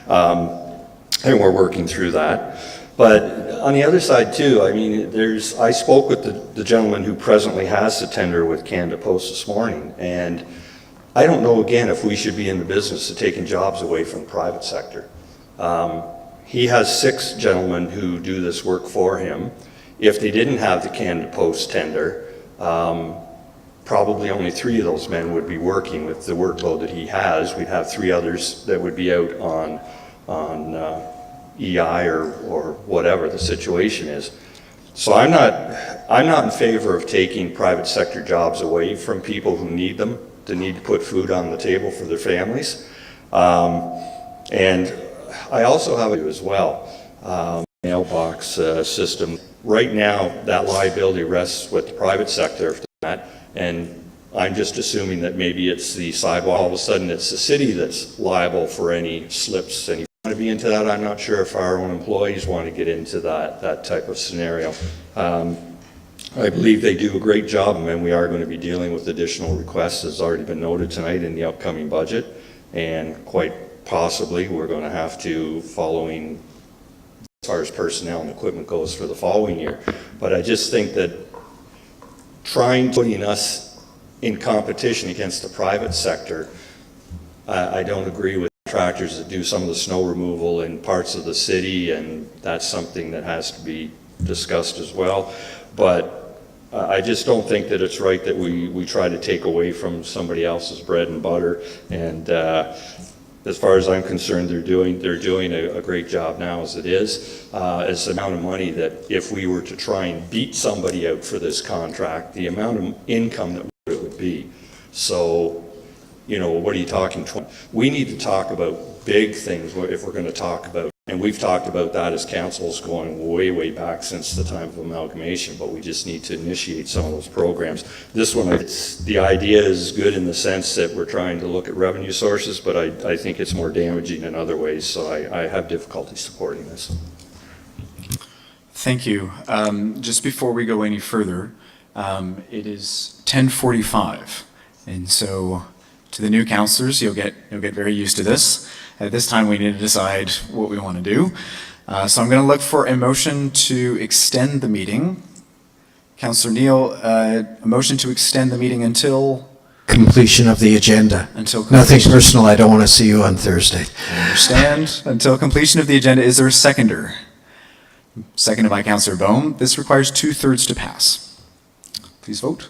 and we're working through that. But on the other side too, I mean, I spoke with the gentleman who presently has the tender with Canada Post this morning, and I don't know, again, if we should be in the business of taking jobs away from the private sector. He has 6 gentlemen who do this work for him. If they didn't have the Canada Post tender, probably only 3 of those men would be working with the workload that he has. We'd have 3 others that would be out on EI or whatever the situation is. So I'm not in favor of taking private sector jobs away from people who need them, to need to put food on the table for their families. And I also have as well, mailbox system. Right now, that liability rests with the private sector for that, and I'm just assuming that maybe it's the sidewalk. All of a sudden, it's the city that's liable for any slips. Any want to be into that? I'm not sure if our own employees want to get into that type of scenario. I believe they do a great job, and we are going to be dealing with additional requests, as already been noted tonight, in the upcoming budget, and quite possibly we're going to have to, following as far as personnel and equipment goes, for the following year. But I just think that putting us in competition against the private sector, I don't agree with contractors that do some of the snow removal in parts of the city, and that's something that has to be discussed as well. But I just don't think that it's right that we try to take away from somebody else's bread and butter. And as far as I'm concerned, they're doing a great job now as it is. It's the amount of money that if we were to try and beat somebody out for this contract, the amount of income that it would be. So, you know, what are you talking? We need to talk about big things if we're going to talk about, and we've talked about that as councils going way, way back since the time of amalgamation, but we just need to initiate some of those programs. This one, the idea is good in the sense that we're trying to look at revenue sources, but I think it's more damaging in other ways, so I have difficulty supporting this. Thank you. Just before we go any further, it is 10:45, and so to the new councillors, you'll get very used to this. At this time, we need to decide what we want to do. So I'm going to look for a motion to extend the meeting. Councillor Neal, a motion to extend the meeting until? Completion of the agenda. Until nothing personal. I don't want to see you on Thursday. I understand. Until completion of the agenda. Is there a seconder? Seconded by Councillor Bohm. This requires 2/3 to pass. Please vote.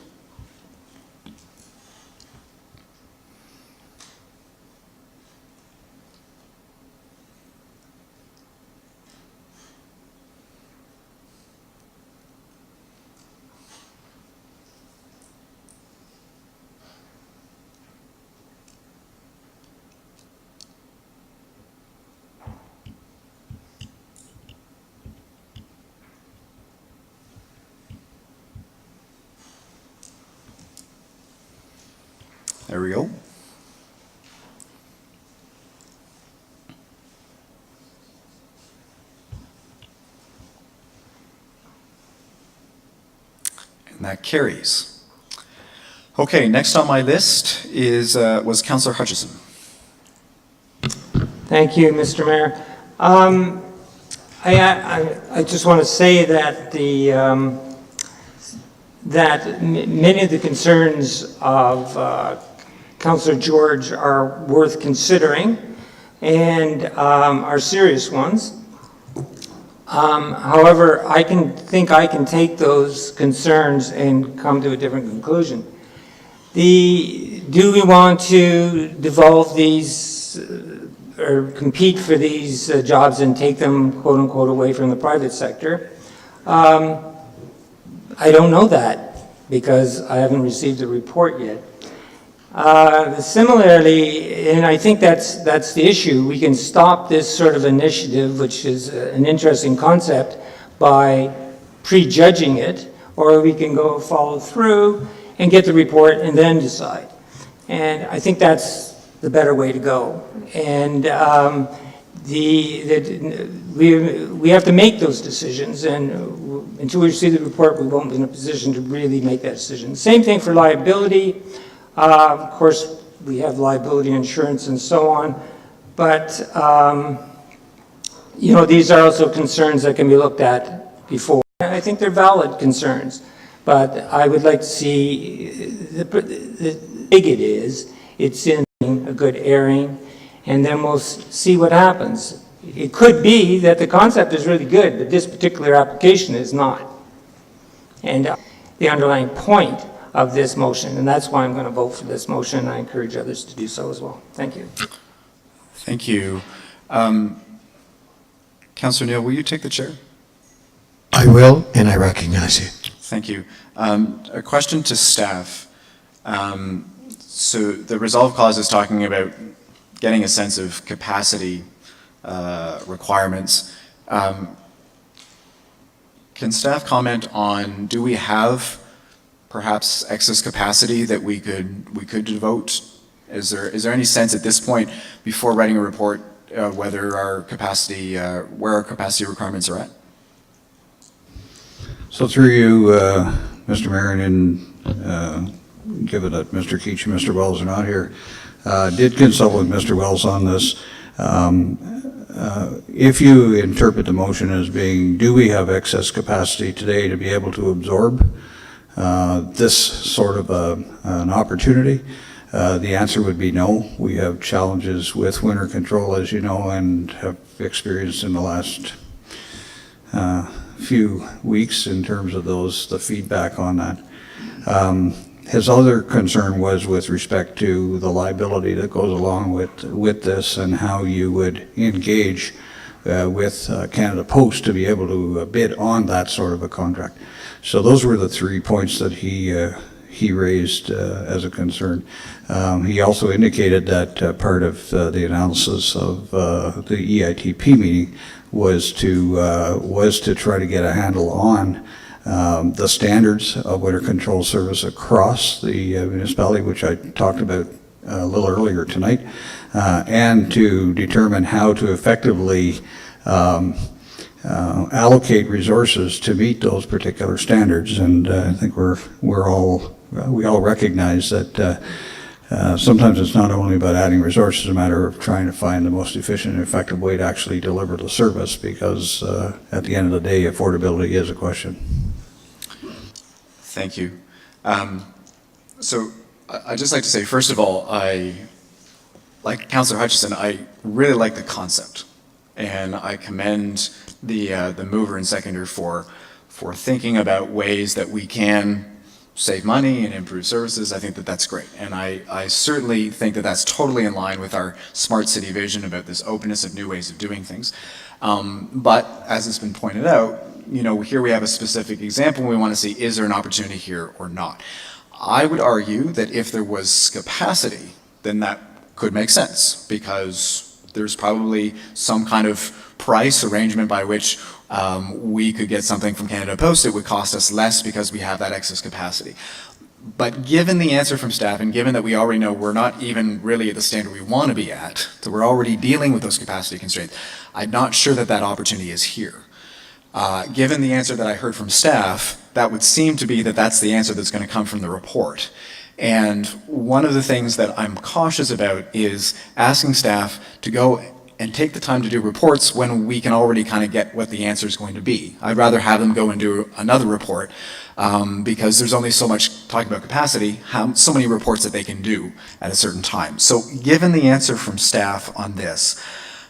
There we go. And that carries. Okay, next on my list was Councillor Hutchison. Thank you, Mr. Mayor. I just want to say that many of the concerns of Councillor George are worth considering and are serious ones. However, I can take those concerns and come to a different conclusion. Do we want to devolve these or compete for these jobs and take them, quote unquote, away from the private sector? I don't know that because I haven't received a report yet. Similarly, and I think that's the issue, we can stop this sort of initiative, which is an interesting concept, by prejudging it, or we can go follow through and get the report and then decide. And I think that's the better way to go. And we have to make those decisions, and until we receive the report, we won't be in a position to really make that decision. Same thing for liability. Of course, we have liability insurance and so on, but these are also concerns that can be looked at before. I think they're valid concerns, but I would like to see the big it is. It's in a good airing, and then we'll see what happens. It could be that the concept is really good, but this particular application is not. And the underlying point of this motion, and that's why I'm going to vote for this motion, and I encourage others to do so as well. Thank you. Thank you. Councillor Neal, will you take the chair? I will, and I recognize you. Thank you. A question to staff. So the resolve clause is talking about getting a sense of capacity requirements. Can staff comment on, do we have perhaps excess capacity that we could devote? Is there any sense at this point, before writing a report, where our capacity requirements are at? So through you, Mr. Mayor, and given that Mr. Keach and Mr. Wells are not here, did consult with Mr. Wells on this. If you interpret the motion as being, do we have excess capacity today to be able to absorb this sort of an opportunity? The answer would be no. We have challenges with winter control, as you know, and have experienced in the last few weeks in terms of the feedback on that. His other concern was with respect to the liability that goes along with this and how you would engage with Canada Post to be able to bid on that sort of a contract. So those were the 3 points that he raised as a concern. He also indicated that part of the analysis of the EITP meeting was to try to get a handle on the standards of winter control service across the municipality, which I talked about a little earlier tonight, and to determine how to effectively allocate resources to meet those particular standards. And I think we all recognize that sometimes it's not only about adding resources, it's a matter of trying to find the most efficient and effective way to actually deliver the service, because at the end of the day, affordability is a question. Thank you. So I'd just like to say, first of all, like Councillor Hutchison, I really like the concept, and I commend the mover and seconder for thinking about ways that we can save money and improve services. I think that that's great, and I certainly think that that's totally in line with our smart city vision about this openness of new ways of doing things. But as has been pointed out, here we have a specific example, and we want to see, is there an opportunity here or not? I would argue that if there was capacity, then that could make sense, because there's probably some kind of price arrangement by which we could get something from Canada Post. It would cost us less because we have that excess capacity. But given the answer from staff, and given that we already know we're not even really at the standard we want to be at, so we're already dealing with those capacity constraints, I'm not sure that that opportunity is here. Given the answer that I heard from staff, that would seem to be that that's the answer that's going to come from the report. And one of the things that I'm cautious about is asking staff to go and take the time to do reports when we can already kind of get what the answer is going to be. I'd rather have them go and do another report because there's only so much talking about capacity, so many reports that they can do at a certain time. So given the answer from staff on this,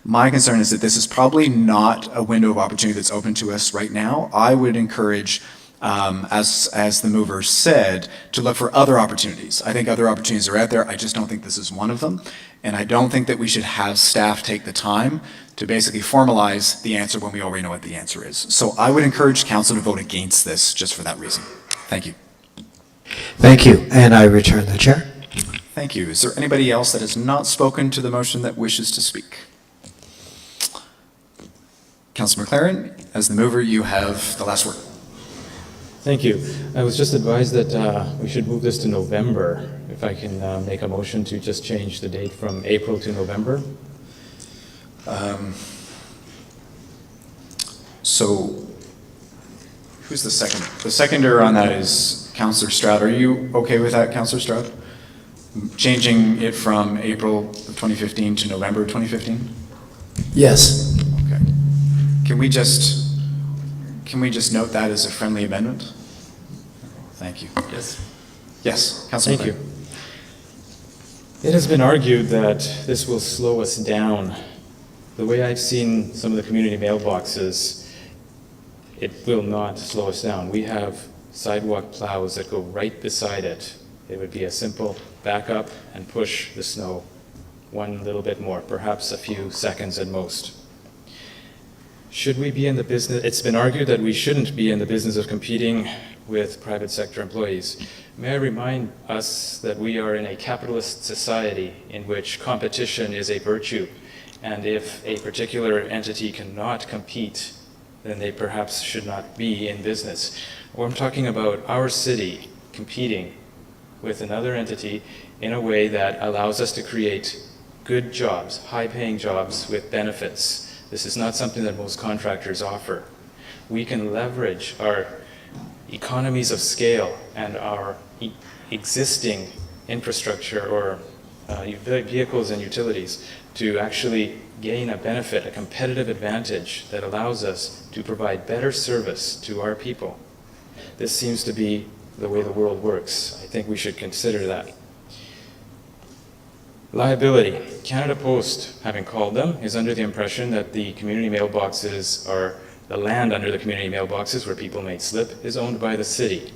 my concern is that this is probably not a window of opportunity that's open to us right now. I would encourage, as the mover said, to look for other opportunities. I think other opportunities are out there. I just don't think this is one of them. And I don't think that we should have staff take the time to basically formalize the answer when we already know what the answer is. So I would encourage council to vote against this just for that reason. Thank you. Thank you, and I return the chair. Thank you. Is there anybody else that has not spoken to the motion that wishes to speak? Councillor McLaren, as the mover, you have the last word. Thank you. I was just advised that we should move this to November. If I can make a motion to just change the date from April to November. So who's the second? The seconder on that is Councillor Stroud. Are you okay with that, Councillor Stroud? Changing it from April of 2015 to November of 2015? Yes. Okay. Can we just note that as a friendly amendment? Thank you. Yes. Yes, Councillor. Thank you. It has been argued that this will slow us down. The way I've seen some of the community mailboxes, it will not slow us down. We have sidewalk plows that go right beside it. It would be a simple back up and push the snow one little bit more, perhaps a few seconds at most. Should we be in the business? It's been argued that we shouldn't be in the business of competing with private sector employees. May I remind us that we are in a capitalist society in which competition is a virtue, and if a particular entity cannot compete, then they perhaps should not be in business. Or I'm talking about our city competing with another entity in a way that allows us to create good jobs, high-paying jobs with benefits. This is not something that most contractors offer. We can leverage our economies of scale and our existing infrastructure or vehicles and utilities to actually gain a benefit, a competitive advantage that allows us to provide better service to our people. This seems to be the way the world works. I think we should consider that. Liability. Canada Post, having called them, is under the impression that the community mailboxes are the land under the community mailboxes where people may slip is owned by the city.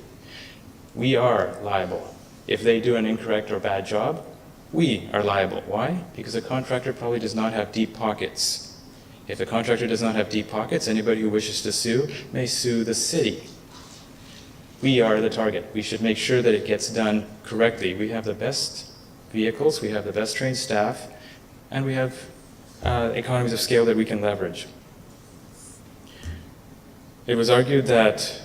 We are liable. If they do an incorrect or bad job, we are liable. Why? Because a contractor probably does not have deep pockets. If a contractor does not have deep pockets, anybody who wishes to sue may sue the city. We are the target. We should make sure that it gets done correctly. We have the best vehicles, we have the best trained staff, and we have economies of scale that we can leverage. It was argued that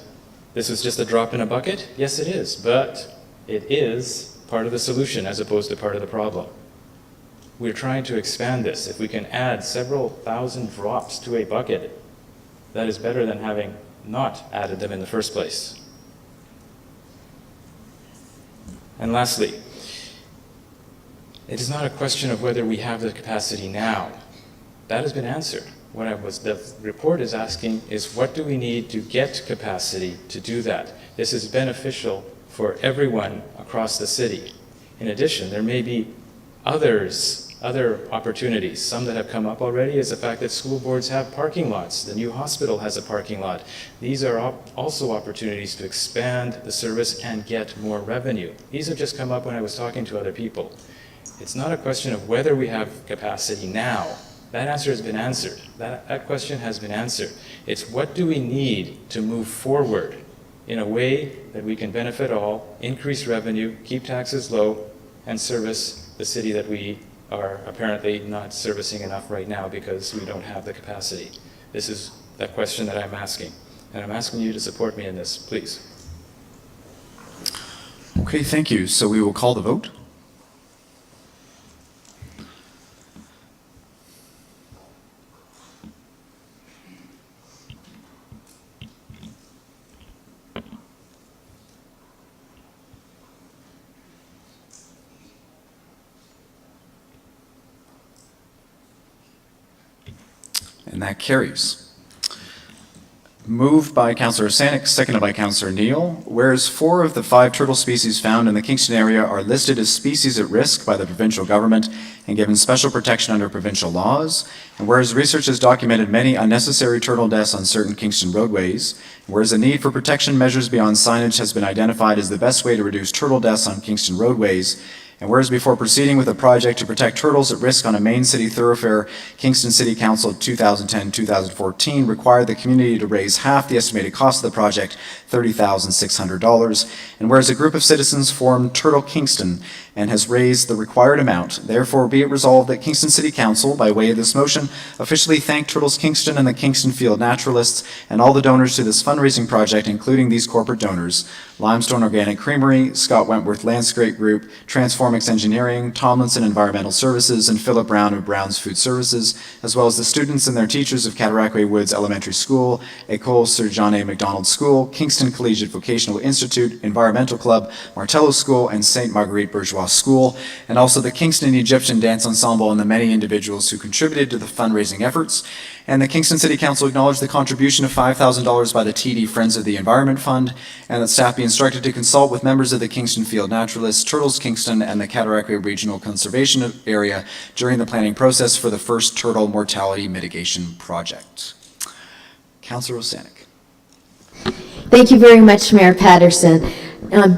this was just a drop in a bucket. Yes, it is, but it is part of the solution as opposed to part of the problem. We're trying to expand this. If we can add several thousand drops to a bucket, that is better than having not added them in the first place. And lastly, it is not a question of whether we have the capacity now. That has been answered. The report is asking is what do we need to get capacity to do that? This is beneficial for everyone across the city. In addition, there may be other opportunities. Some that have come up already is the fact that school boards have parking lots. The new hospital has a parking lot. These are also opportunities to expand the service and get more revenue. These have just come up when I was talking to other people. It's not a question of whether we have capacity now. That answer has been answered. That question has been answered. It's what do we need to move forward in a way that we can benefit all, increase revenue, keep taxes low, and service the city that we are apparently not servicing enough right now because we don't have the capacity. This is the question that I'm asking. And I'm asking you to support me in this, please. Okay, thank you. So we will call the vote. And that carries. Moved by Councillor Sanik, seconded by Councillor Neal. Whereas 4 of the 5 turtle species found in the Kingston area are listed as species at risk by the provincial government and given special protection under provincial laws, and whereas research has documented many unnecessary turtle deaths on certain Kingston roadways, and whereas a need for protection measures beyond signage has been identified as the best way to reduce turtle deaths on Kingston roadways, and whereas before proceeding with a project to protect turtles at risk on a main city thoroughfare, Kingston City Council 2010-2014 required the community to raise half the estimated cost of the project, $30,600. And whereas a group of citizens formed Turtle Kingston and has raised the required amount, therefore be it resolved that Kingston City Council, by way of this motion, officially thank Turtles Kingston and the Kingston Field Naturalists and all the donors to this fundraising project, including these corporate donors: Limestone Organic Creamery, Scott Wentworth Landscape Group, Transformix Engineering, Tomlinson Environmental Services, and Philip Brown of Brown's Food Services, as well as the students and their teachers of Cataraqui Woods Elementary School, École Sir John A. Macdonald School, Kingston Collegiate Vocational Institute, Environmental Club, Martello School, and St. Marguerite Bourgeois School, and also the Kingston Egyptian Dance Ensemble and the many individuals who contributed to the fundraising efforts. And the Kingston City Council acknowledged the contribution of $5,000 by the TD Friends of the Environment Fund, and that staff be instructed to consult with members of the Kingston Field Naturalists, Turtles Kingston, and the Cataraqui Regional Conservation Area during the planning process for the first turtle mortality mitigation project. Councillor Osanik. Thank you very much, Mayor Patterson.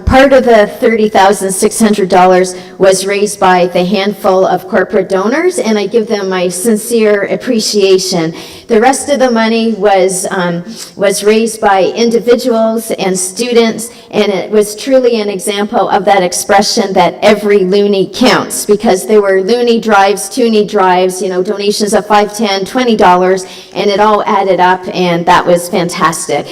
Part of the $30,600 was raised by the handful of corporate donors, and I give them my sincere appreciation. The rest of the money was raised by individuals and students, and it was truly an example of that expression that every loonie counts, because there were loonie drives, toonie drives, donations of $5, $10, $20, and it all added up, and that was fantastic.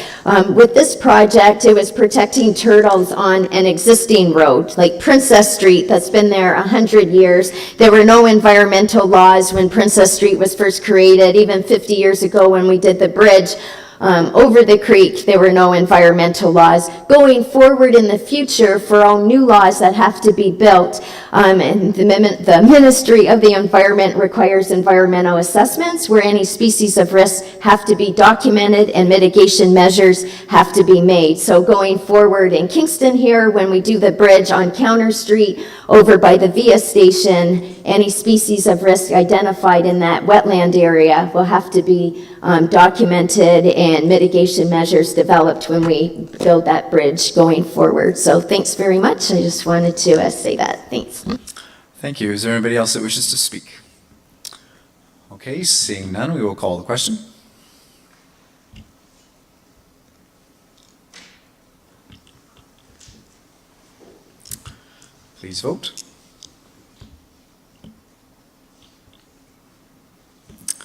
With this project, it was protecting turtles on an existing road, like Princess Street, that's been there 100 years. There were no environmental laws when Princess Street was first created. Even 50 years ago when we did the bridge over the creek, there were no environmental laws. Going forward in the future, for all new laws that have to be built, and the Ministry of the Environment requires environmental assessments where any species of risk have to be documented and mitigation measures have to be made. So going forward in Kingston here, when we do the bridge on Counter Street over by the VIA station, any species of risk identified in that wetland area will have to be documented and mitigation measures developed when we build that bridge going forward. So thanks very much. I just wanted to say that. Thanks. Thank you. Is there anybody else that wishes to speak? Okay, seeing none, we will call the question. Please vote.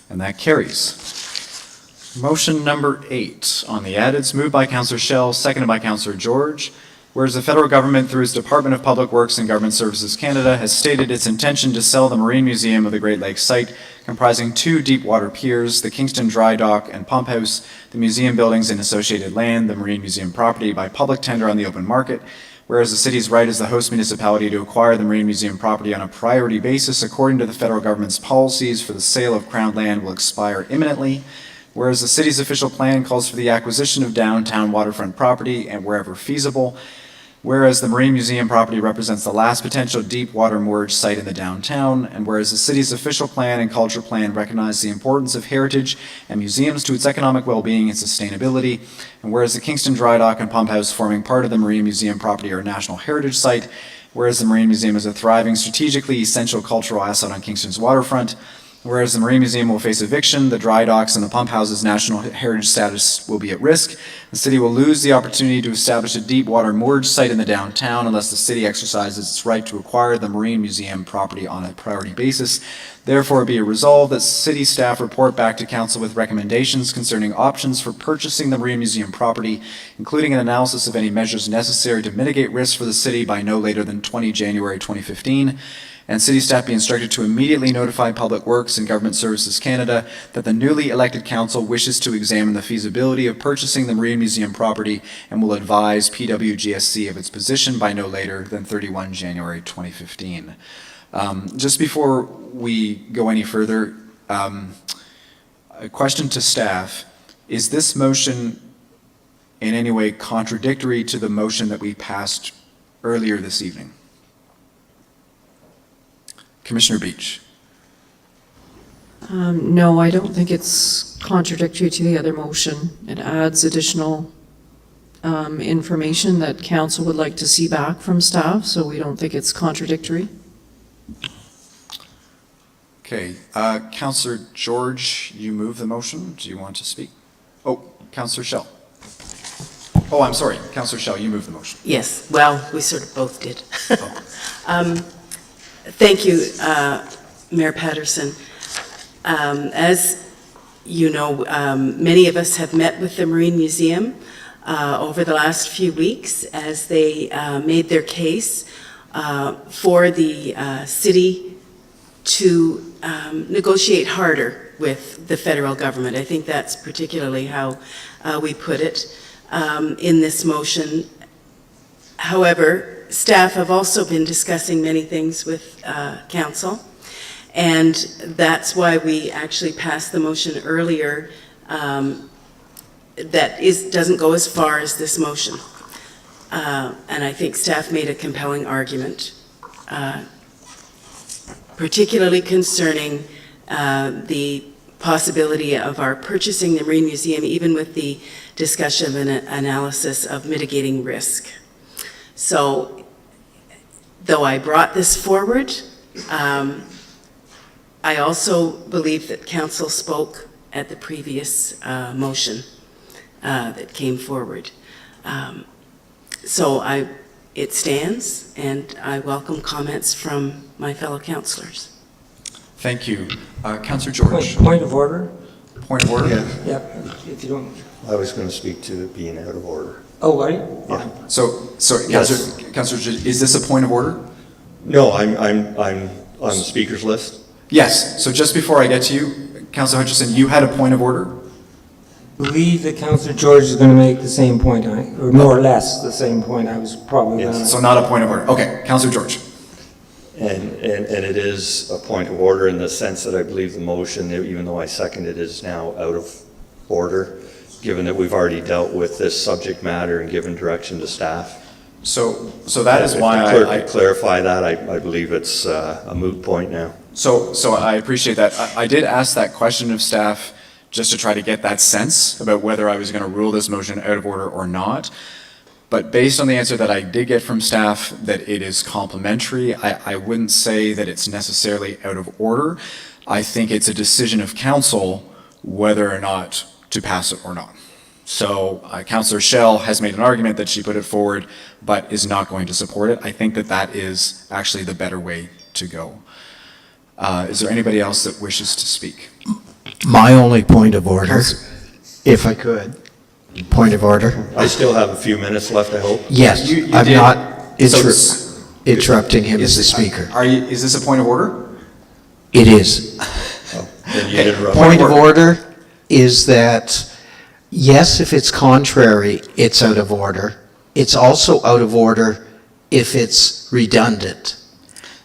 And that carries. Motion number 8 on the addeds, moved by Councillor Schell, seconded by Councillor George. Whereas the federal government, through its Department of Public Works and Government Services Canada, has stated its intention to sell the Marine Museum of the Great Lakes site, comprising 2 deep water piers, the Kingston Dry Dock and Pump House, the museum buildings and associated land, the Marine Museum property, by public tender on the open market. Whereas the city's right as the host municipality to acquire the Marine Museum property on a priority basis according to the federal government's policies for the sale of crown land will expire imminently. Whereas the city's official plan calls for the acquisition of downtown waterfront property and wherever feasible. Whereas the Marine Museum property represents the last potential deep water moorage site in the downtown, and whereas the city's official plan and culture plan recognize the importance of heritage and museums to its economic well-being and sustainability, and whereas the Kingston Dry Dock and Pump House forming part of the Marine Museum property are a National Heritage Site, whereas the Marine Museum is a thriving, strategically essential cultural asset on Kingston's waterfront, Whereas the Marine Museum will face eviction, the dry docks and the pump house's national heritage status will be at risk. The city will lose the opportunity to establish a deep water moorage site in the downtown unless the city exercises its right to acquire the Marine Museum property on a priority basis. Therefore, be it resolved that city staff report back to council with recommendations concerning options for purchasing the Marine Museum property, including an analysis of any measures necessary to mitigate risks for the city by no later than 20 January 2015. And city staff be instructed to immediately notify Public Works and Government Services Canada that the newly elected council wishes to examine the feasibility of purchasing the Marine Museum property and will advise PWGSC of its position by no later than 31 January 2015. Just before we go any further, a question to staff. Is this motion in any way contradictory to the motion that we passed earlier this evening? Commissioner Beach. No, I don't think it's contradictory to the other motion. It adds additional information that council would like to see back from staff, so we don't think it's contradictory. Okay, Councillor George, you move the motion. Do you want to speak? Oh, Councillor Schell. Oh, I'm sorry, Councillor Schell, you move the motion. Yes, well, we sort of both did. Thank you, Mayor Patterson. As you know, many of us have met with the Marine Museum over the last few weeks as they made their case for the city to negotiate harder with the federal government. I think that's particularly how we put it in this motion. However, staff have also been discussing many things with council, and that's why we actually passed the motion earlier that doesn't go as far as this motion. And I think staff made a compelling argument, particularly concerning the possibility of our purchasing the Marine Museum, even with the discussion of an analysis of mitigating risk. So, though I brought this forward, I also believe that council spoke at the previous motion that came forward. So it stands, and I welcome comments from my fellow councillors. Thank you. Councillor George. Point of order? Point of order? Yeah. Yep, if you don't. I was going to speak to being out of order. Oh, are you? Yeah. So, Yes. Councillor, is this a point of order? No, I'm on the speaker's list. Yes. So just before I get to you, Councillor Hutchison, you had a point of order? I believe that Councillor George is going to make the same point, or more or less the same point I was probably going to. So not a point of order. Okay, Councillor George. And it is a point of order in the sense that I believe the motion, even though I second it, is now out of order, given that we've already dealt with this subject matter and given direction to staff. So that is why I clarify that. I believe it's a moot point now. So I appreciate that. I did ask that question of staff just to try to get that sense about whether I was going to rule this motion out of order or not. But based on the answer that I did get from staff that it is complementary, I wouldn't say that it's necessarily out of order. I think it's a decision of council whether or not to pass it or not. So Councillor Schell has made an argument that she put it forward but is not going to support it. I think that that is actually the better way to go. Is there anybody else that wishes to speak? My only point of order, if I could, point of order. I still have a few minutes left, I hope. Yes, I'm not interrupting him as the speaker. Is this a point of order? It is. Then you interrupt. Point of order is that, yes, if it's contrary, it's out of order. It's also out of order if it's redundant.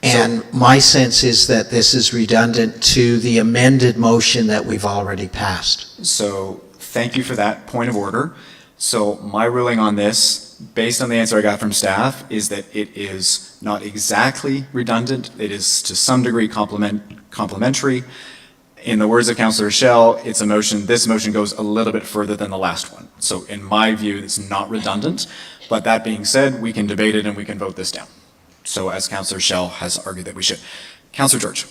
And my sense is that this is redundant to the amended motion that we've already passed. So thank you for that point of order. So my ruling on this, based on the answer I got from staff, is that it is not exactly redundant. It is to some degree complementary. In the words of Councillor Schell, it's a motion, this motion goes a little bit further than the last one. So in my view, it's not redundant. But that being said, we can debate it and we can vote this down. So as Councillor Schell has argued that we should. Councillor George.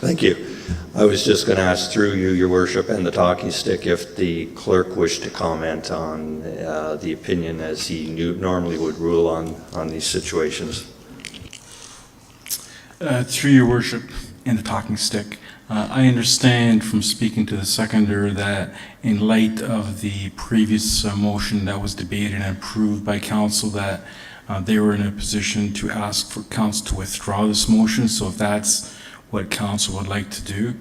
Thank you. I was just going to ask through you, Your Worship, and the talking stick, if the clerk wished to comment on the opinion as he normally would rule on these situations. Through Your Worship and the talking stick, I understand from speaking to the seconder that in light of the previous motion that was debated and approved by council, that they were in a position to ask for council to withdraw this motion. So if that's what council would like to do,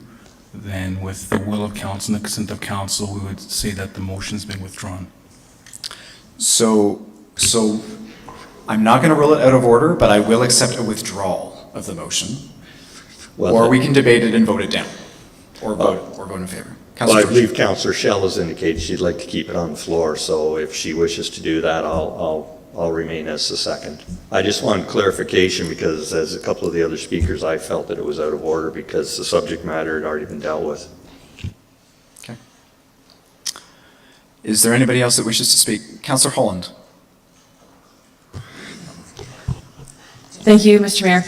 then with the will of council and the consent of council, we would say that the motion's been withdrawn. So I'm not going to rule it out of order, but I will accept a withdrawal of the motion. Well, or we can debate it and vote it down, or vote in favor. Well, I believe Councillor Schell has indicated she'd like to keep it on the floor, so if she wishes to do that, I'll remain as the second. I just want clarification because as a couple of the other speakers, I felt that it was out of order because the subject matter had already been dealt with. Okay. Is there anybody else that wishes to speak? Councillor Holland. Thank you, Mr. Mayor.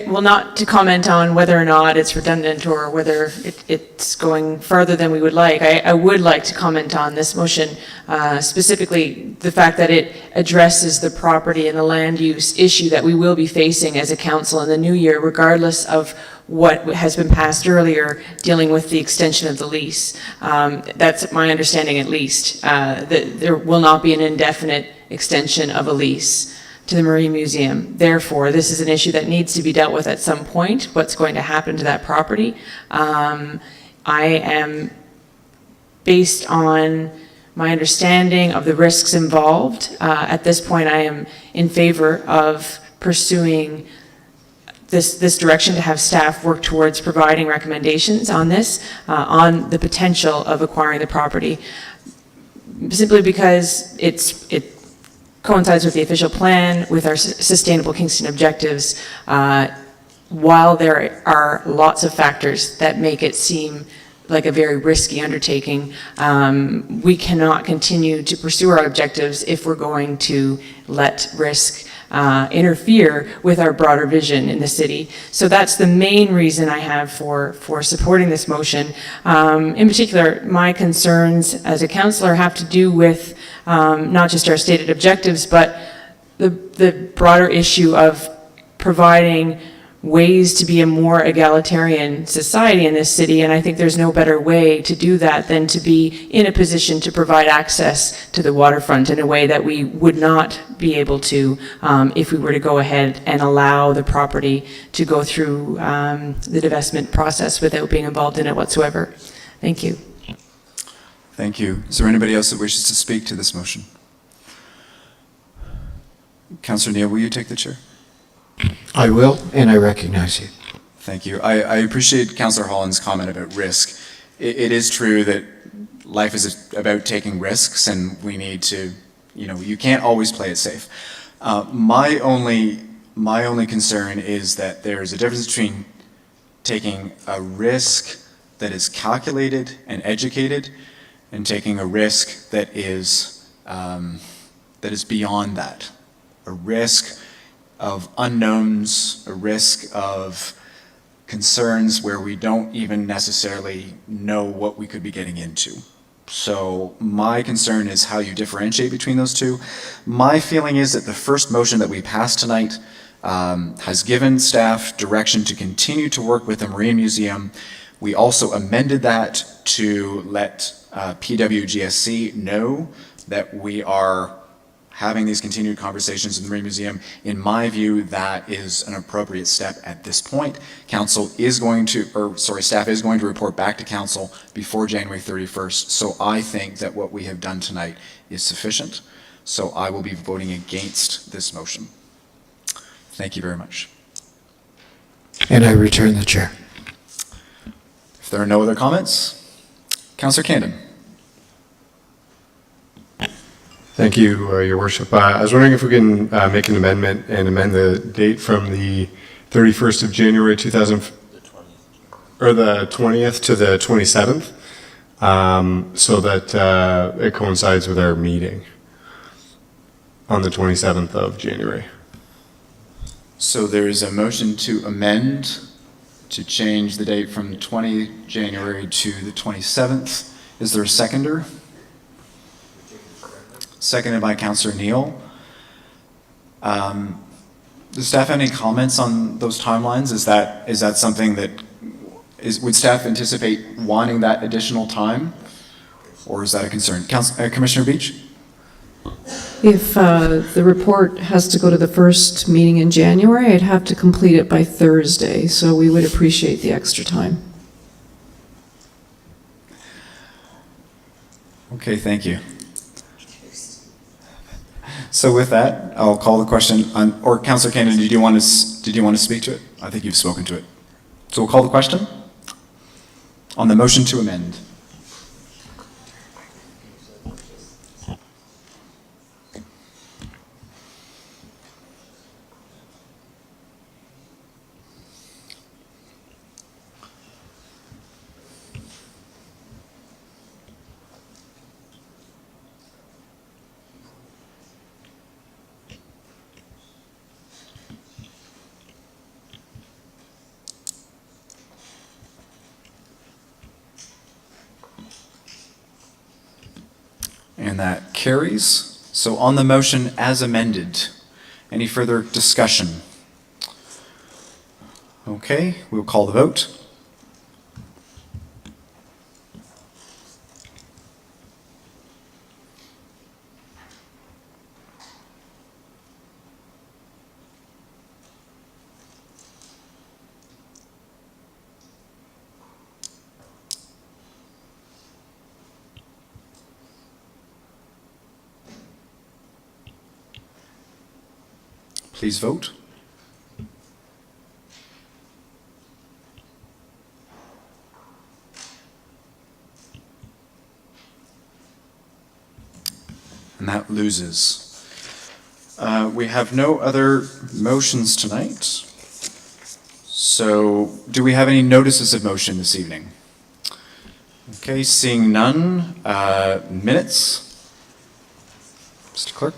Well, not to comment on whether or not it's redundant or whether it's going farther than we would like. I would like to comment on this motion, specifically the fact that it addresses the property and the land use issue that we will be facing as a council in the new year, regardless of what has been passed earlier dealing with the extension of the lease. That's my understanding at least, that there will not be an indefinite extension of a lease to the Marine Museum. Therefore, this is an issue that needs to be dealt with at some point, what's going to happen to that property. I am, based on my understanding of the risks involved, at this point I am in favor of pursuing this direction to have staff work towards providing recommendations on this, on the potential of acquiring the property, simply because it coincides with the official plan, with our sustainable Kingston objectives, while there are lots of factors that make it seem like a very risky undertaking. We cannot continue to pursue our objectives if we're going to let risk interfere with our broader vision in the city. So that's the main reason I have for supporting this motion. In particular, my concerns as a councillor have to do with not just our stated objectives, but the broader issue of providing ways to be a more egalitarian society in this city, and I think there's no better way to do that than to be in a position to provide access to the waterfront in a way that we would not be able to if we were to go ahead and allow the property to go through the divestment process without being involved in it whatsoever. Thank you. Thank you. Is there anybody else that wishes to speak to this motion? Councillor Neal, will you take the chair? I will, and I recognize you. Thank you. I appreciate Councillor Holland's comment about risk. It is true that life is about taking risks, and we need to, you can't always play it safe. My only concern is that there is a difference between taking a risk that is calculated and educated and taking a risk that is beyond that. A risk of unknowns, a risk of concerns where we don't even necessarily know what we could be getting into. So my concern is how you differentiate between those two. My feeling is that the first motion that we passed tonight has given staff direction to continue to work with the Marine Museum. We also amended that to let PWGSC know that we are having these continued conversations in the Marine Museum. In my view, that is an appropriate step at this point. Staff is going to report back to council before January 31st. So I think that what we have done tonight is sufficient. So I will be voting against this motion. Thank you very much. And I return the chair. If there are no other comments, Councillor Candon. Thank you, Your Worship. I was wondering if we can make an amendment and amend the date from the 31st of January or the 20th to the 27th, so that it coincides with our meeting on the 27th of January. So there is a motion to amend to change the date from 20 January to the 27th. Is there a seconder? Seconded by Councillor Neal. Does staff have any comments on those timelines? Is that something that would staff anticipate wanting that additional time? Or is that a concern? Commissioner Beach? If the report has to go to the first meeting in January, I'd have to complete it by Thursday, so we would appreciate the extra time. Okay, thank you. So with that, I'll call the question on, or Councillor Kennedy, did you want to speak to it? I think you've spoken to it. So we'll call the question on the motion to amend. And that carries. So on the motion as amended, any further discussion? Okay, we'll call the vote. Please vote. And that loses. We have no other motions tonight. So do we have any notices of motion this evening? Okay, seeing none. Minutes. Mr. Clerk.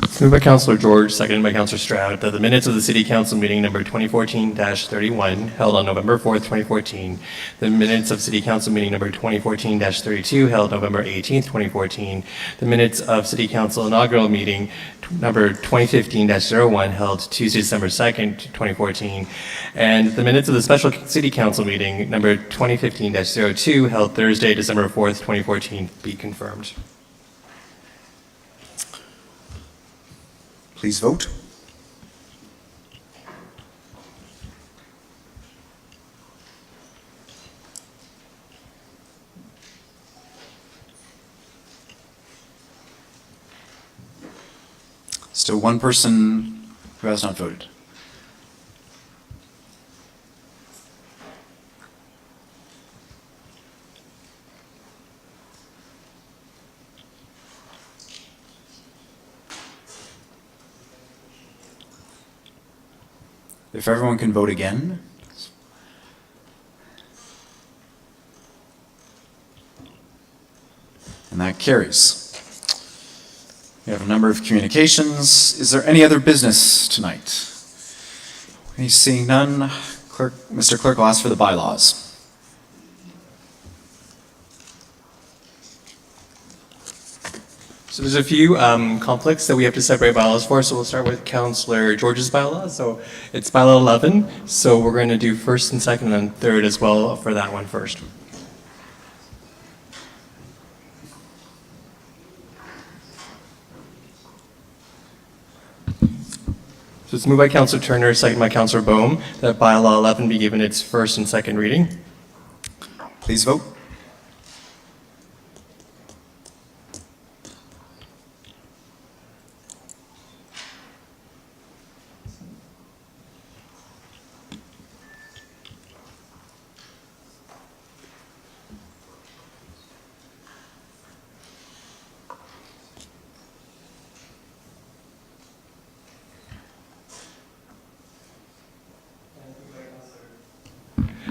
It's moved by Councillor George, seconded by Councillor Stroud, that the minutes of the City Council meeting number 2014-31 held on November 4th, 2014, the minutes of City Council meeting number 2014-32 held November 18th, 2014, the minutes of City Council inaugural meeting number 2015-01 held Tuesday, December 2nd, 2014, and the minutes of the special City Council meeting number 2015-02 held Thursday, December 4th, 2014 be confirmed. Please vote. Still one person who has not voted. If everyone can vote again. And that carries. We have a number of communications. Is there any other business tonight? Seeing none, Mr. Clerk will ask for the bylaws. So there's a few conflicts that we have to separate bylaws for, so we'll start with Councillor George's bylaw. So it's bylaw 11, so we're going to do first and second and third as well for that one first. So it's moved by Councillor Turner, second by Councillor Bohm, that bylaw 11 be given its first and second reading. Please vote.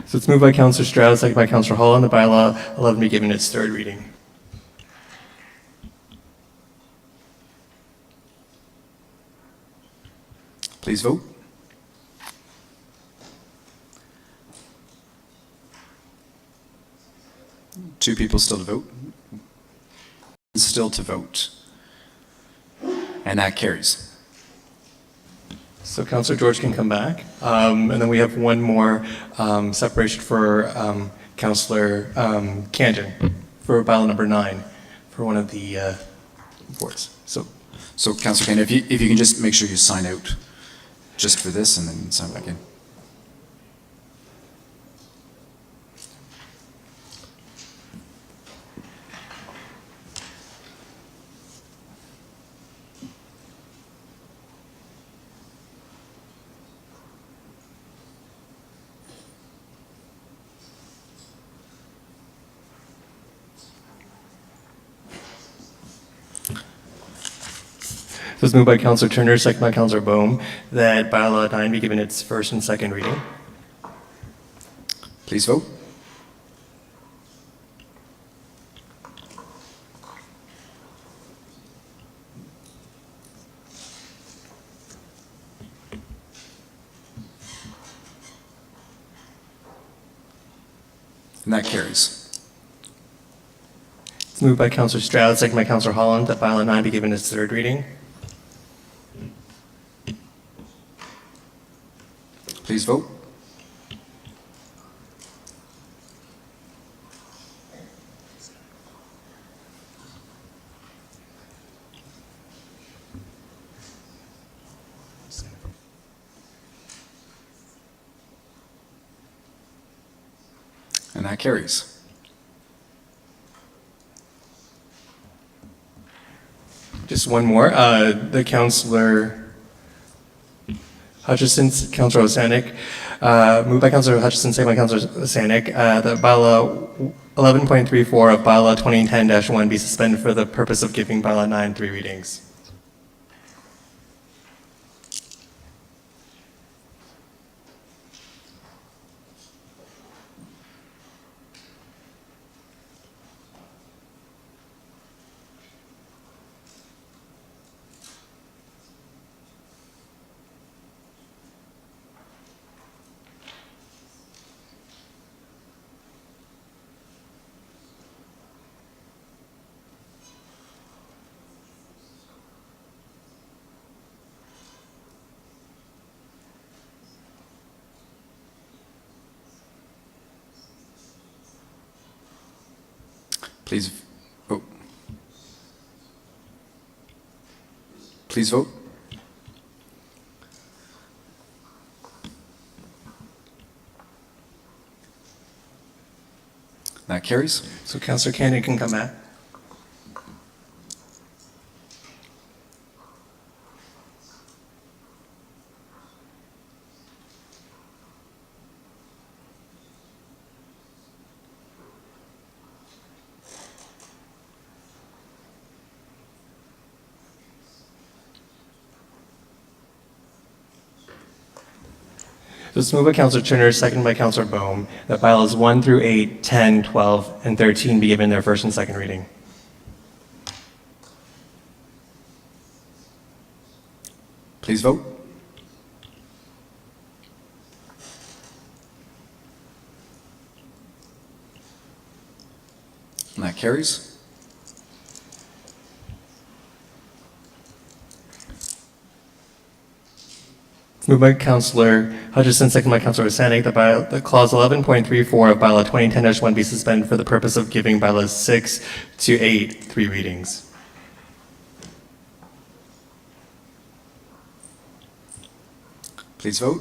So it's moved by Councillor Stroud, second by Councillor Holland, the bylaw 11 be given its third reading. Please vote. Two people still to vote. Still to vote. And that carries. So Councillor George can come back. And then we have one more separation for Councillor Canton for bylaw number 9 for one of the boards. So Councillor Canton, if you can just make sure you sign out just for this and then sign back in. It was moved by Councillor Turner, second by Councillor Bohm, that bylaw 9 be given its first and second reading. Please vote. And that carries. It's moved by Councillor Stroud, second by Councillor Holland, that bylaw 9 be given its third reading. Please vote. And that carries. Just one more. The Councillor Hutchison, Councillor Osanik, moved by Councillor Hutchison, second by Councillor Osanik, that bylaw 11.34 of bylaw 2010-1 be suspended for the purpose of giving bylaw 9 3 readings. Please vote. Please vote. That carries. So Councillor Cannon can come back. This is moved by Councillor Turner, second by Councillor Bohm, that bylaws 1 through 8, 10, 12, and 13 be given their first and second reading. Please vote. And that carries. Moved by Councillor Hutchison, second by Councillor Osanik, that clause 11.34 of bylaw 2010-1 be suspended for the purpose of giving bylaws 6 to 8 3 readings. Please vote.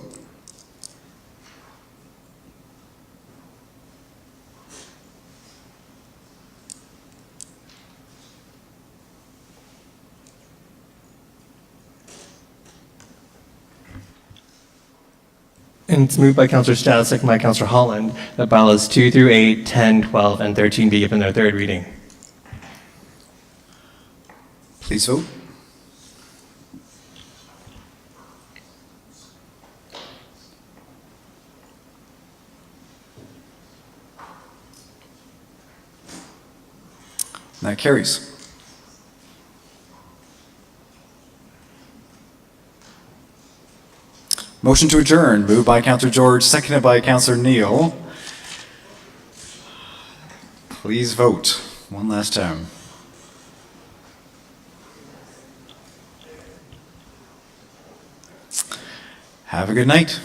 And it's moved by Councillor Stout, second by Councillor Holland, that bylaws 2 through 8, 10, 12, and 13 be given their third reading. Please vote. And that carries. Motion to adjourn, moved by Councillor George, seconded by Councillor Neil. Please vote one last time. Have a good night.